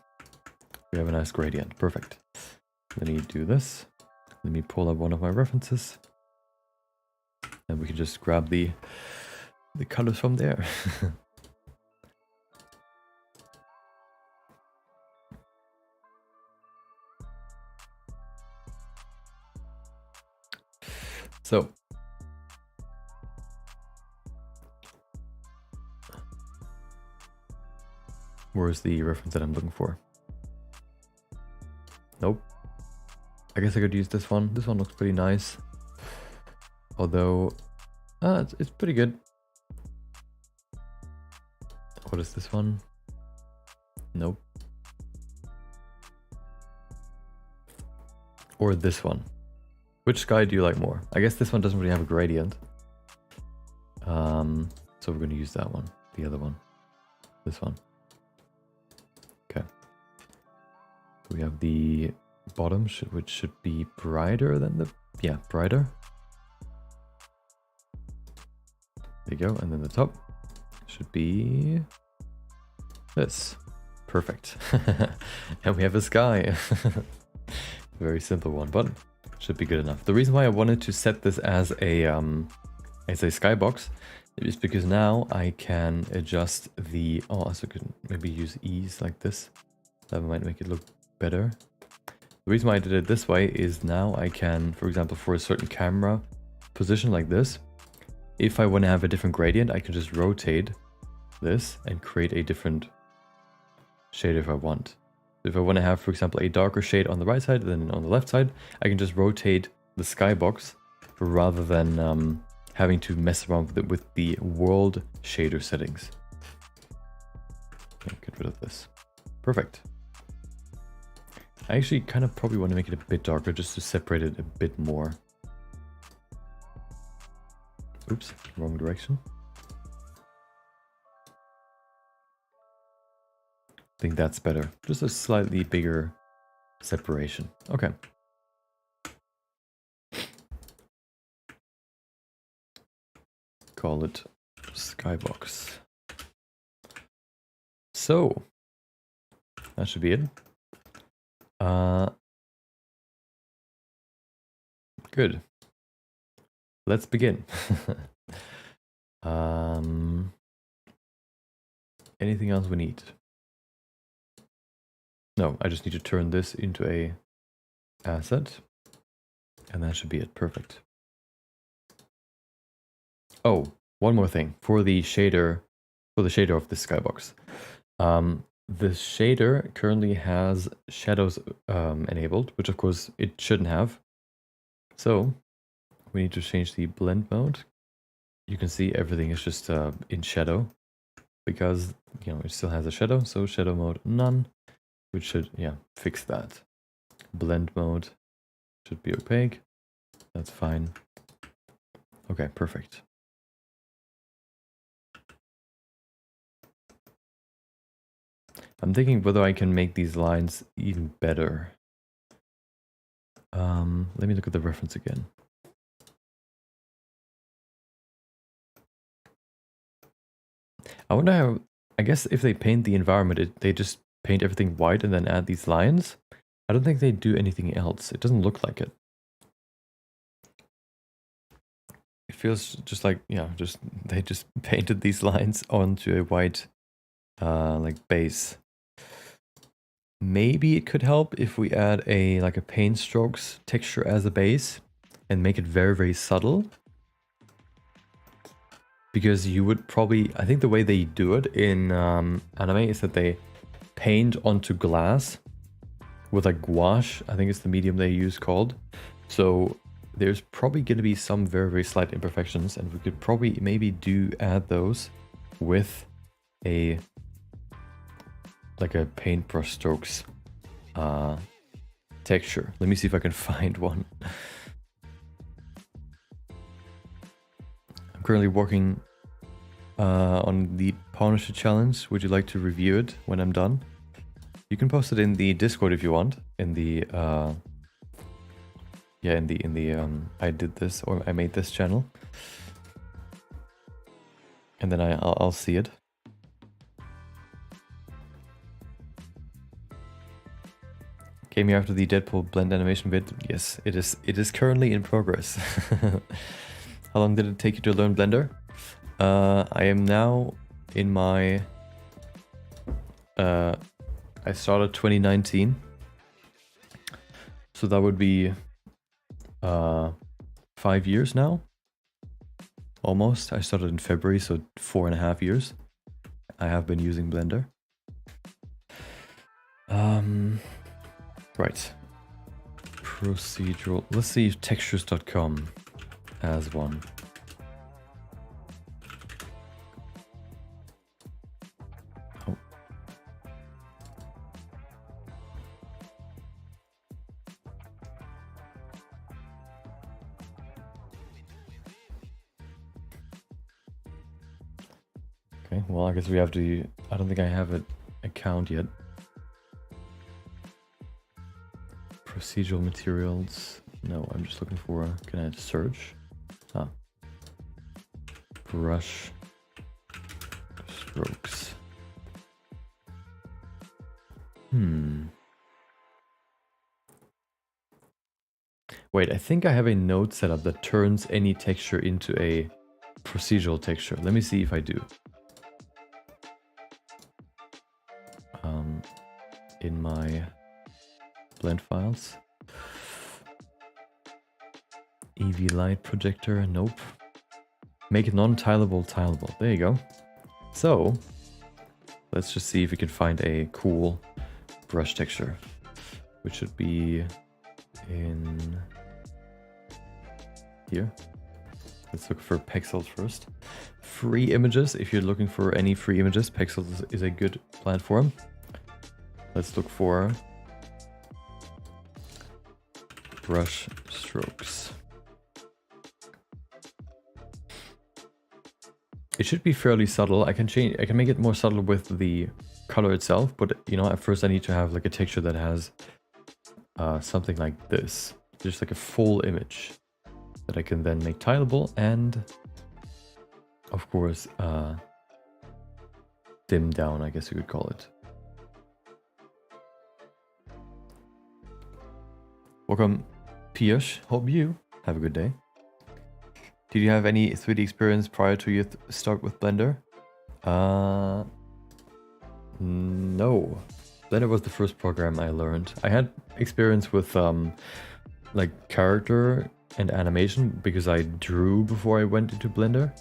we have a nice gradient. Perfect. Let me do this. Let me pull up one of my references. And we can just grab the colors from there. So where's the reference that I'm looking for? Nope. I guess I could use this one. This one looks pretty nice. Although, it's pretty good. What is this one? Nope. Or this one. Which sky do you like more? I guess this one doesn't really have a gradient. So we're going to use that one. The other one. This one. Okay. So we have the bottom, which should be brighter than the... Yeah, brighter. There you go. And then the top should be this. Perfect. And we have a sky. Very simple one, but should be good enough. The reason why I wanted to set this as a skybox is because now I can adjust the... Oh, also could maybe use ease like this. That might make it look better. The reason why I did it this way is now I can, for example, for a certain camera position like this, if I want to have a different gradient, I can just rotate this and create a different shade if I want. If I want to have, for example, a darker shade on the right side than on the left side, I can just rotate the skybox rather than having to mess around with the world shader settings. Okay, get rid of this. Perfect. I actually kind of probably want to make it a bit darker just to separate it a bit more. Oops, wrong direction. I think that's better. Just a slightly bigger separation. Okay. Call it skybox. So that should be it. Good. Let's begin. Anything else we need? No, I just need to turn this into a asset, and that should be it. Perfect. Oh, one more thing for the shader, of the skybox. The shader currently has shadows enabled, which of course it shouldn't have. So we need to change the blend mode. You can see everything is just in shadow because, you know, it still has a shadow. So shadow mode none, which should, yeah, fix that. Blend mode should be opaque. That's fine. Okay, perfect. I'm thinking whether I can make these lines even better. Let me look at the reference again. I wonder how, I guess if they paint the environment, they just paint everything white and then add these lines. I don't think they do anything else. It doesn't look like it. It feels just like, yeah, they just painted these lines onto a white like base. Maybe it could help if we add a paint strokes texture as a base and make it very, very subtle. Because you would probably, I think the way they do it in anime is that they paint onto glass with like gouache, I think it's the medium they use called. So there's probably going to be some very, very slight imperfections, and we could probably maybe add those with a paintbrush strokes texture. Let me see if I can find one. I'm currently working on the Punisher challenge. Would you like to review it when I'm done? You can post it in the Discord if you want. In the I did this, or I made this channel, and then I'll see it. Came here after the Deadpool blend animation vid. Yes, it is currently in progress. How long did it take you to learn Blender? I am now in my... I started 2019. So that would be 5 years now. Almost. I started in February, so 4.5 years. I have been using Blender. Right. Procedural. Let's see if textures.com has one. Oh. Okay, well, I guess we have to... I don't think I have an account yet. Procedural materials. No, I'm just looking for... Can I search? Ah. Brush strokes. Wait, I think I have a node set up that turns any texture into a procedural texture. Let me see if I do. In my blend files. Eevee light projector, nope. Make it non-tileable tileable. There you go. So, let's just see if we can find a cool brush texture, which should be in here. Let's look for pixels first. Free images. If you're looking for any free images, Pixels is a good platform. Let's look for brush strokes. It should be fairly subtle. I can make it more subtle with the color itself, but you know, at first I need to have like a texture that has something like this, just like a full image that I can then make tileable and of course dim down, I guess you could call it. Welcome, Piyush. Hope you have a good day. Did you have any 3D experience prior to your start with Blender? No. Blender was the first program I learned. I had experience with like character and animation because I drew before I went into Blender,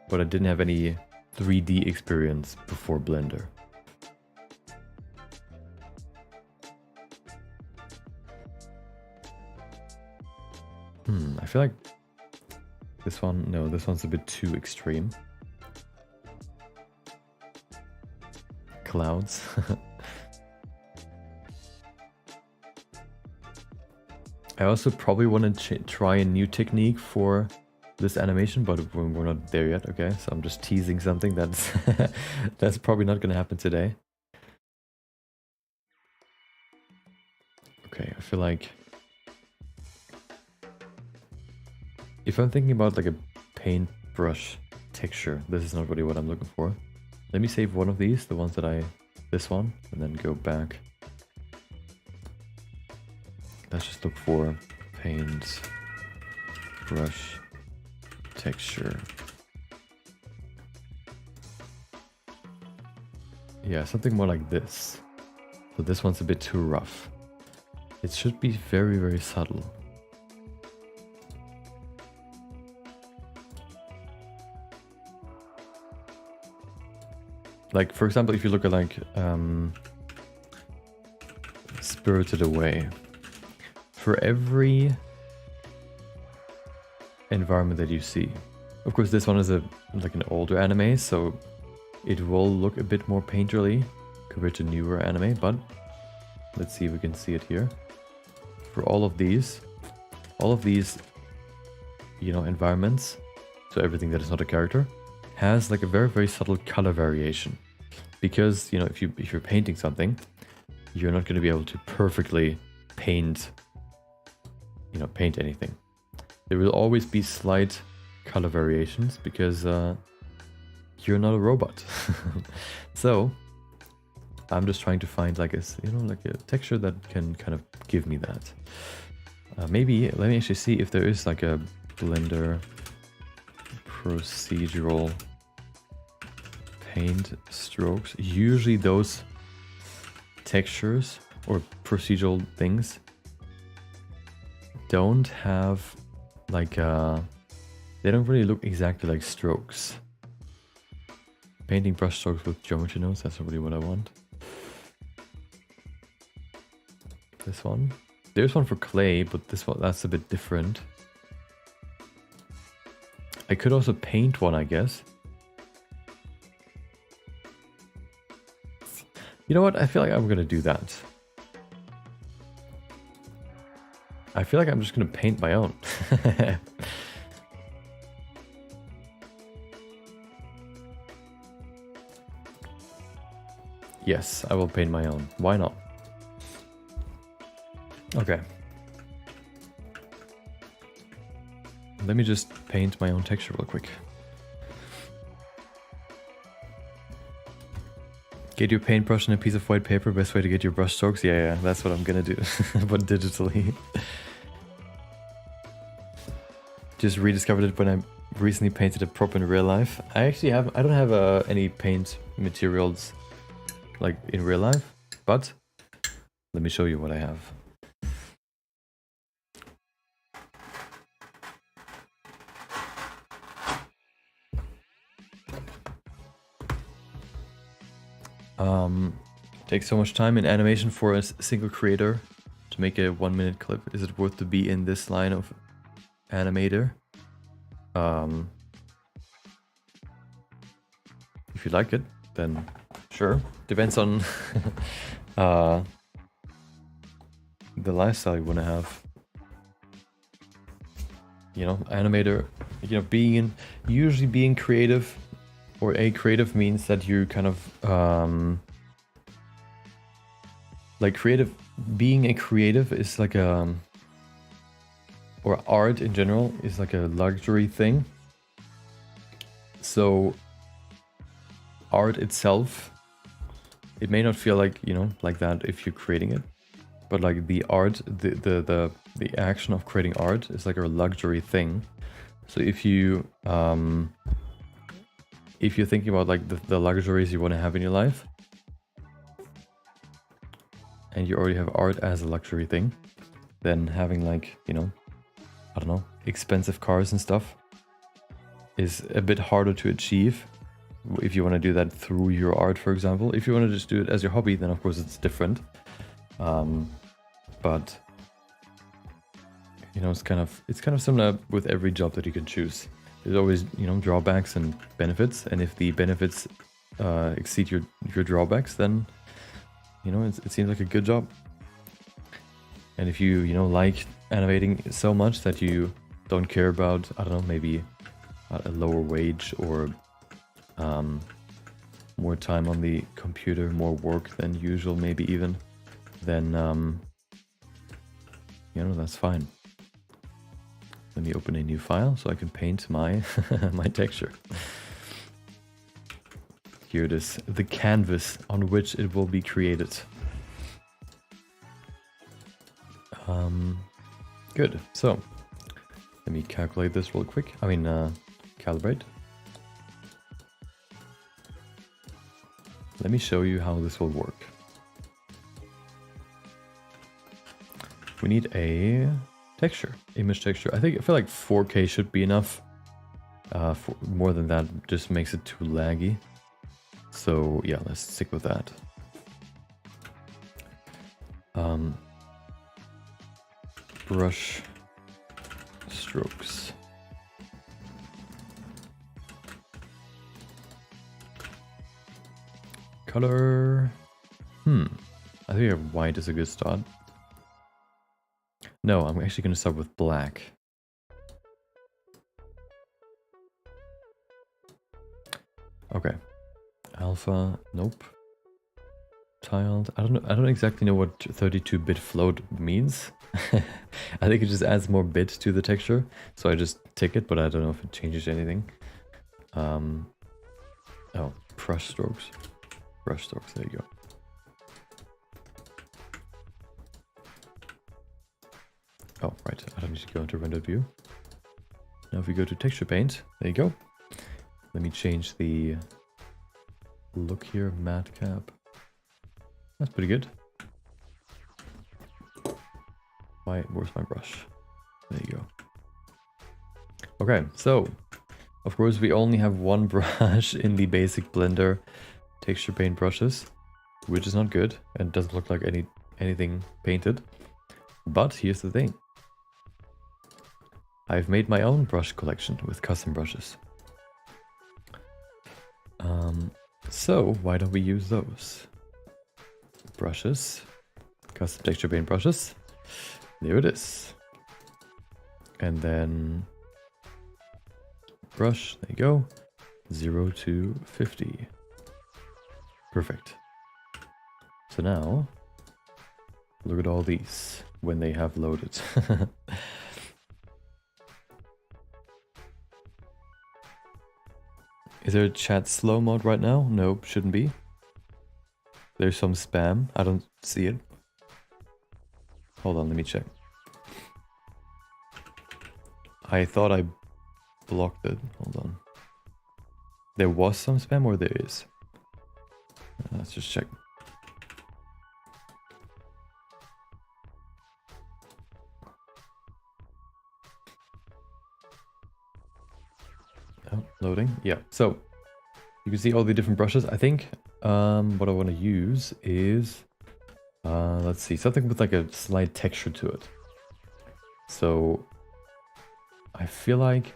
but I didn't have any 3D experience before Blender. I feel like this one, no, this one's a bit too extreme. Clouds. I also probably want to try a new technique for this animation, but we're not there yet. Okay, so I'm just teasing something that's that's probably not going to happen today. Okay, I feel like if I'm thinking about like a paintbrush texture, this is not really what I'm looking for. Let me save one of these, the ones that this one, and then go back. Let's just look for paint brush texture. Yeah, something more like this. So this one's a bit too rough. It should be very, very subtle. Like, for example, if you look at like Spirited Away, for every environment that you see, of course this one is like an older anime, so it will look a bit more painterly compared to newer anime, but let's see if we can see it here. For all of these, you know, environments, so everything that is not a character, has like a very, very subtle color variation, because you know, if you're painting something, you're not going to be able to perfectly paint, you know, paint anything. There will always be slight color variations because you're not a robot. So I'm just trying to find like a, you know, like a texture that can kind of give me that. Maybe let me actually see if there is like a Blender procedural paint strokes. Usually those textures or procedural things don't have Like, they don't really look exactly like strokes. Painting brush strokes with geometry nodes, that's not really what I want. This one. There's one for clay, but this one, that's a bit different. I could also paint one, I guess. You know what? I feel like I'm gonna do that. I feel like I'm just gonna paint my own. Yes, I will paint my own. Why not? Okay. Let me just paint my own texture real quick. Get your paintbrush and a piece of white paper. Best way to get your brush strokes. Yeah, that's what I'm gonna do, but digitally. Just rediscovered it when I recently painted a prop in real life. I don't have any paint materials like in real life, but let me show you what I have. Takes so much time in animation for a single creator to make a 1 minute clip. Is it worth to be in this line of animator? If you like it, then sure. Depends on the lifestyle you want to have. You know, animator, you know, usually being creative or a creative means that you kind of like being a creative is like or art in general is like a luxury thing. So art itself, it may not feel like, you know, like that if you're creating it, but like the art, the action of creating art is like a luxury thing. So if you're thinking about like the luxuries you want to have in your life, and you already have art as a luxury thing, then having like, you know, I don't know, expensive cars and stuff is a bit harder to achieve if you want to do that through your art, for example. If you want to just do it as your hobby, then of course it's different. But you know, it's kind of similar with every job that you can choose. There's always, you know, drawbacks and benefits, and if the benefits exceed your drawbacks, then, you know, it seems like a good job. And if you know, like animating so much that you don't care about, I don't know, maybe a lower wage or more time on the computer, more work than usual, maybe even, then you know, that's fine. Let me open a new file so I can paint my my texture. Here it is, the canvas on which it will be created. Good. So let me calculate this real quick. I mean, calibrate. Let me show you how this will work. We need a texture, image texture. I feel like 4K should be enough. For more than that just makes it too laggy. So yeah, let's stick with that. Brush strokes. Color. I think white is a good start. No, I'm actually going to start with black. Okay. Alpha, nope. Tiled. I don't exactly know what 32-bit float means. I think it just adds more bit to the texture, so I just tick it, but I don't know if it changes anything. Oh, brush strokes. Brush strokes, there you go. Oh, right, I don't need to go into render view. Now if we go to texture paint, there you go. Let me change the look here, matte cap. That's pretty good. Where's my brush? There you go. Okay, so of course we only have one brush in the basic Blender texture paint brushes, which is not good and doesn't look like anything painted. But here's the thing. I've made my own brush collection with custom brushes. So why don't we use those? Brushes, custom texture paint brushes. There it is. And then brush, there you go. 0 to 50. Perfect. So now, look at all these when they have loaded. Is there a chat slow mode right now? Nope, shouldn't be. There's some spam. I don't see it. Hold on, let me check. I thought I blocked it. Hold on. There was some spam or there is? Let's just check. Oh, loading. Yeah, so you can see all the different brushes. I think what I want to use is, let's see, something with like a slight texture to it. So I feel like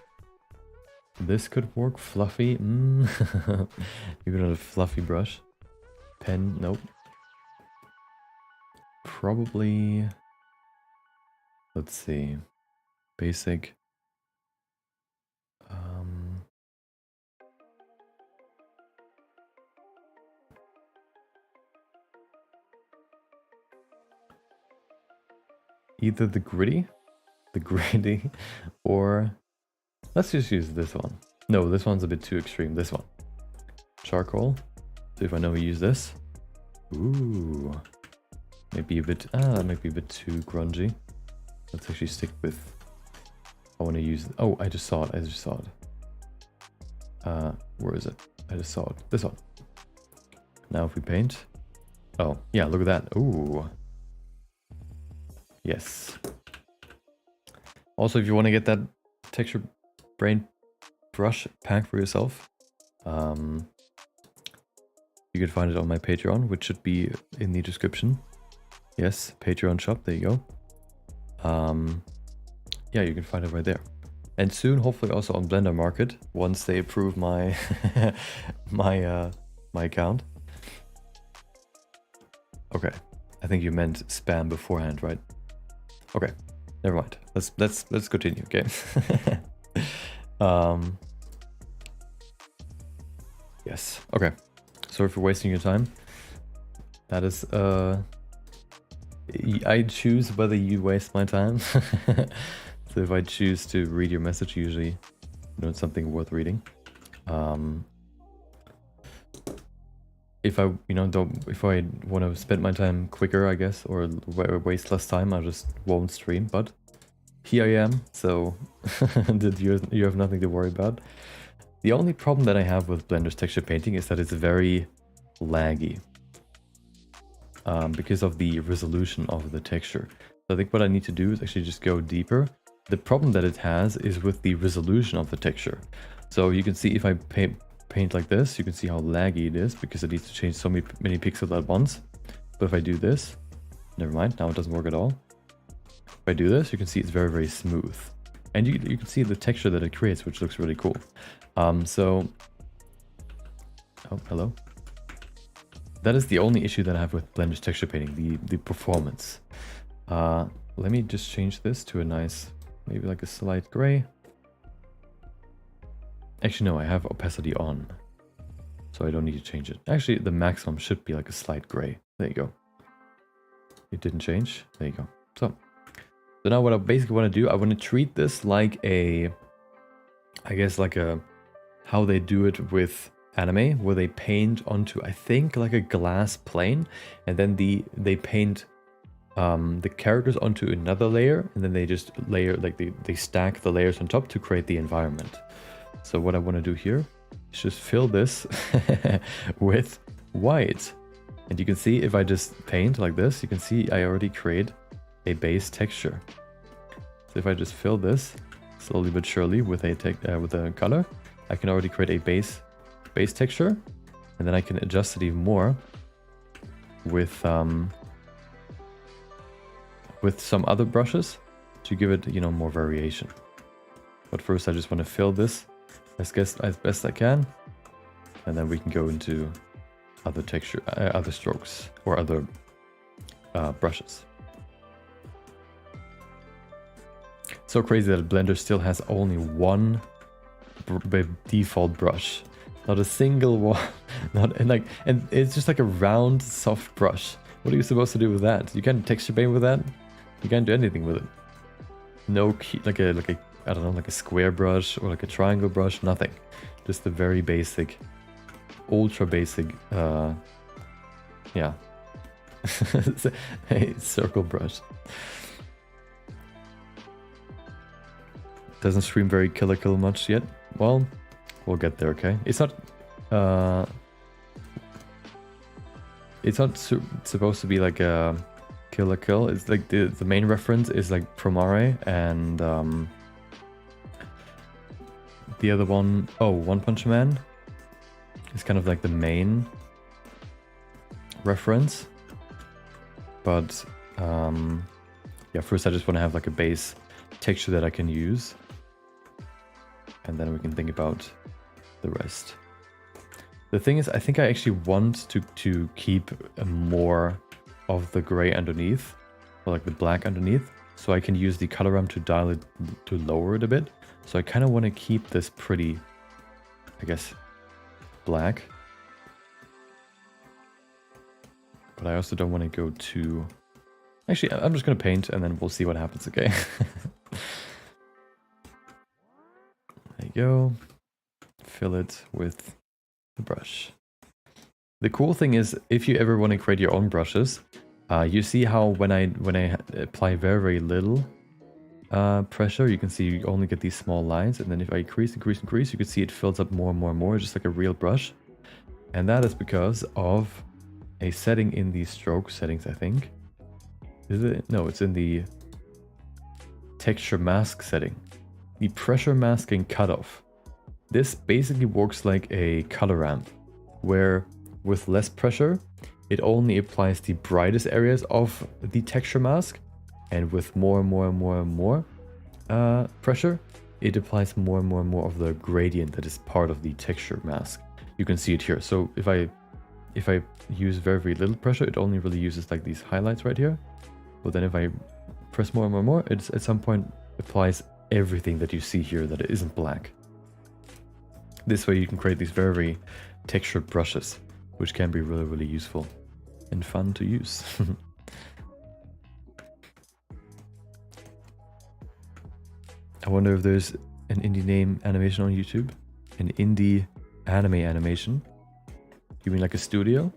this could work. Fluffy. Maybe not a fluffy brush. Pen. Nope. Probably. Let's see. Basic. Either the gritty, or let's just use this one. No, this one's a bit too extreme. This one. Charcoal. So if I know we use this. Ooh. Maybe a bit, that might be a bit too grungy. Let's actually stick with, I want to use, oh, I just saw it. Where is it? I just saw it. This one. Now if we paint. Oh, yeah, look at that. Ooh. Yes. Also, if you want to get that texture brain brush pack for yourself, you can find it on my Patreon, which should be in the description. Yes, Patreon shop, there you go. Yeah, you can find it right there. And soon, hopefully also on Blender Market, once they approve my my account. Okay, I think you meant spam beforehand, right? Okay, never mind. Let's continue. Okay. Yes. Okay. Sorry for wasting your time. That is I choose whether you waste my time. So if I choose to read your message, usually you know it's something worth reading. If I if I want to spend my time quicker, I guess, or waste less time, I just won't stream. But here I am, so you have nothing to worry about. The only problem that I have with Blender's texture painting is that it's very laggy because of the resolution of the texture. So I think what I need to do is actually just go deeper. The problem that it has is with the resolution of the texture. So you can see if I paint like this, you can see how laggy it is because it needs to change so many pixels at once. But if I do this, never mind, now it doesn't work at all. If I do this, you can see it's very, very smooth. And you can see the texture that it creates, which looks really cool. Oh, hello. That is the only issue that I have with Blender's texture painting, the performance. Let me just change this to a nice, maybe like a slight gray. Actually, no, I have opacity on, so I don't need to change it. Actually, the maximum should be like a slight gray. There you go. It didn't change. There you go. So now what I basically want to do, I want to treat this like a, I guess like a, how they do it with anime, where they paint onto, I think, like a glass plane, and then they paint the characters onto another layer, and then they just layer, like they stack the layers on top to create the environment. So what I want to do here is just fill this with white. And you can see if I just paint like this, you can see I already create a base texture. So if I just fill this slowly but surely with a color. I can already create a base texture, and then I can adjust it even more with some other brushes to give it, you know, more variation. But first I just want to fill this as best I can, and then we can go into other texture, other strokes or other brushes. So crazy that Blender still has only one default brush, not a single one, and it's just like a round, soft brush. What are you supposed to do with that? You can't texture paint with that. You can't do anything with it. No key, like a I don't know, like a square brush or like a triangle brush. Nothing. Just the very basic, ultra basic, yeah, a circle brush. Doesn't stream very killer kill much yet. Well, we'll get there, okay? It's not supposed to be like a killer kill. It's like the main reference is like Promare, and the other one, oh, One Punch Man, is kind of like the main reference. But yeah, first I just want to have like a base texture that I can use, and then we can think about the rest. The thing is, I think I actually want to keep more of the gray underneath, or like the black underneath, so I can use the color ramp to dial it, to lower it a bit. So I kind of want to keep this pretty, I guess, black. But I also don't want to go too... Actually, I'm just going to paint and then we'll see what happens, okay? There you go. Fill it with the brush. The cool thing is, if you ever want to create your own brushes, you see how when I apply very, very little pressure, you can see you only get these small lines, and then if I increase, you can see it fills up more and more and more, just like a real brush. And that is because of a setting in the stroke settings, I think. Is it? No, it's in the texture mask setting. The pressure masking cutoff. This basically works like a color ramp, where with less pressure, it only applies the brightest areas of the texture mask, and with more and more and more and more pressure, it applies more and more and more of the gradient that is part of the texture mask. You can see it here. So if I use very, very little pressure, it only really uses like these highlights right here. But then if I press more and more and more, it at some point applies everything that you see here that isn't black. This way you can create these very, very textured brushes, which can be really, really useful and fun to use. I wonder if there's an indie name animation on YouTube. An indie anime animation. You mean like a studio?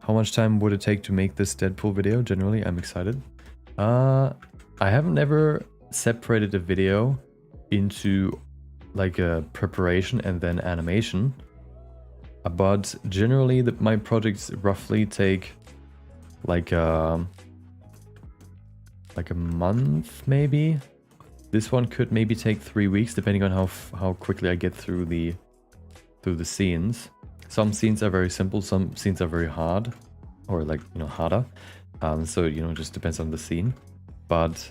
How much time would it take to make this Deadpool video? Generally, I'm excited. I haven't never separated a video into like a preparation and then animation. But generally, my projects roughly take like a month, maybe. This one could maybe take 3 weeks, depending on how quickly I get through the scenes. Some scenes are very simple, some scenes are very hard, or like, you know, harder. So, you know, it just depends on the scene. But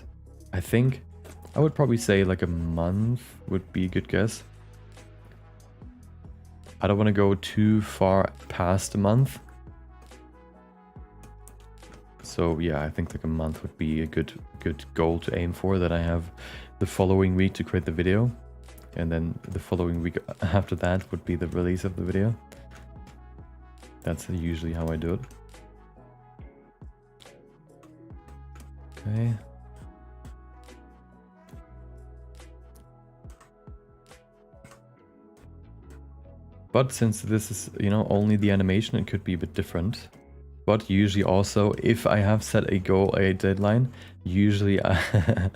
I think I would probably say like a month would be a good guess. I don't want to go too far past a month. So yeah, I think like a month would be a good goal to aim for, that I have the following week to create the video. And then the following week after that would be the release of the video. That's usually how I do it. Okay. But since this is, you know, only the animation, it could be a bit different. But usually also, if I have set a goal, a deadline, usually I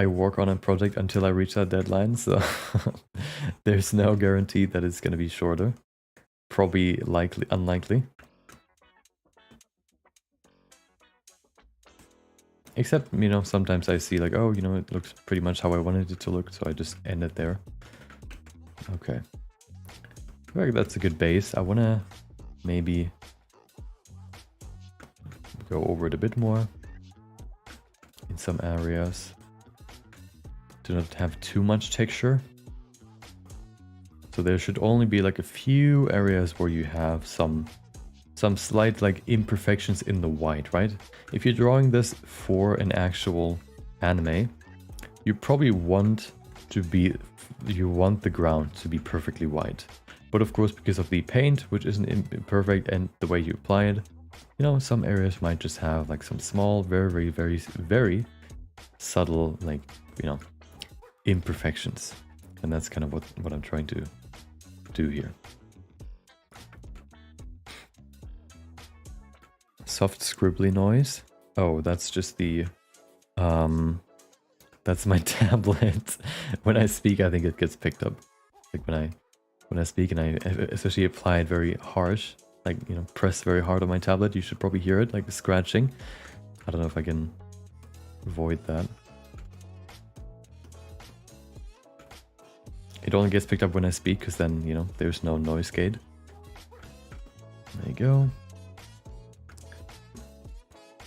work on a project until I reach that deadline. So there's no guarantee that it's going to be shorter. Probably unlikely. Except, you know, sometimes I see like, oh, you know, it looks pretty much how I wanted it to look, so I just end it there. Okay. I feel like that's a good base. I want to maybe go over it a bit more in some areas. Do not have too much texture. So there should only be like a few areas where you have some slight like imperfections in the white, right? If you're drawing this for an actual anime, you probably want the ground to be perfectly white. But of course, because of the paint, which isn't imperfect, and the way you apply it, you know, some areas might just have like some small, very, very, very subtle, like, you know, imperfections. And that's kind of what I'm trying to do here. Soft scribbly noise. Oh, that's just the that's my tablet. When I speak, I think it gets picked up. Like when I speak and I especially apply it very harsh, like, you know, press very hard on my tablet, you should probably hear it, like the scratching. I don't know if I can avoid that. It only gets picked up when I speak, because then, you know, there's no noise gate. There you go.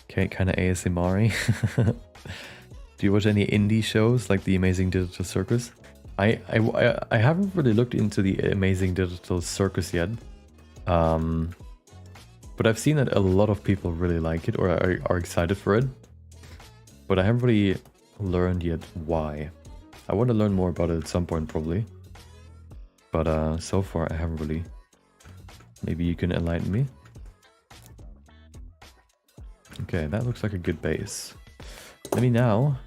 Okay, kind of ASMR-y. Do you watch any indie shows like The Amazing Digital Circus? I haven't really looked into The Amazing Digital Circus yet. But I've seen that a lot of people really like it or are excited for it. But I haven't really learned yet why. I want to learn more about it at some point probably. But so far I haven't really. Maybe you can enlighten me. Okay, that looks like a good base. Let me now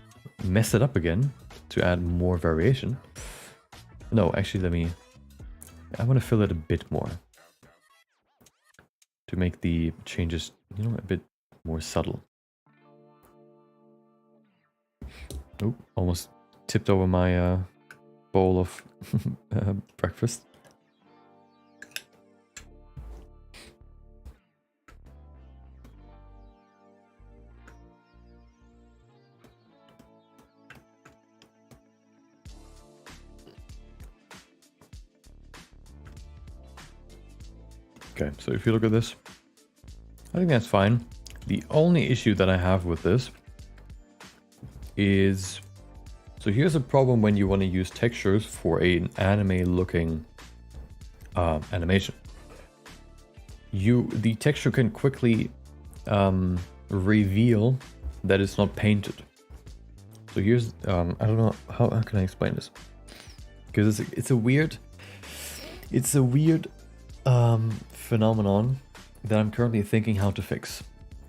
mess it up again to add more variation. No, actually I want to fill it a bit more. To make the changes, you know, a bit more subtle. Oh, almost tipped over my bowl of breakfast. Okay, so if you look at this, I think that's fine. The only issue that I have with this is, so here's a problem when you want to use textures for an anime looking animation. The texture can quickly reveal that it's not painted. So here's, I don't know, how can I explain this? Because it's a weird phenomenon that I'm currently thinking how to fix.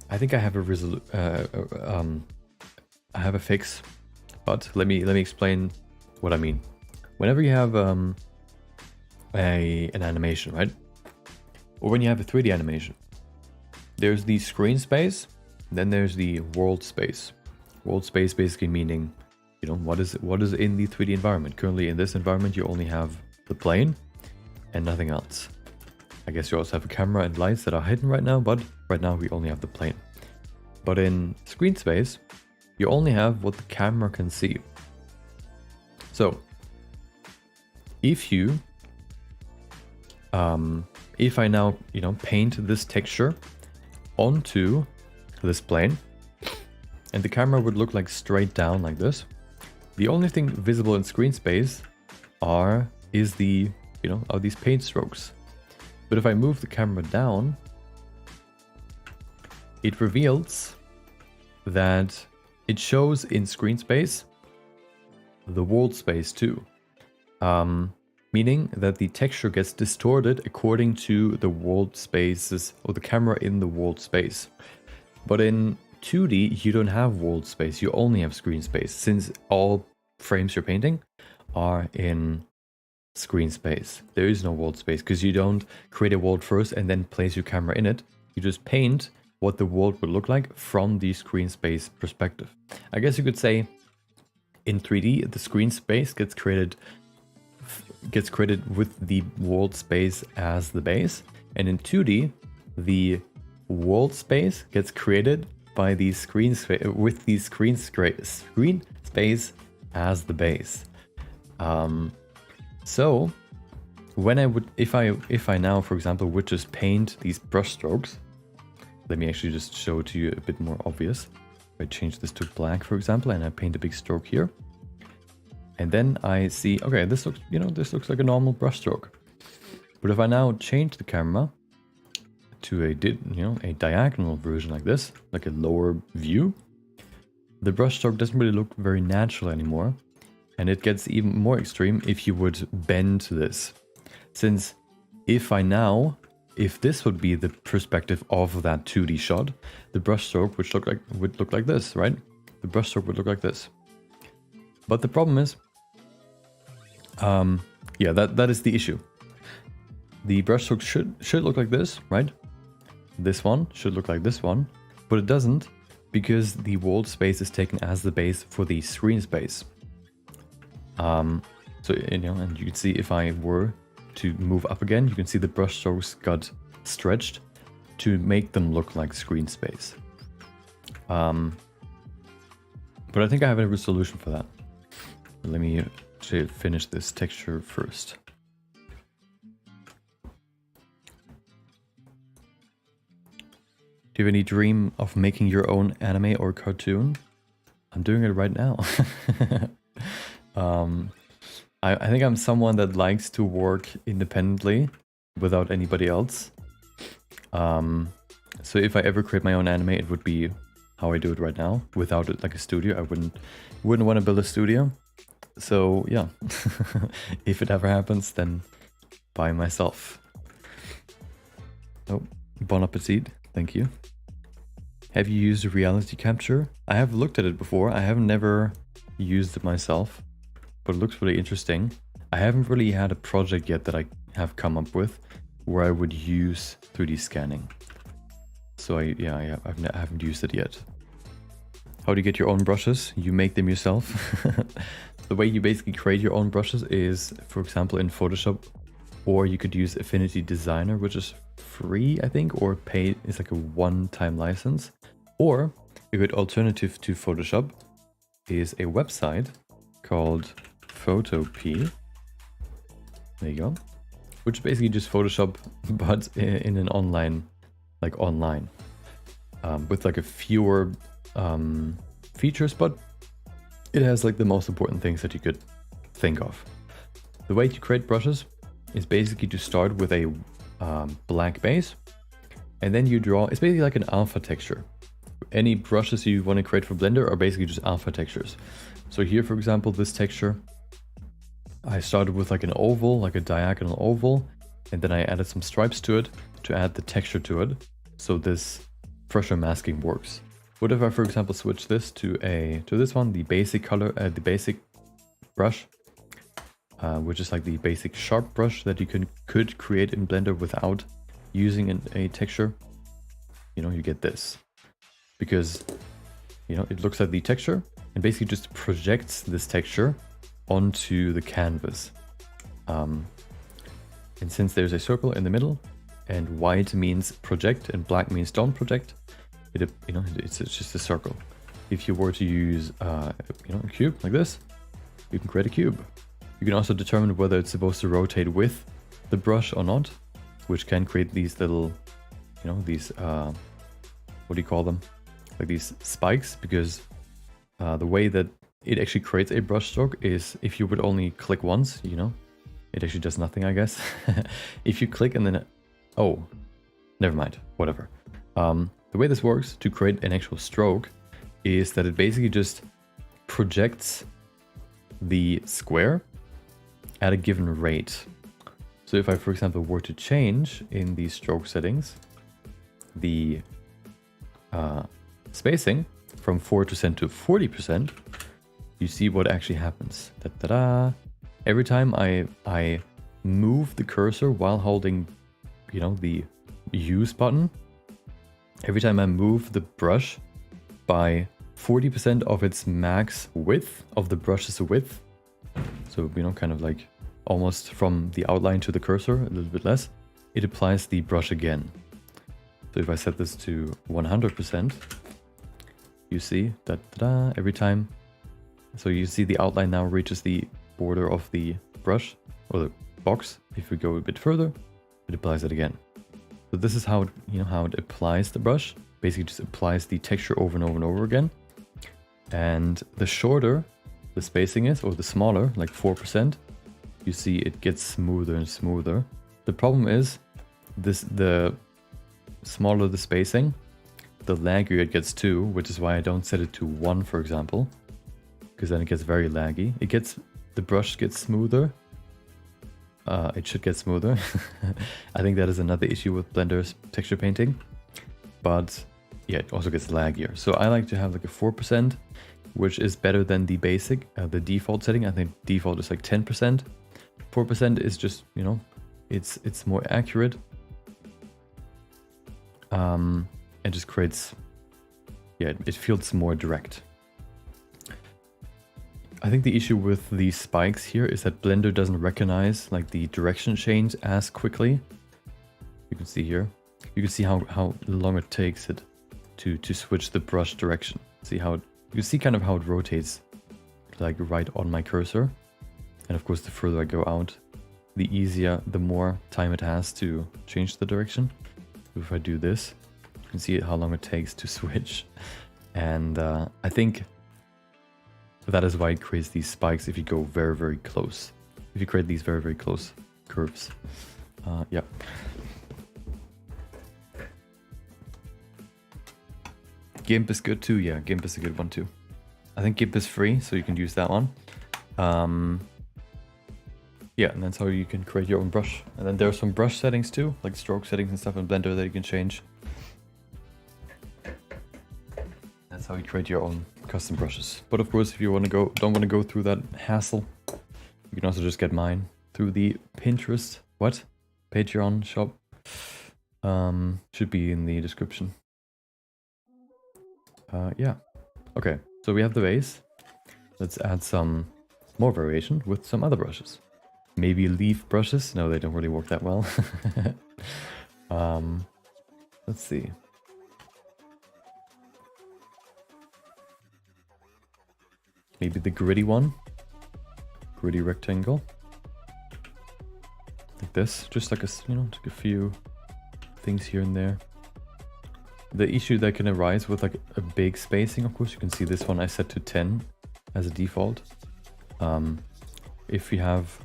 I think I have a fix, but let me explain what I mean. Whenever you have an animation, right? Or when you have a 3D animation, there's the screen space, then there's the world space. World space basically meaning, you know, what is in the 3D environment. Currently in this environment you only have the plane and nothing else. I guess you also have a camera and lights that are hidden right now, but right now we only have the plane. But in screen space, you only have what the camera can see. So, if I now, you know, paint this texture onto this plane, and the camera would look like straight down like this, the only thing visible in screen space are these paint strokes. But if I move the camera down, it reveals that it shows in screen space the world space too. Meaning that the texture gets distorted according to the world spaces or the camera in the world space. But in 2D, you don't have world space, you only have screen space, since all frames you're painting are in screen space. There is no world space because you don't create a world first and then place your camera in it. You just paint what the world would look like from the screen space perspective. I guess you could say in 3D the screen space gets created with the world space as the base, and in 2D the world space gets created by the screen with the screen space as the base. So when I would, if I now, for example, would just paint these brush strokes, let me actually just show it to you a bit more obvious. If I change this to black, for example, and I paint a big stroke here, and then I see, okay, this looks, this looks like a normal brush stroke. But if I now change the camera to a diagonal version like this, like a lower view, the brush stroke doesn't really look very natural anymore. And it gets even more extreme if you would bend this. Since if this would be the perspective of that 2D shot, the brush stroke would look like this, right? The brush stroke would look like this. But the problem is, yeah, that is the issue. The brush stroke should look like this, right? This one should look like this one, but it doesn't, because the wall space is taken as the base for the screen space. So, and you can see if I were to move up again, you can see the brush strokes got stretched to make them look like screen space. But I think I have a solution for that. Let me finish this texture first. Do you have any dream of making your own anime or cartoon? I'm doing it right now. I think I'm someone that likes to work independently without anybody else. So if I ever create my own anime, it would be how I do it right now, without it like a studio. I wouldn't want to build a studio. So yeah, if it ever happens, then by myself. Oh, bon appetit. Thank you. Have you used reality capture? I have looked at it before. I have never used it myself, but it looks really interesting. I haven't really had a project yet that I have come up with where I would use 3D scanning. So I haven't used it yet. How do you get your own brushes? You make them yourself. The way you basically create your own brushes is, for example, in Photoshop, or you could use Affinity Designer, which is free, I think, or paid. It's like a one-time license. Or a good alternative to Photoshop is a website called Photopea. There you go. Which is basically just Photoshop, but in an online, with like a fewer features, but it has like the most important things that you could think of. The way to create brushes is basically to start with a black base, and then you draw. It's basically like an alpha texture. Any brushes you want to create for Blender are basically just alpha textures. So here, for example, this texture, I started with like an oval, like a diagonal oval, and then I added some stripes to it to add the texture to it. So this pressure masking works. What if I, for example, switch this to this one, the basic color, the basic brush, which is like the basic sharp brush that you could create in Blender without using a texture. You get this, because it looks like the texture and basically just projects this texture onto the canvas. And since there's a circle in the middle, and white means project and black means don't project, it's just a circle. If you were to use a cube like this, you can create a cube. You can also determine whether it's supposed to rotate with the brush or not, which can create these little, these what do you call them? Like these spikes, because the way that it actually creates a brush stroke is if you would only click once, it actually does nothing, I guess. If you click and then, oh, never mind, whatever. The way this works to create an actual stroke is that it basically just projects the square at a given rate. So if I, for example, were to change in the stroke settings, the spacing from 4% to 40%, you see what actually happens. Da-da-da. Every time I move the cursor while holding, the use button, every time I move the brush by 40% of its max width, of the brush's width, so, kind of like almost from the outline to the cursor, a little bit less, it applies the brush again. So if I set this to 100%, you see that every time. So you see the outline now reaches the border of the brush or the box. If we go a bit further, it applies it again. So this is how how it applies the brush. Basically just applies the texture over and over and over again. And the shorter the spacing is, or the smaller, like 4%, you see it gets smoother and smoother. The problem is the smaller the spacing, the laggier it gets too, which is why I don't set it to 1, for example, because then it gets very laggy. The brush gets smoother. It should get smoother. I think that is another issue with Blender's texture painting, but yeah, it also gets laggier. So I like to have like a 4%, which is better than the basic, the default setting. I think default is like 10%. 4% is just, it's more accurate. It just creates, it feels more direct. I think the issue with these spikes here is that Blender doesn't recognize like the direction change as quickly. You can see here. You can see how long it takes it to switch the brush direction. See how you can see kind of how it rotates like right on my cursor. And of course, the further I go out, the more time it has to change the direction. If I do this, you can see how long it takes to switch. And I think that is why it creates these spikes if you go very, very close. If you create these very, very close curves. Yeah. GIMP is good too. Yeah, GIMP is a good one too. I think GIMP is free, so you can use that one. Yeah, and that's how you can create your own brush. And then there are some brush settings too, like stroke settings and stuff in Blender that you can change. That's how you create your own custom brushes. But of course, if you don't want to go through that hassle, you can also just get mine through the Patreon shop. Should be in the description. Yeah. Okay, so we have the base. Let's add some more variation with some other brushes. Maybe leaf brushes. No, they don't really work that well. Let's see. Maybe the gritty one. Gritty rectangle. Like this. Just like just a few things here and there. The issue that can arise with like a big spacing, of course, you can see this one I set to 10 as a default. If you have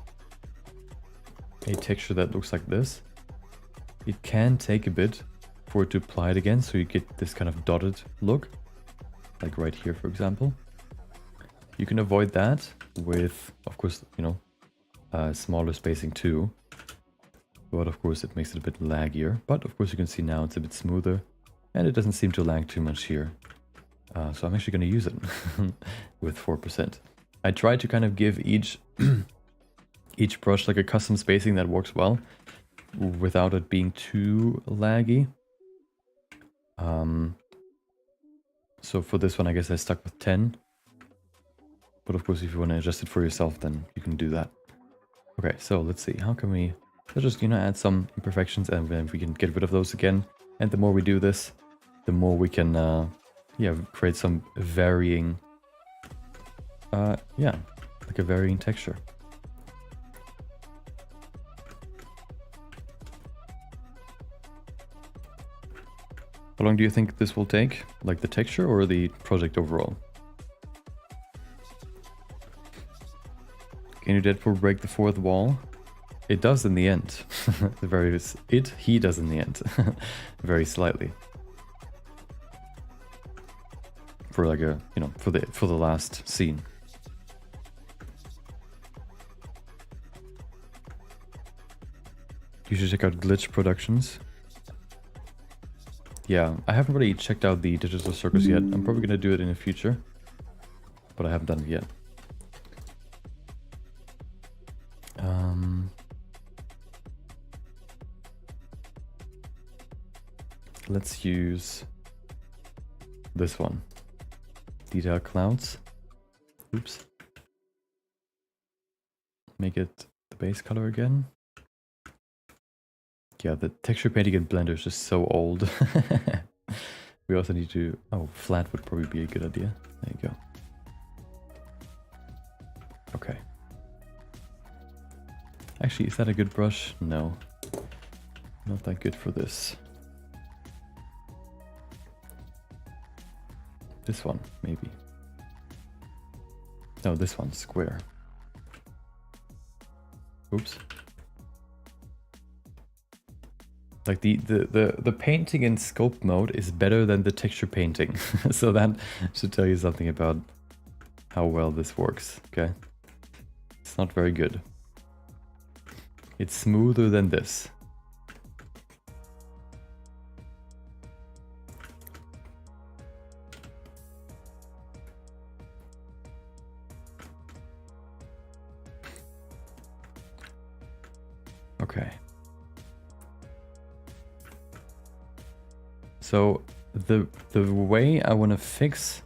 a texture that looks like this, it can take a bit for it to apply it again, so you get this kind of dotted look, like right here, for example. You can avoid that with, of course, smaller spacing too. But of course, it makes it a bit laggier. But of course, you can see now it's a bit smoother. And it doesn't seem to lag too much here. So I'm actually going to use it with 4%. I try to kind of give each brush like a custom spacing that works well without it being too laggy. So for this one, I guess I stuck with 10. But of course, if you want to adjust it for yourself, then you can do that. Okay, so let's see. How can we... Let's just, add some imperfections and then we can get rid of those again. And the more we do this, the more we can, create some varying, like a varying texture. How long do you think this will take? Like the texture or the project overall? Can you Deadpool break the fourth wall? It does in the end. He does in the end. Very slightly. For like a, for the last scene. You should check out Glitch Productions. Yeah, I haven't really checked out the Digital Circus yet. I'm probably gonna do it in the future, but I haven't done it yet. Let's use this one. Detail clouds. Oops. Make it the base color again. Yeah, the texture painting in Blender is just so old. We also need to... Oh, flat would probably be a good idea. There you go. Okay. Actually, is that a good brush? No. Not that good for this. This one, maybe. No, this one's square. Oops. Like the painting in scope mode is better than the texture painting. So that should tell you something about how well this works, okay? It's not very good. It's smoother than this. Okay. So the way I want to fix,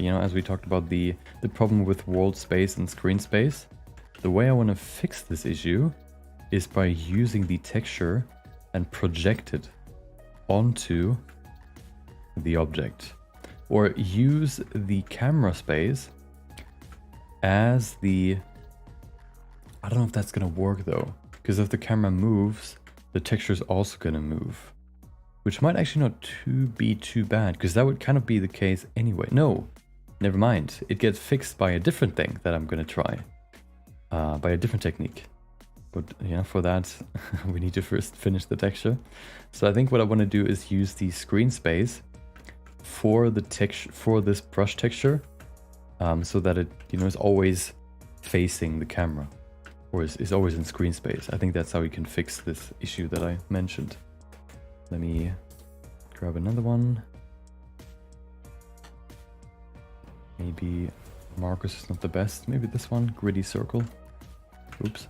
you know, as we talked about the problem with world space and screen space, the way I want to fix this issue is by using the texture and project it onto the object, or use the camera space as the... I don't know if that's gonna work though, because if the camera moves, the texture is also gonna move, which might actually not be too bad, because that would kind of be the case anyway. No, never mind. It gets fixed by a different thing that I'm gonna try, by a different technique. But yeah, for that we need to first finish the texture. So I think what I want to do is use the screen space for the texture, for this brush texture, so that it, you know, is always facing the camera, or is always in screen space. I think that's how we can fix this issue that I mentioned. Let me grab another one. Maybe Marcus is not the best. Maybe this one, gritty circle. Oops.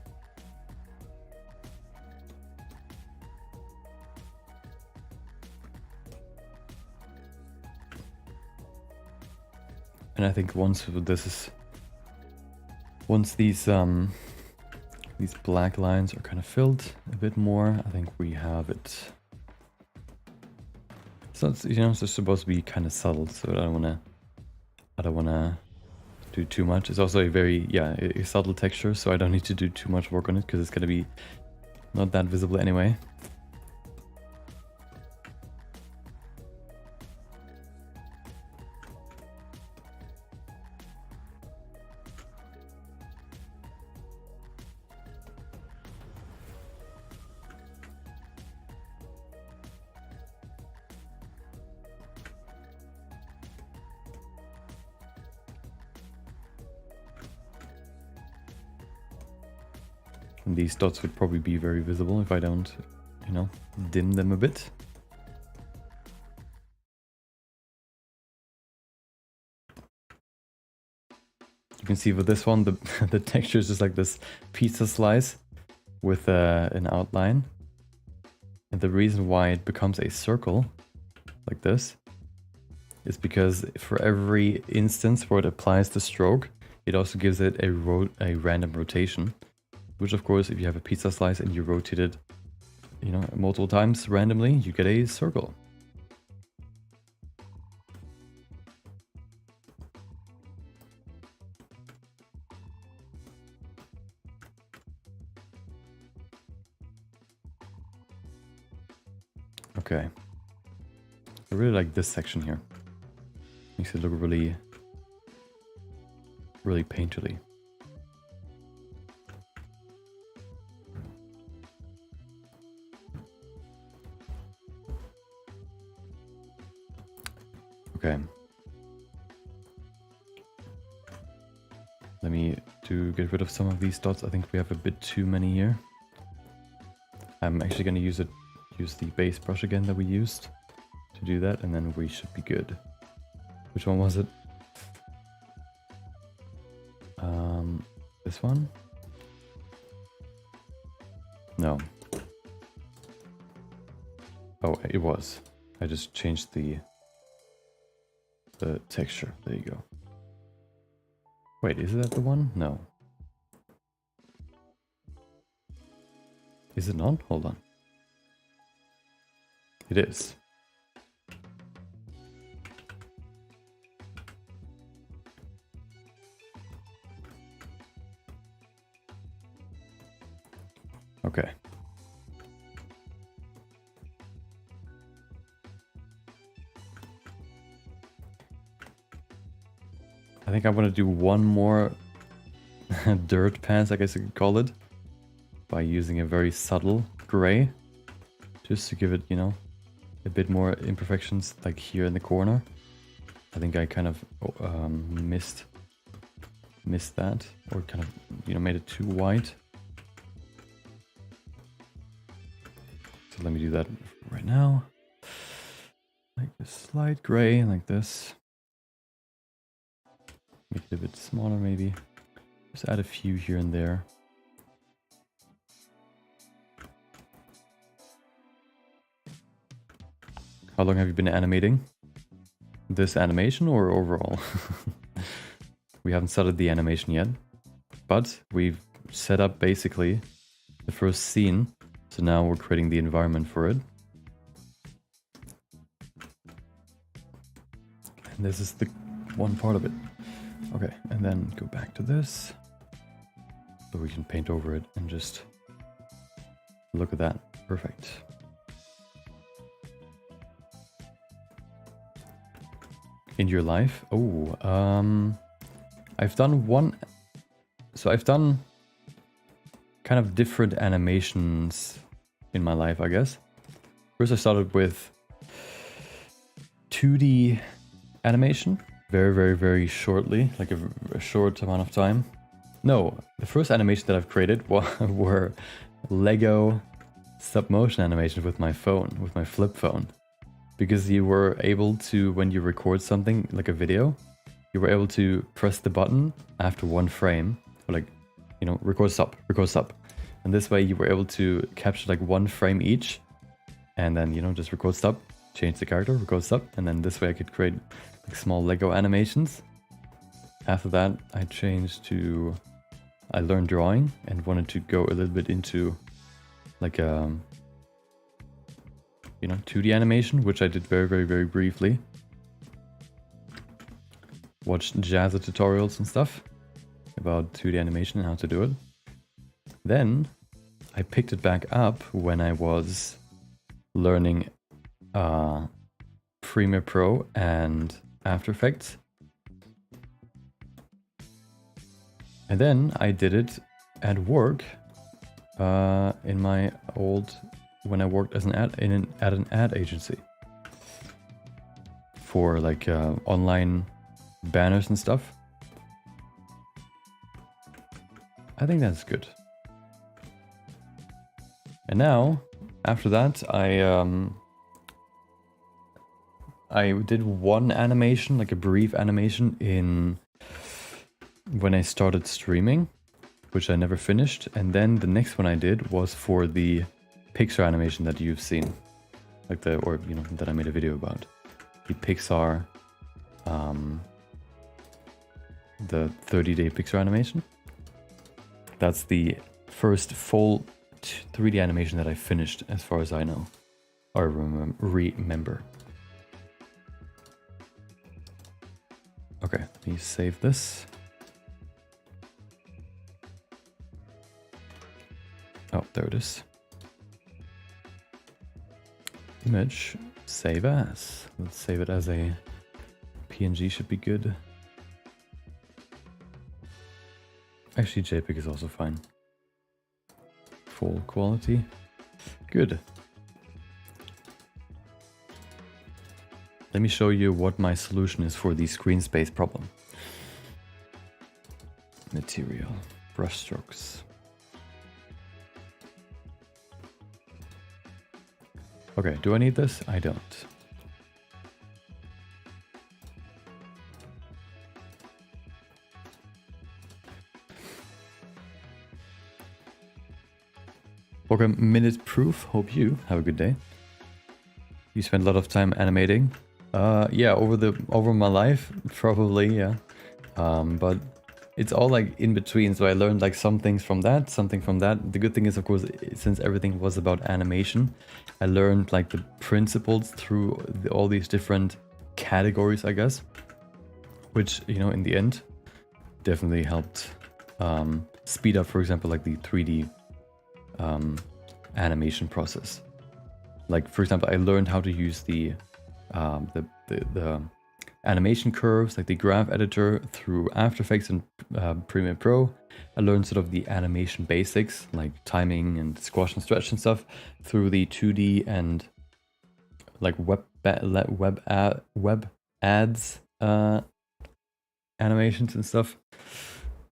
And I think once these black lines are kind of filled a bit more, I think we have it. So it's, you know, it's supposed to be kind of subtle, so I don't wanna do too much. It's also a very, yeah, a subtle texture, so I don't need to do too much work on it because it's gonna be not that visible anyway. And these dots would probably be very visible if I don't, you know, dim them a bit. You can see for this one, the texture is just like this pizza slice with an outline. And the reason why it becomes a circle like this is because for every instance where it applies the stroke, it also gives it a random rotation. Which of course, if you have a pizza slice and you rotate it, you know, multiple times randomly, you get a circle. Okay. I really like this section here. Makes it look really, really painterly. Okay. Let me get rid of some of these dots. I think we have a bit too many here. I'm actually going to use the base brush again that we used to do that, and then we should be good. Which one was it? This one? No. Oh, it was. I just changed the texture. There you go. Wait, is that the one? No. Is it not? Hold on. It is. Okay. I think I want to do one more dirt pass, I guess you could call it, by using a very subtle gray, just to give it, you know, a bit more imperfections, like here in the corner. I think I kind of missed that, or kind of, you know, made it too white. So let me do that right now. Like a slight gray, like this. Make it a bit smaller maybe. Just add a few here and there. How long have you been animating? This animation or overall? We haven't started the animation yet, but we've set up basically the first scene. So now we're creating the environment for it. And this is the one part of it. Okay, and then go back to this. So we can paint over it and just look at that. Perfect. In your life? Oh, I've done one. So I've done kind of different animations in my life, I guess. First I started with 2D animation. Very shortly, like a short amount of time. No, the first animation that I've created were Lego stop motion animations with my phone, with my flip phone. Because you were able to, when you record something, like a video, you were able to press the button after one frame, or like, you know, record stop. And this way you were able to capture like one frame each, and then, you know, just record stop, change the character, record stop, and then this way I could create like small Lego animations. After that, I learned drawing and wanted to go a little bit into like a, you know, 2D animation, which I did very briefly. Watched Jazza tutorials and stuff about 2D animation and how to do it. Then I picked it back up when I was learning Premiere Pro and After Effects. And then I did it at work in my old, when I worked as at an ad agency for like online banners and stuff. I think that's good. And now, after that, I did one animation, like a brief animation in when I started streaming, which I never finished. And then the next one I did was for the Pixar animation that you've seen, like or you know, that I made a video about. The Pixar, the 30-day Pixar animation. That's the first full 3D animation that I finished, as far as I know, or remember. Okay, let me save this. Oh, there it is. Image, save as. Let's save it as a PNG, should be good. Actually, JPEG is also fine. Full quality. Good. Let me show you what my solution is for the screen space problem. Material, brushstrokes. Okay, do I need this? I don't. Welcome, Minute Proof. Hope you have a good day. You spend a lot of time animating. Yeah, over my life, probably, yeah. But it's all like in between. So I learned like some things from that, something from that. The good thing is, of course, since everything was about animation, I learned like the principles through all these different categories, I guess. Which, you know, in the end, definitely helped speed up, for example, like the 3D animation process. Like for example, I learned how to use the animation curves, like the graph editor, through After Effects and Premiere Pro. I learned sort of the animation basics, like timing and squash and stretch and stuff, through the 2D and like web ads animations and stuff.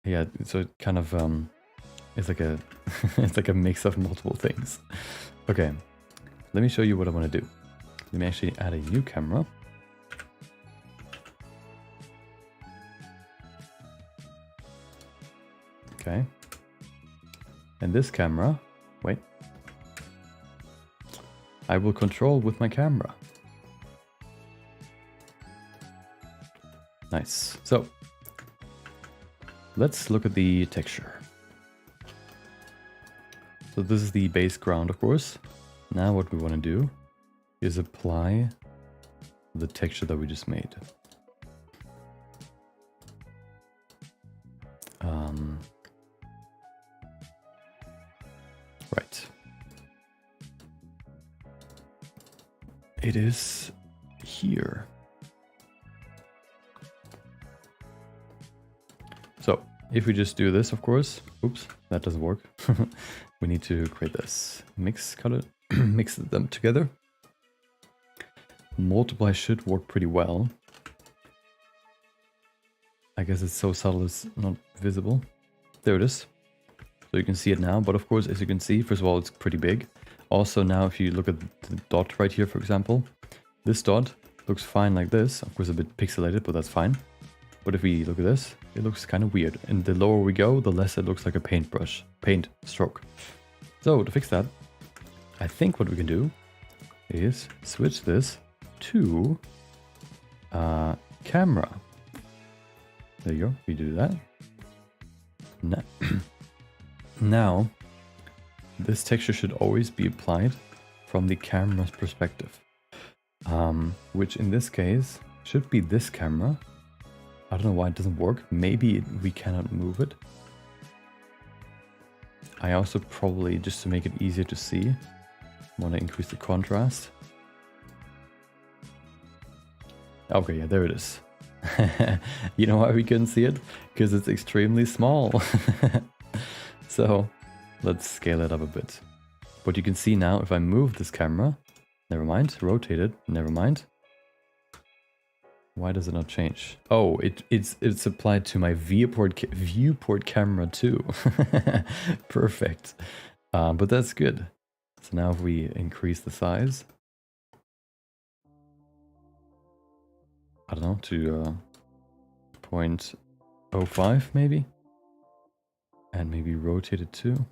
Yeah, so it kind of it's like a it's like a mix of multiple things. Okay, let me show you what I want to do. Let me actually add a new camera. Okay. And this camera, wait, I will control with my camera. Nice. So let's look at the texture. So this is the base ground, of course. Now what we want to do is apply the texture that we just made. Right. It is here. So if we just do this, of course, oops, that doesn't work. We need to create this mix color, mix them together. Multiply should work pretty well. I guess it's so subtle it's not visible. There it is. So you can see it now, but of course, as you can see, first of all, it's pretty big. Also now, if you look at the dot right here, for example, this dot looks fine like this. Of course, a bit pixelated, but that's fine. But if we look at this, it looks kind of weird. And the lower we go, the less it looks like a paint stroke. So to fix that, I think what we can do is switch this to camera. There you go, we do that. Now, this texture should always be applied from the camera's perspective, which in this case should be this camera. I don't know why it doesn't work. Maybe we cannot move it. I also probably, just to make it easier to see, want to increase the contrast. Okay, yeah, there it is. You know why we couldn't see it? Because it's extremely small. So let's scale it up a bit. But you can see now, if I move this camera, never mind, rotate it, never mind. Why does it not change? Oh, it's applied to my viewport camera too. Perfect. But that's good. So now if we increase the size, I don't know, to 0.05 maybe, and maybe rotate it too.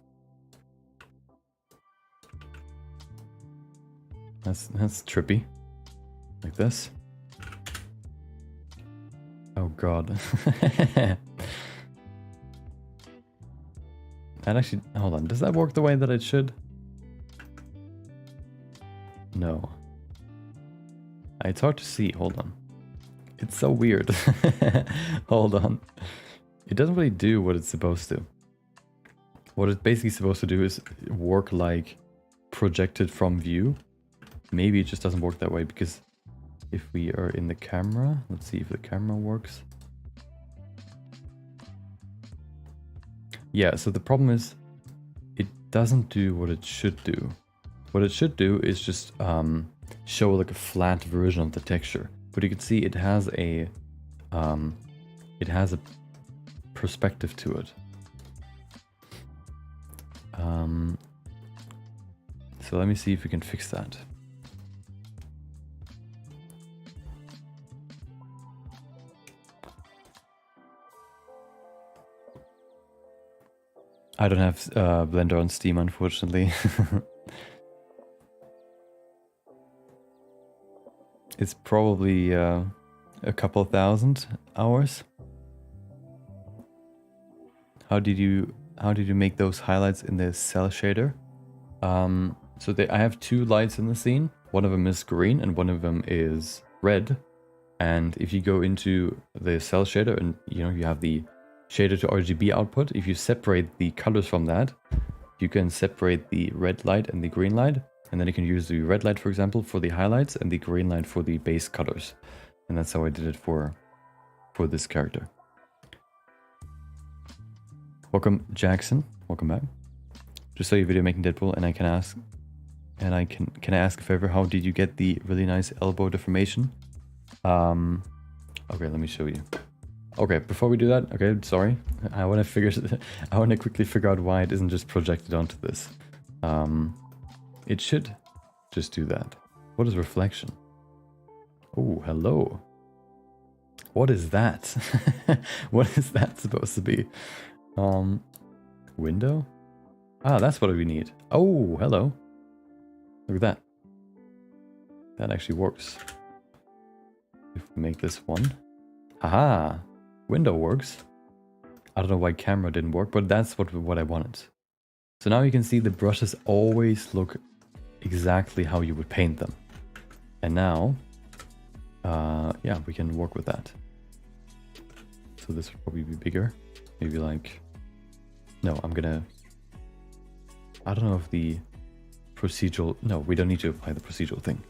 That's trippy, like this. Oh god. That actually, hold on, does that work the way that it should? No. It's hard to see, hold on. It's so weird. Hold on. It doesn't really do what it's supposed to. What it's basically supposed to do is work like projected from view. Maybe it just doesn't work that way, because if we are in the camera, let's see if the camera works. Yeah, so the problem is it doesn't do what it should do. What it should do is just show like a flat version of the texture. But you can see it has a perspective to it. So let me see if we can fix that. I don't have Blender on Steam, unfortunately. It's probably a couple thousand hours. How did you make those highlights in the cell shader? So I have two lights in the scene. One of them is green and one of them is red. And if you go into the cell shader and you have the shader to RGB output, if you separate the colors from that, you can separate the red light and the green light, and then you can use the red light, for example, for the highlights and the green light for the base colors. And that's how I did it for this character. Welcome, Jackson. Welcome back. Just saw your video making Deadpool, and I can ask, can I ask a favor? How did you get the really nice elbow deformation? Okay, let me show you. Okay, before we do that, okay, sorry, I want to quickly figure out why it isn't just projected onto this. It should just do that. What is reflection? Oh, hello. What is that? What is that supposed to be? Window? Ah, that's what we need. Oh, hello. Look at that. That actually works. If we make this one. Haha! Window works. I don't know why camera didn't work, but that's what I wanted. So now you can see the brushes always look exactly how you would paint them. And now, yeah, we can work with that. So this would probably be bigger. Maybe like, no, I don't know if the procedural, no, we don't need to apply the procedural thing.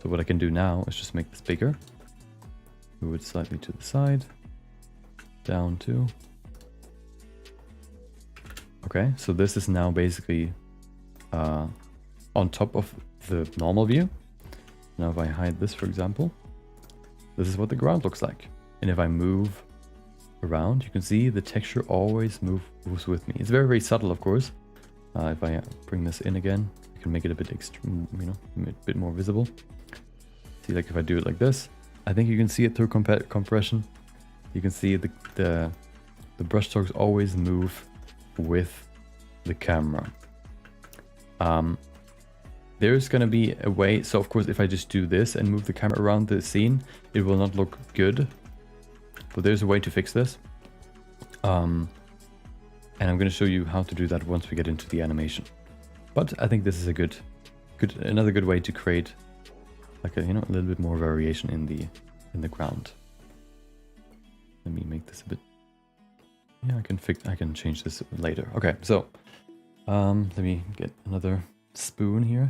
So what I can do now is just make this bigger. Move it slightly to the side. Down too. Okay, so this is now basically on top of the normal view. Now if I hide this, for example, this is what the ground looks like. And if I move around, you can see the texture always moves with me. It's very, very subtle, of course. If I bring this in again, I can make it a bit extreme, you know, a bit more visible. See, like if I do it like this, I think you can see it through compression. You can see the brush strokes always move with the camera. There's gonna be a way, so of course if I just do this and move the camera around the scene, it will not look good. But there's a way to fix this. And I'm gonna show you how to do that once we get into the animation. But I think this is a another good way to create like a, you know, a little bit more variation in the ground. Let me make this a bit. Yeah, I can change this later. Okay, so let me get another spoon here.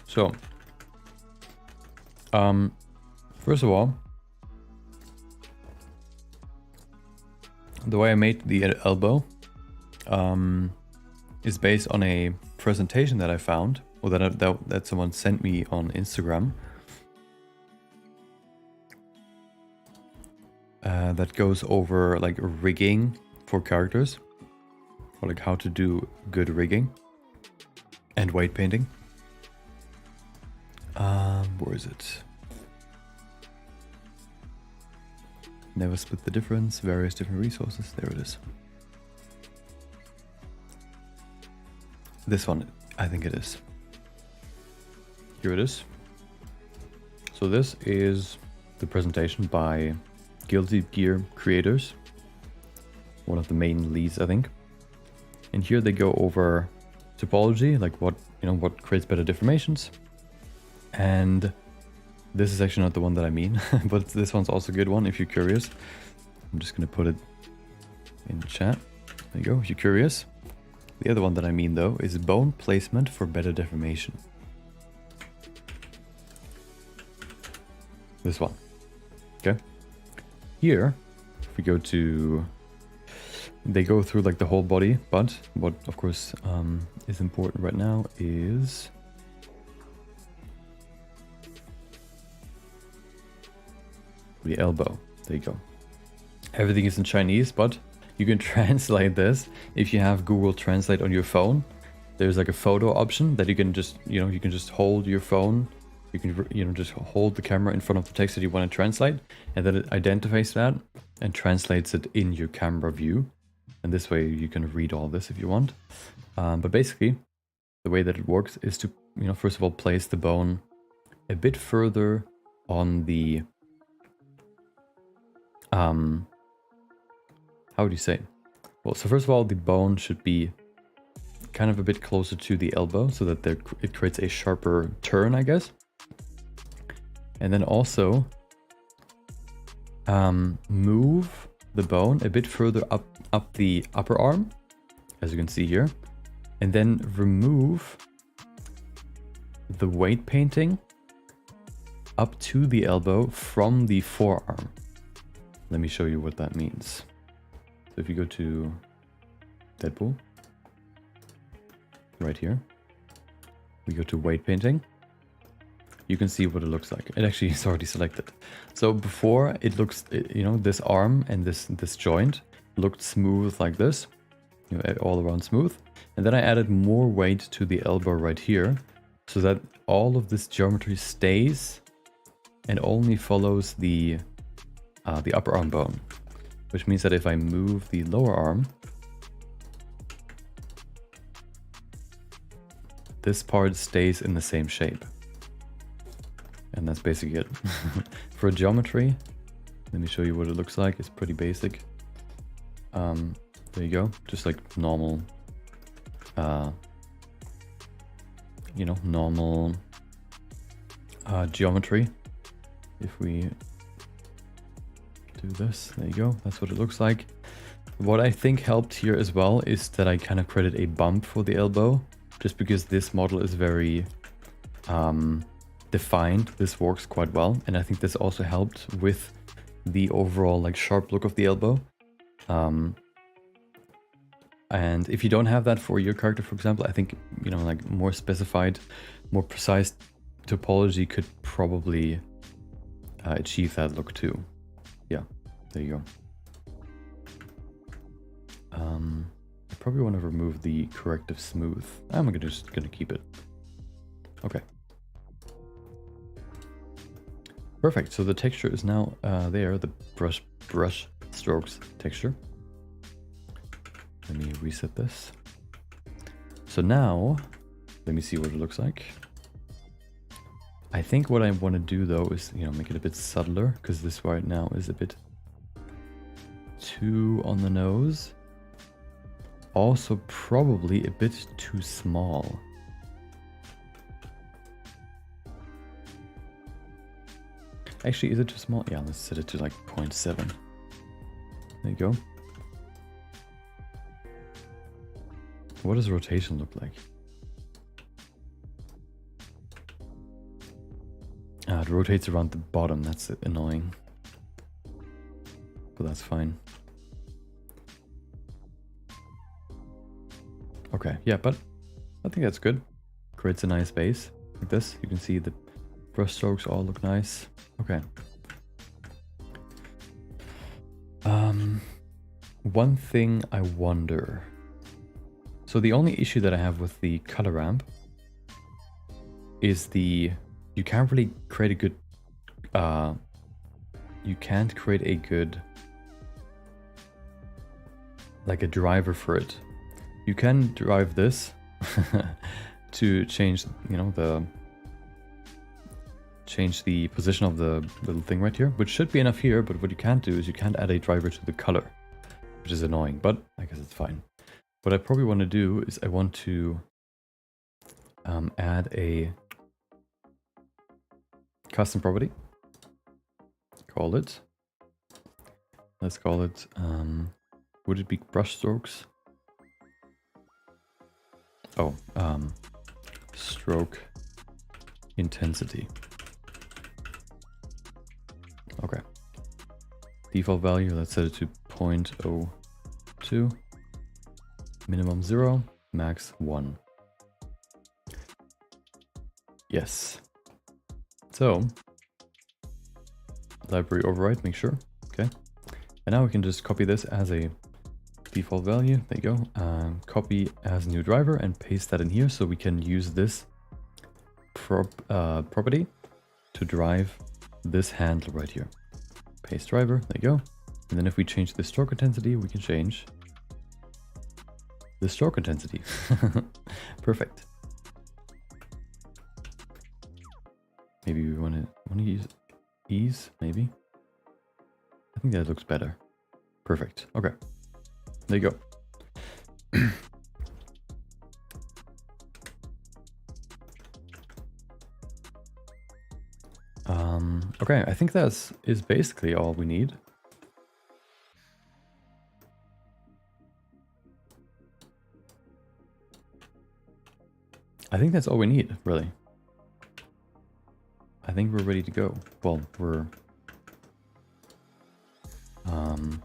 So, first of all, the way I made the elbow is based on a presentation that I found, or that someone sent me on Instagram. That goes over like rigging for characters, or like how to do good rigging and weight painting. Where is it? Never split the difference, various different resources. There it is. This one, I think it is. Here it is. So this is the presentation by Guilty Gear creators. One of the main leads, I think. And here they go over topology, like what creates better deformations. And this is actually not the one that I mean, but this one's also a good one if you're curious. I'm just gonna put it in chat. There you go, if you're curious. The other one that I mean though is bone placement for better deformation. This one. Okay. Here, if we go to, they go through like the whole body, but what of course is important right now is the elbow. There you go. Everything is in Chinese, but you can translate this if you have Google Translate on your phone. There's like a photo option that you can just, you can just hold your phone. You can, just hold the camera in front of the text that you want to translate, and then it identifies that and translates it in your camera view. And this way you can read all this if you want. But basically, the way that it works is to, first of all, place the bone a bit further on the, how would you say? Well, so first of all, the bone should be kind of a bit closer to the elbow so that it creates a sharper turn, I guess. And then also move the bone a bit further up the upper arm, as you can see here. And then remove the weight painting up to the elbow from the forearm. Let me show you what that means. So if you go to Deadpool, right here, we go to weight painting, you can see what it looks like. It actually is already selected. So before it looks, you know, this arm and this joint looked smooth like this, you know, all around smooth. And then I added more weight to the elbow right here so that all of this geometry stays and only follows the upper arm bone, which means that if I move the lower arm, this part stays in the same shape. And that's basically it. For geometry, let me show you what it looks like. It's pretty basic. There you go, just like normal, you know, normal geometry. If we do this, there you go, that's what it looks like. What I think helped here as well is that I kind of created a bump for the elbow, just because this model is very defined. This works quite well, and I think this also helped with the overall like sharp look of the elbow. And if you don't have that for your character, for example, I think, you know, like more specified, more precise topology could probably achieve that look too. Yeah, there you go. I probably want to remove the corrective smooth. I'm just gonna keep it. Okay. Perfect. So the texture is now there. The brush strokes texture. Let me reset this. So now, let me see what it looks like. I think what I want to do though is, you know, make it a bit subtler, because this right now is a bit too on the nose. Also probably a bit too small. Actually, is it too small? Yeah, let's set it to like 0.7. There you go. What does rotation look like? It rotates around the bottom. That's annoying. But that's fine. Okay, yeah, but I think that's good. Creates a nice base like this. You can see the brush strokes all look nice. Okay. One thing I wonder. So the only issue that I have with the color ramp is you can't really create a good you can't create a good like a driver for it. You can drive this to change, you know, change the position of the little thing right here, which should be enough here, but what you can't do is you can't add a driver to the color, which is annoying, but I guess it's fine. What I probably want to do is I want to add a custom property. Let's call it, would it be brush strokes? Oh, stroke intensity. Okay. Default value, let's set it to 0.02. Minimum 0, max 1. Yes. So, library override, make sure. Okay. And now we can just copy this as a default value. There you go. Copy as new driver and paste that in here so we can use this property to drive this handle right here. Paste driver, there you go. And then if we change the stroke intensity, we can change the stroke intensity. Perfect. Maybe we want to use ease, maybe. I think that looks better. Perfect. Okay. There you go. Okay, I think that is basically all we need. I think that's all we need, really. I think we're ready to go. Well, we're...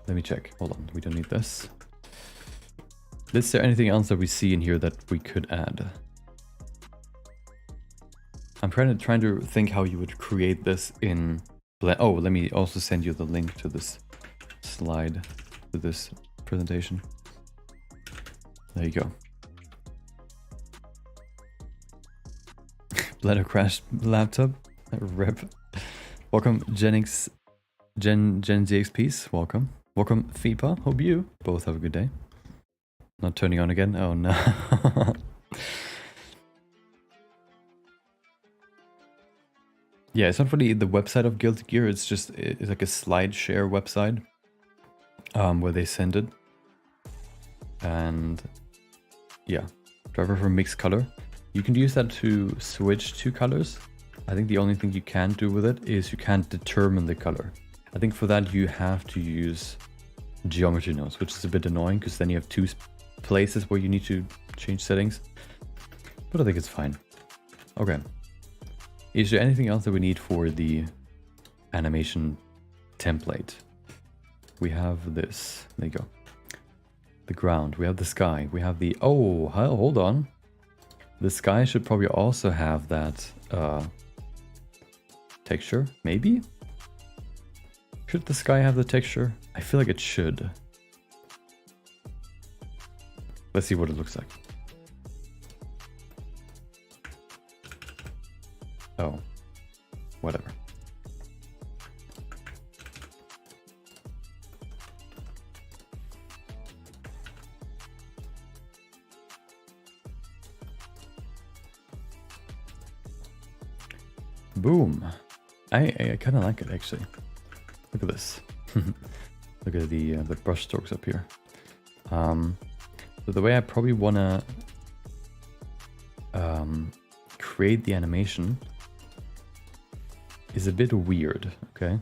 let me check. Hold on, we don't need this. Is there anything else that we see in here that we could add? I'm trying to think how you would create this in Blend. Oh, let me also send you the link to this slide, to this presentation. There you go. Blender crashed laptop. Rip. Welcome Gen ZXPs. Welcome. Welcome FIPA. Hope you both have a good day. Not turning on again. Oh no. Yeah, it's not really the website of Guilty Gear. It's just it's like a slide share website where they send it. And yeah, driver for mixed color. You can use that to switch two colors. I think the only thing you can't do with it is you can't determine the color. I think for that you have to use geometry nodes, which is a bit annoying because then you have two places where you need to change settings. But I think it's fine. Okay. Is there anything else that we need for the animation template? We have this. There you go. The ground. We have the sky. We have the... Oh, hold on. The sky should probably also have that texture, maybe? Should the sky have the texture? I feel like it should. Let's see what it looks like. Oh, whatever. Boom. I kind of like it actually. Look at this. Look at the brush strokes up here. So the way I probably wanna create the animation is a bit weird. Okay.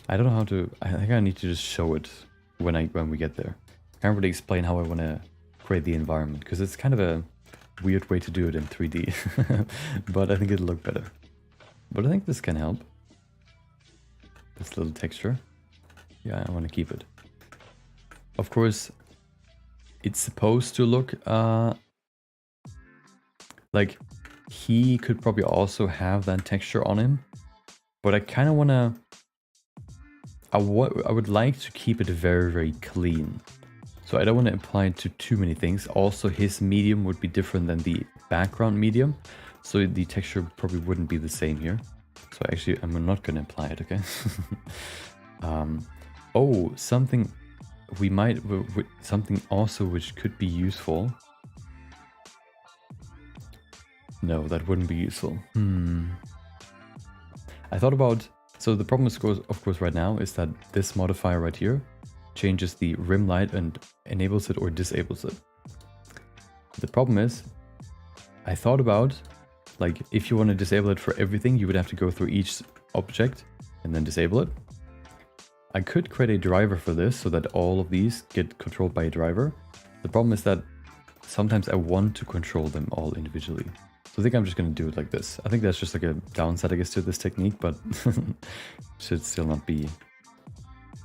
I don't know how to. I think I need to just show it when we get there. I can't really explain how I want to create the environment because it's kind of a weird way to do it in 3D. But I think it'll look better. But I think this can help. This little texture. Yeah, I want to keep it. Of course, it's supposed to look like he could probably also have that texture on him. But I kind of want to... I would like to keep it very, very clean. So I don't want to apply it to too many things. Also, his medium would be different than the background medium. So the texture probably wouldn't be the same here. So actually, I'm not going to apply it, okay? Oh, something we might... Something also which could be useful. No, that wouldn't be useful. I thought about... So the problem of course right now is that this modifier right here changes the rim light and enables it or disables it. The problem is, I thought about, like, if you want to disable it for everything, you would have to go through each object and then disable it. I could create a driver for this so that all of these get controlled by a driver. The problem is that sometimes I want to control them all individually. So I think I'm just going to do it like this. I think that's just like a downside, I guess, to this technique, but should still not be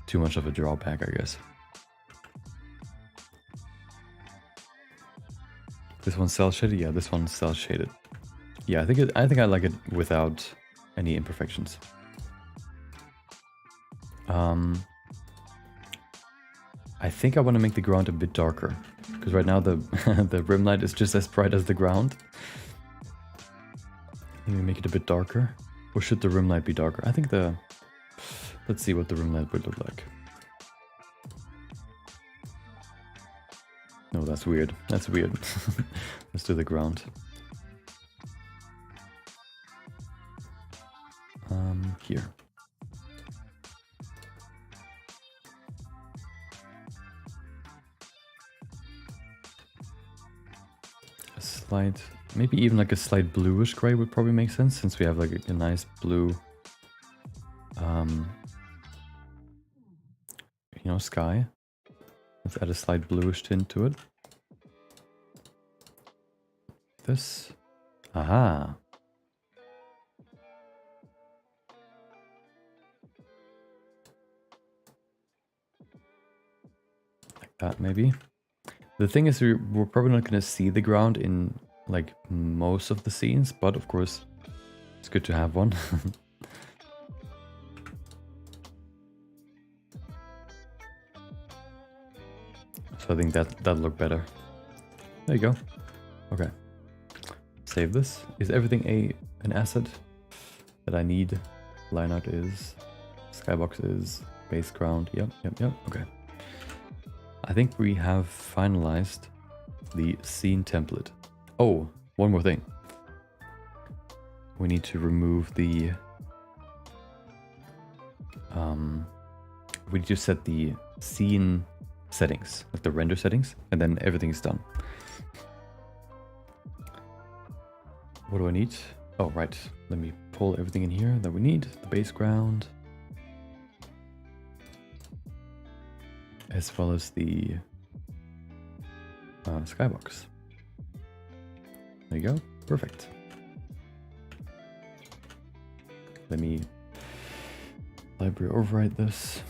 too much of a drawback, I guess. This one's cell shaded? Yeah, this one's cell shaded. Yeah, I think I like it without any imperfections. I think I want to make the ground a bit darker, because right now the the rim light is just as bright as the ground. Maybe make it a bit darker, or should the rim light be darker? I think the... Let's see what the rim light would look like. No, that's weird. That's weird. Let's do the ground. Here. A slight, maybe even like a slight bluish gray would probably make sense, since we have like a nice blue you know, sky. Let's add a slight bluish tint to it. This. Aha. Like that, maybe. The thing is, we're probably not going to see the ground in, like, most of the scenes, but of course, it's good to have one. So I think that'll look better. There you go. Okay. Save this. Is everything an asset that I need? Line art is. Skybox is. Base ground. Yep. Okay. I think we have finalized the scene template. Oh, one more thing. We need to remove the... we need to set the scene settings, like the render settings, and then everything is done. What do I need? Oh, right. Let me pull everything in here that we need. The base ground. As well as the skybox. There you go. Perfect. Let me library override this.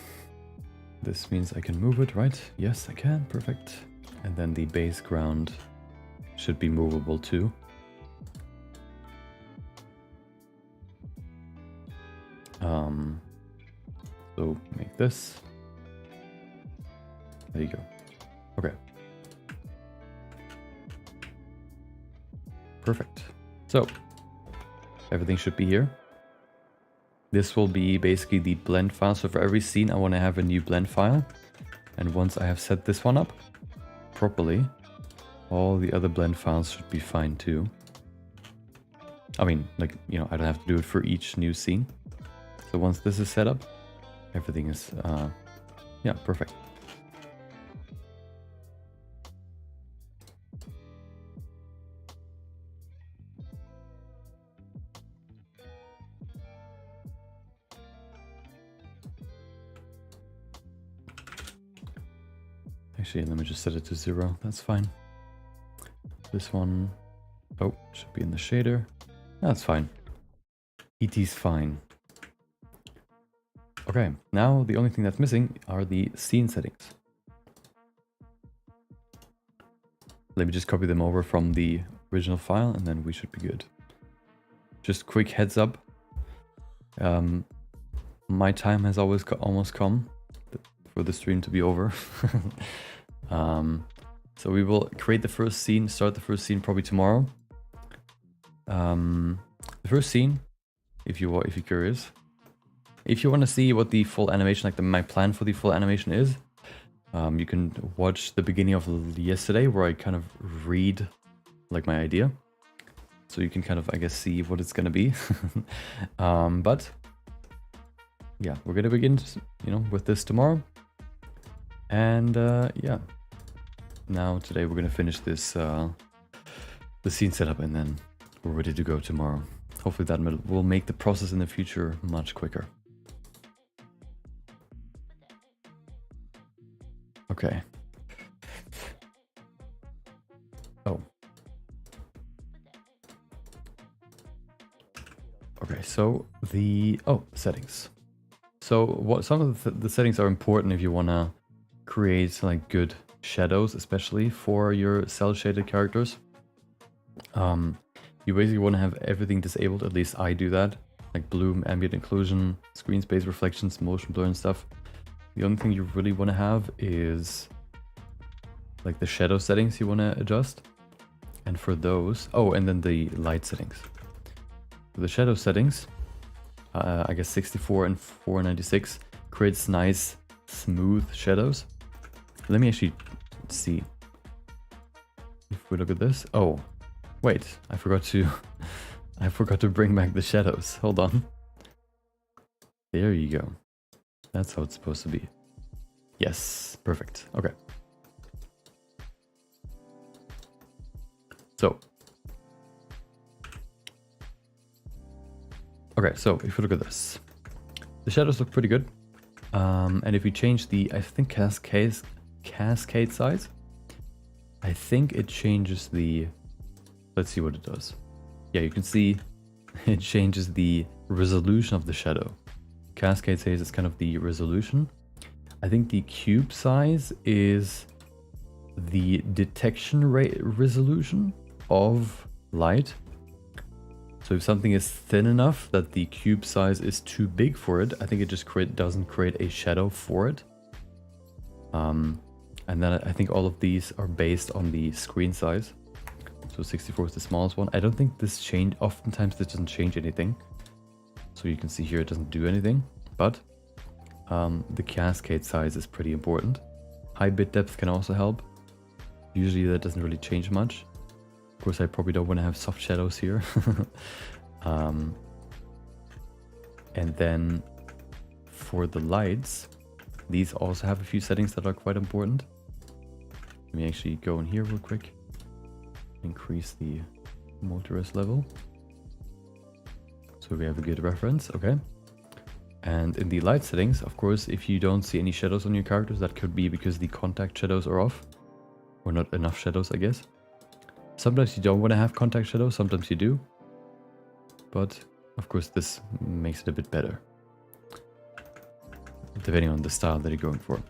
This means I can move it, right? Yes, I can. Perfect. And then the base ground should be movable too. So make this. There you go. Okay. Perfect. So everything should be here. This will be basically the blend file. So for every scene, I want to have a new blend file. And once I have set this one up properly, all the other blend files should be fine too. I mean, like, you know, I don't have to do it for each new scene. So once this is set up, everything is, yeah, perfect. Actually, let me just set it to 0. That's fine. This one, oh, should be in the shader. That's fine. ET's fine. Okay, now the only thing that's missing are the scene settings. Let me just copy them over from the original file and then we should be good. Just quick heads up. My time has almost come for the stream to be over. So we will create the first scene, start the first scene probably tomorrow. The first scene, if you're curious, if you want to see what the full animation, like my plan for the full animation is, you can watch the beginning of yesterday where I kind of read like my idea. So you can kind of, I guess, see what it's going to be. But yeah, we're going to begin, you know, with this tomorrow. And yeah, now today we're going to finish this, the scene setup, and then we're ready to go tomorrow. Hopefully that will make the process in the future much quicker. Okay. Oh. Okay, so the settings. So what some of the settings are important if you want to create like good shadows, especially for your cell shaded characters. You basically want to have everything disabled. At least I do that, like bloom, ambient occlusion, screen space reflections, motion blur and stuff. The only thing you really want to have is like the shadow settings you want to adjust. And for those, oh, and then the light settings. For the shadow settings, I guess 64 and 496 creates nice smooth shadows. Let me actually see. If we look at this, oh, wait, I forgot to bring back the shadows. Hold on. There you go. That's how it's supposed to be. Yes, perfect. Okay. So. Okay, so if you look at this, the shadows look pretty good. And if we change the, I think cascade size, I think it changes the, let's see what it does. Yeah, you can see it changes the resolution of the shadow. Cascade size is kind of the resolution. I think the cube size is the detection rate resolution of light. So if something is thin enough that the cube size is too big for it, I think it just doesn't create a shadow for it. And then I think all of these are based on the screen size. So 64 is the smallest one. I don't think this oftentimes this doesn't change anything. So you can see here it doesn't do anything, but the cascade size is pretty important. High bit depth can also help. Usually that doesn't really change much. Of course, I probably don't want to have soft shadows here. And then for the lights, these also have a few settings that are quite important. Let me actually go in here real quick. Increase the multi-res level. So we have a good reference, okay. And in the light settings, of course, if you don't see any shadows on your characters, that could be because the contact shadows are off. Or not enough shadows, I guess. Sometimes you don't want to have contact shadows, sometimes you do. But, of course, this makes it a bit better. Depending on the style that you're going for.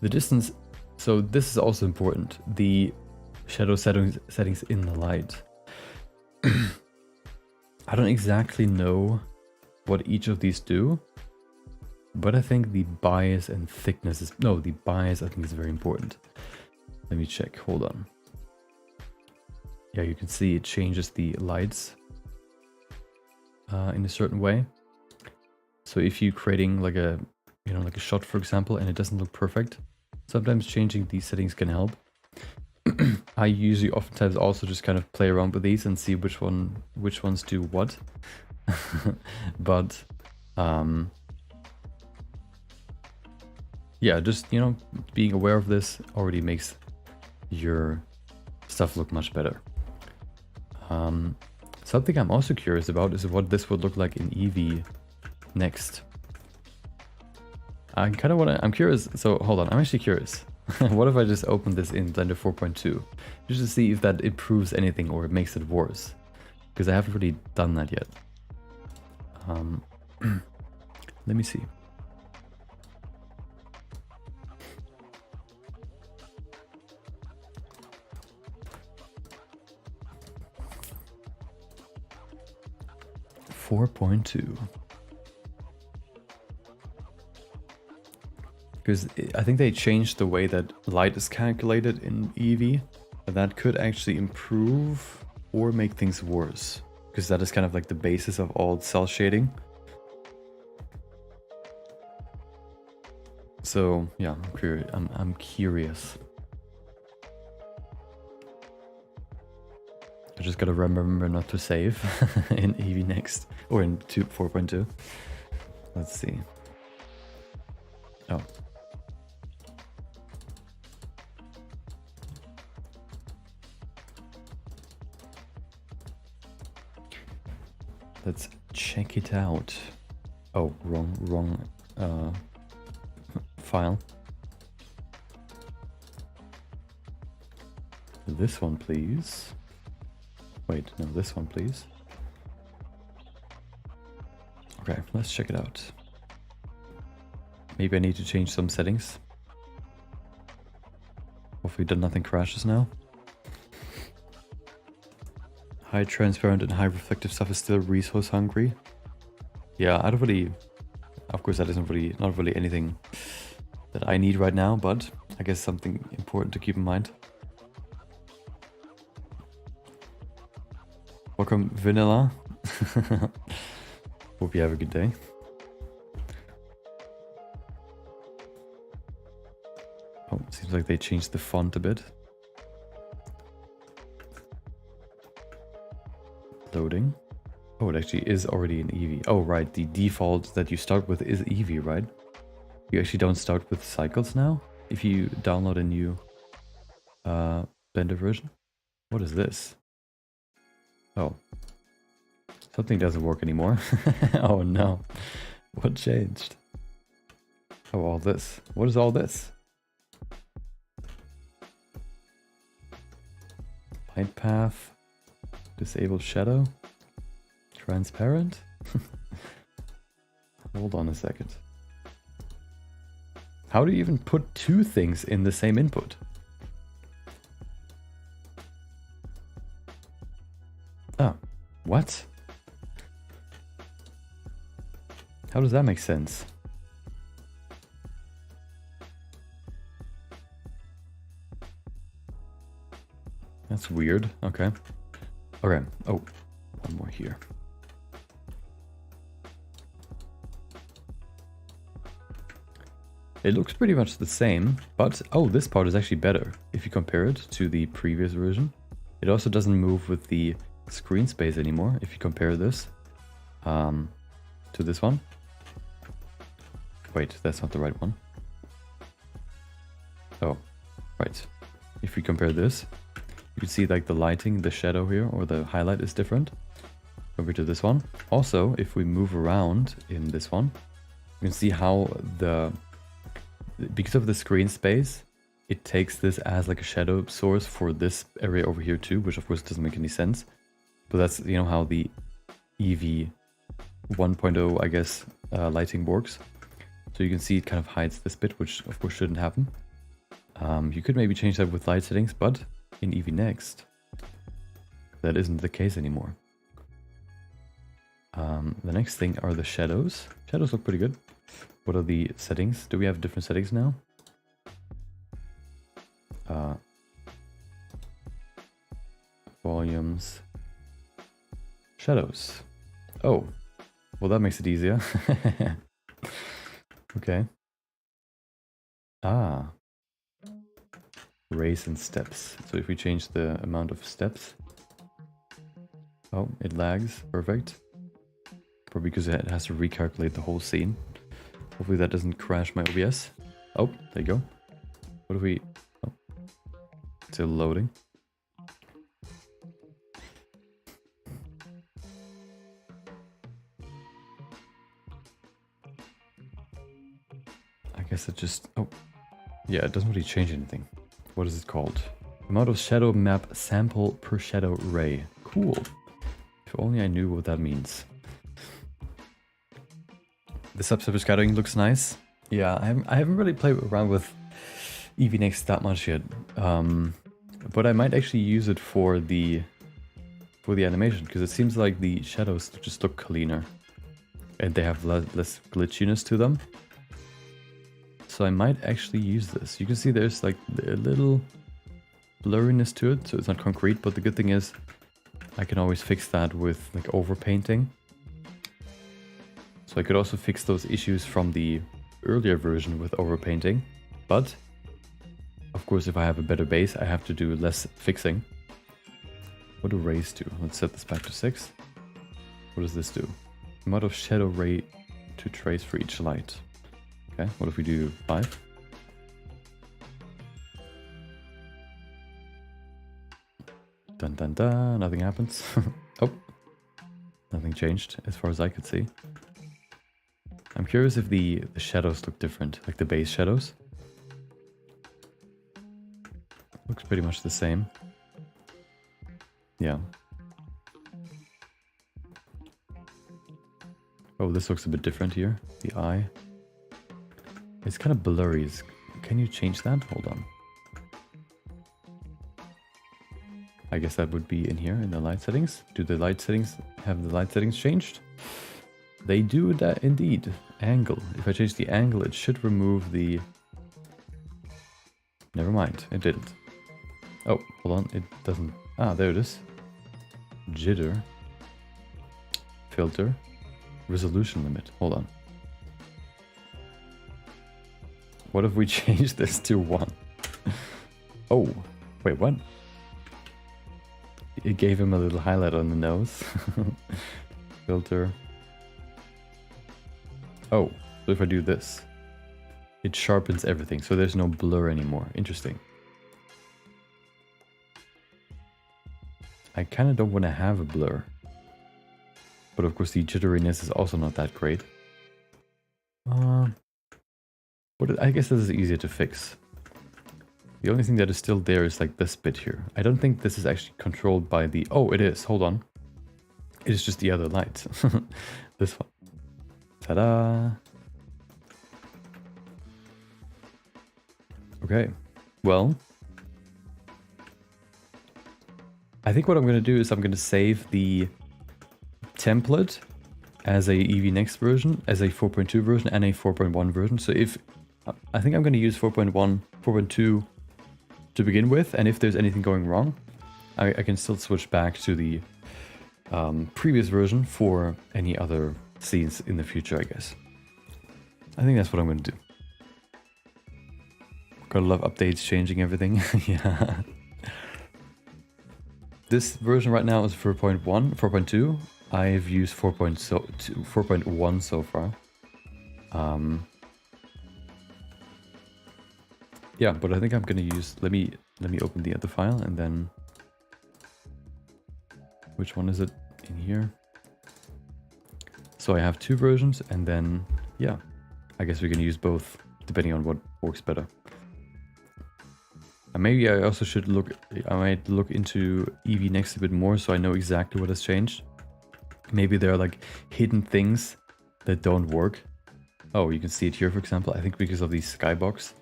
The distance, so this is also important. The shadow settings in the light. I don't exactly know what each of these do. But I think the bias and thickness is... No, the bias I think is very important. Let me check, hold on. Yeah, you can see it changes the lights in a certain way. So if you're creating like a, like a shot, for example, and it doesn't look perfect, sometimes changing these settings can help. I usually oftentimes also just kind of play around with these and see which ones do what. But yeah, just, being aware of this already makes your stuff look much better. Something I'm also curious about is what this would look like in Eevee Next. I'm curious, so hold on, I'm actually curious. What if I just open this in Blender 4.2? Just to see if that improves anything or it makes it worse. Because I haven't really done that yet. Let me see. Because I think they changed the way that light is calculated in Eevee. That could actually improve or make things worse. Because that is kind of like the basis of all cell shading. So yeah, I'm curious. I just gotta remember not to save in Eevee Next or in 4.2. Let's see. Oh. Let's check it out. Oh, wrong file. This one, please. Wait, no, this one, please. Okay, let's check it out. Maybe I need to change some settings. Hopefully nothing crashes now. High transparent and high reflective stuff is still resource hungry. Yeah, I don't really... Of course that isn't really, not really anything that I need right now, but I guess something important to keep in mind. Welcome, Vanilla. Hope you have a good day. Oh, seems like they changed the font a bit. Loading. Oh, it actually is already in Eevee. Oh, right. The default that you start with is Eevee, right? You actually don't start with cycles now if you download a new Blender version. What is this? Oh. Something doesn't work anymore. Oh no. What changed? Oh, all this. What is all this? Light path. Disable shadow. Transparent? Hold on a second. How do you even put two things in the same input? Oh, what? How does that make sense? That's weird. Okay. Okay. Oh, one more here. It looks pretty much the same, but oh, this part is actually better if you compare it to the previous version. It also doesn't move with the screen space anymore if you compare this to this one. Wait, that's not the right one. Oh, right. If we compare this, you can see like the lighting, the shadow here, or the highlight is different compared to this one. Also, if we move around in this one, you can see how because of the screen space, it takes this as like a shadow source for this area over here too, which of course doesn't make any sense. But that's, you know, how the Eevee 1.0, I guess, lighting works. So you can see it kind of hides this bit, which of course shouldn't happen. You could maybe change that with light settings, but in Eevee Next, that isn't the case anymore. The next thing are the shadows. Shadows look pretty good. What are the settings? Do we have different settings now? Volumes. Shadows. Oh, well that makes it easier. Okay. Ah. Raise and steps. So if we change the amount of steps. Oh, it lags. Perfect. Probably because it has to recalculate the whole scene. Hopefully that doesn't crash my OBS. Oh, there you go. What if we... Oh. Still loading. I guess it just... Oh. Yeah, it doesn't really change anything. What is it called? Amount of shadow map sample per shadow ray. Cool. If only I knew what that means. The subsurface shadowing looks nice. Yeah, I haven't really played around with Eevee Next that much yet. But I might actually use it for the animation, because it seems like the shadows just look cleaner. And they have less glitchiness to them. So I might actually use this. You can see there's like a little blurriness to it, so it's not concrete, but the good thing is I can always fix that with like overpainting. So I could also fix those issues from the earlier version with overpainting, but of course if I have a better base I have to do less fixing. What do rays do? Let's set this back to 6. What does this do? Amount of shadow ray to trace for each light. Okay, what if we do 5? Dun dun dun, nothing happens. Oh, nothing changed as far as I could see. I'm curious if the shadows look different, like the base shadows. Looks pretty much the same. Yeah. Oh, this looks a bit different here. The eye. It's kind of blurry. Can you change that? Hold on. I guess that would be in here in the light settings. Do the light settings have the light settings changed? They do that indeed. Angle. If I change the angle, it should remove the... Never mind, it didn't. Oh, hold on, it doesn't... Ah, there it is. Jitter. Filter. Resolution limit. Hold on. What if we change this to 1? Oh, wait, what? It gave him a little highlight on the nose. Filter. Oh, so if I do this, it sharpens everything, so there's no blur anymore. Interesting. I kind of don't want to have a blur. But of course the jitteriness is also not that great. But I guess this is easier to fix. The only thing that is still there is like this bit here. I don't think this is actually controlled by the... Oh, it is. Hold on. It is just the other light. This one. Ta-da! Okay. Well, I think what I'm going to do is I'm going to save the template as a Eevee Next version, as a 4.2 version, and a 4.1 version. So if... I think I'm going to use 4.1, 4.2 to begin with, and if there's anything going wrong, I can still switch back to the previous version for any other scenes in the future, I guess. I think that's what I'm going to do. Gotta love updates, changing everything. Yeah. This version right now is 4.1, 4.2. I've used 4.1 so far. Yeah, but I think I'm gonna use... Let me open the other file and then... Which one is it in here? So I have two versions, and then yeah, I guess we can use both depending on what works better. And maybe I also should look... I might look into Eevee Next a bit more so I know exactly what has changed. Maybe there are like hidden things that don't work. Oh, you can see it here, for example. I think because of the skybox.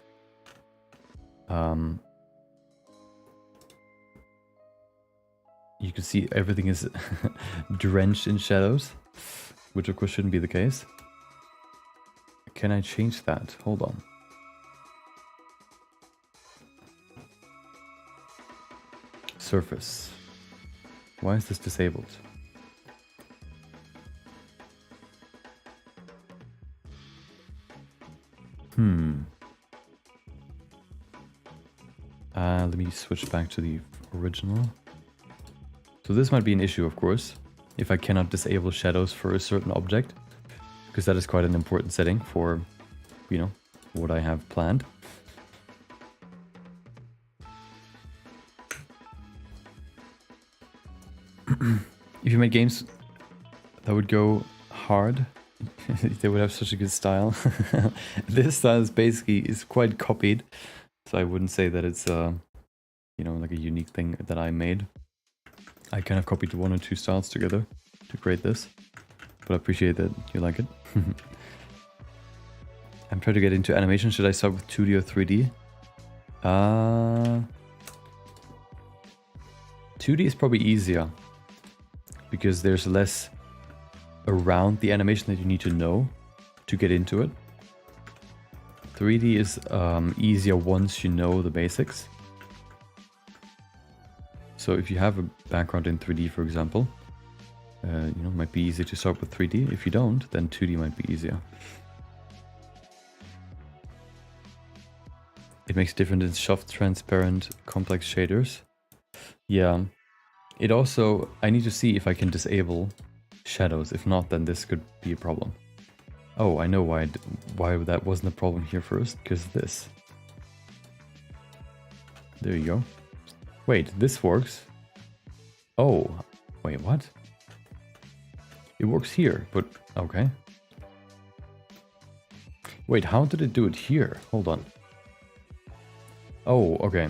You can see everything is drenched in shadows, which of course shouldn't be the case. Can I change that? Hold on. Surface. Why is this disabled? Let me switch back to the original. So this might be an issue, of course, if I cannot disable shadows for a certain object, because that is quite an important setting for, you know, what I have planned. If you made games that would go hard, they would have such a good style. This style is quite copied, so I wouldn't say that it's you know, like a unique thing that I made. I kind of copied one or two styles together to create this, but I appreciate that you like it. I'm trying to get into animation. Should I start with 2D or 3D? 2D is probably easier because there's less around the animation that you need to know to get into it. 3D is easier once you know the basics. So if you have a background in 3D, for example, you know, it might be easy to start with 3D. If you don't, then 2D might be easier. It makes difference in soft, transparent, complex shaders. Yeah. It also, I need to see if I can disable shadows. If not, then this could be a problem. Oh, I know why that wasn't a problem here first, because this. There you go. Wait, this works. Oh, wait, what? It works here, but okay. Wait, how did it do it here? Hold on. Oh, okay.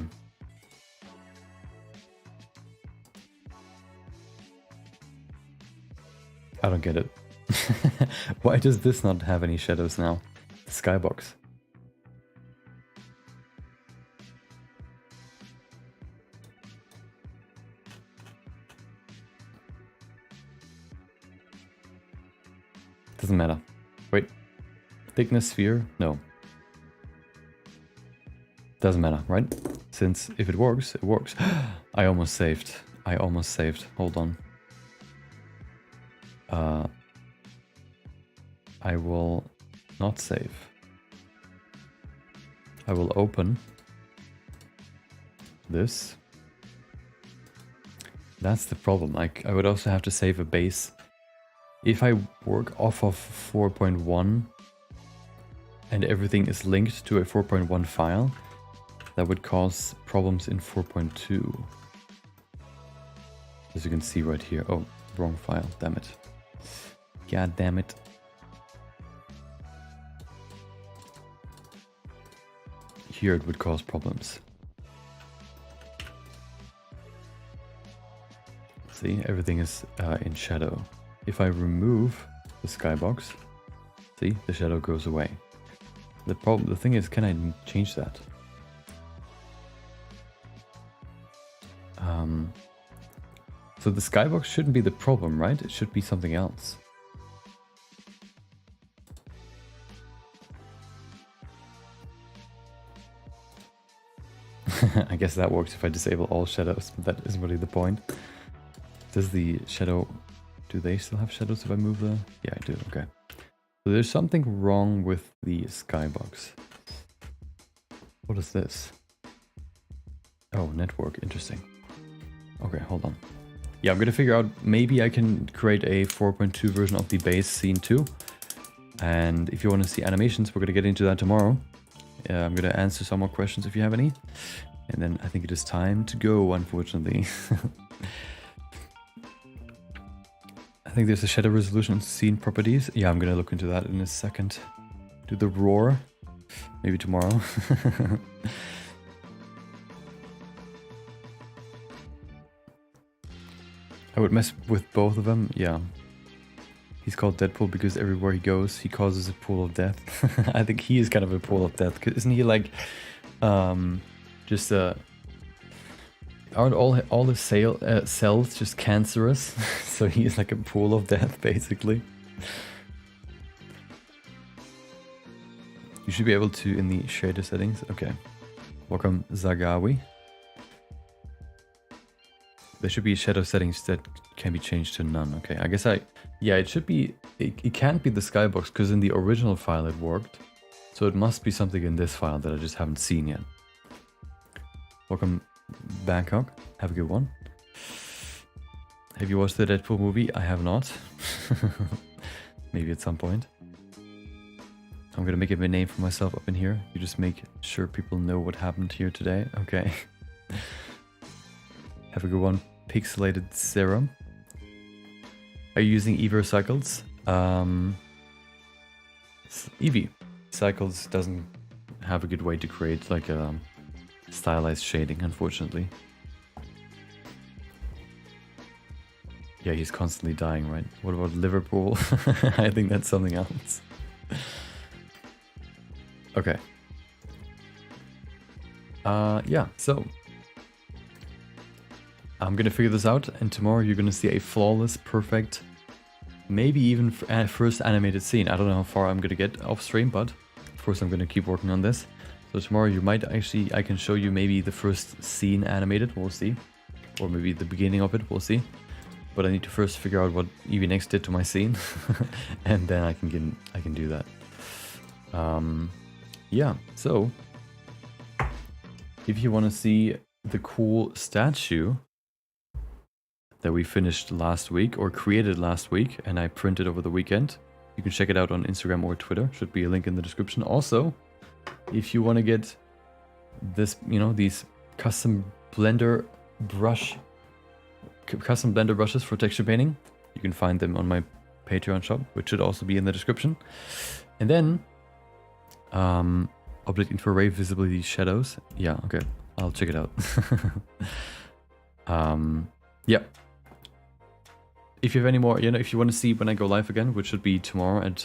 I don't get it. Why does this not have any shadows now? The skybox. Doesn't matter. Wait. Thickness sphere? No. Doesn't matter, right? Since if it works, it works. I almost saved. I almost saved. Hold on. I will not save. I will open this. That's the problem. I would also have to save a base. If I work off of 4.1 and everything is linked to a 4.1 file, that would cause problems in 4.2. As you can see right here. Oh, wrong file. Damn it. God damn it. here it would cause problems. See, everything is in shadow. If I remove the skybox, see, the shadow goes away. The thing is, can I change that? So the skybox shouldn't be the problem, right? It should be something else. I guess that works if I disable all shadows, but that isn't really the point. Does the shadow... Do they still have shadows if I move the... Yeah, I do, okay. So there's something wrong with the skybox. What is this? Oh, network, interesting. Okay, hold on. Yeah, I'm gonna figure out, maybe I can create a 4.2 version of the base scene too. And if you want to see animations, we're gonna get into that tomorrow. I'm gonna answer some more questions if you have any. And then I think it is time to go, unfortunately. I think there's a shadow resolution scene properties. Yeah, I'm gonna look into that in a second. Do the roar. Maybe tomorrow. I would mess with both of them, yeah. He's called Deadpool because everywhere he goes, he causes a pool of death. I think he is kind of a pool of death. Isn't he like, just aren't all his cells just cancerous? So he is like a pool of death, basically. You should be able to in the shader settings. Okay. Welcome, Zagawi. There should be shadow settings that can be changed to none. Okay, I guess yeah, it should be, it can't be the skybox because in the original file it worked. So it must be something in this file that I just haven't seen yet. Welcome, Bangkok. Have a good one. Have you watched the Deadpool movie? I have not. Maybe at some point. I'm gonna make a name for myself up in here. You just make sure people know what happened here today. Okay. Have a good one. Pixelated Serum. Are you using Eevee Cycles? Eevee Cycles doesn't have a good way to create like a stylized shading, unfortunately. Yeah, he's constantly dying, right? What about Liverpool? I think that's something else. Okay. Yeah, so I'm gonna figure this out, and tomorrow you're gonna see a flawless, perfect, maybe even first animated scene. I don't know how far I'm gonna get off stream, but of course I'm gonna keep working on this. So tomorrow you might actually, I can show you maybe the first scene animated, we'll see. Or maybe the beginning of it, we'll see. But I need to first figure out what Eevee Next did to my scene, and then I can do that. Yeah, so if you want to see the cool statue that we finished last week or created last week and I printed over the weekend, you can check it out on Instagram or Twitter. Should be a link in the description. Also, if you want to get this, you know, these custom blender brushes for texture painting, you can find them on my Patreon shop, which should also be in the description. And then object infrared visibility shadows. Yeah, okay, I'll check it out. Yeah. If you have any more, you know, if you want to see when I go live again, which should be tomorrow at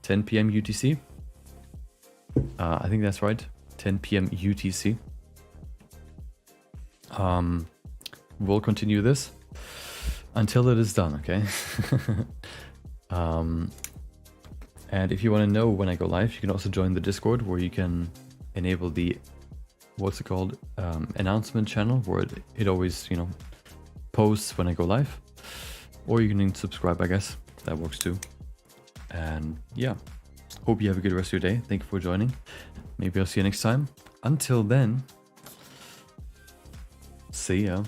10 p.m. UTC. I think that's right, 10 p.m. UTC. We'll continue this until it is done, okay? And if you want to know when I go live, you can also join the Discord, where you can enable the, what's it called, announcement channel, where it always, you know, posts when I go live. Or you can subscribe, I guess. That works too. And yeah, hope you have a good rest of your day. Thank you for joining. Maybe I'll see you next time. Until then, see ya.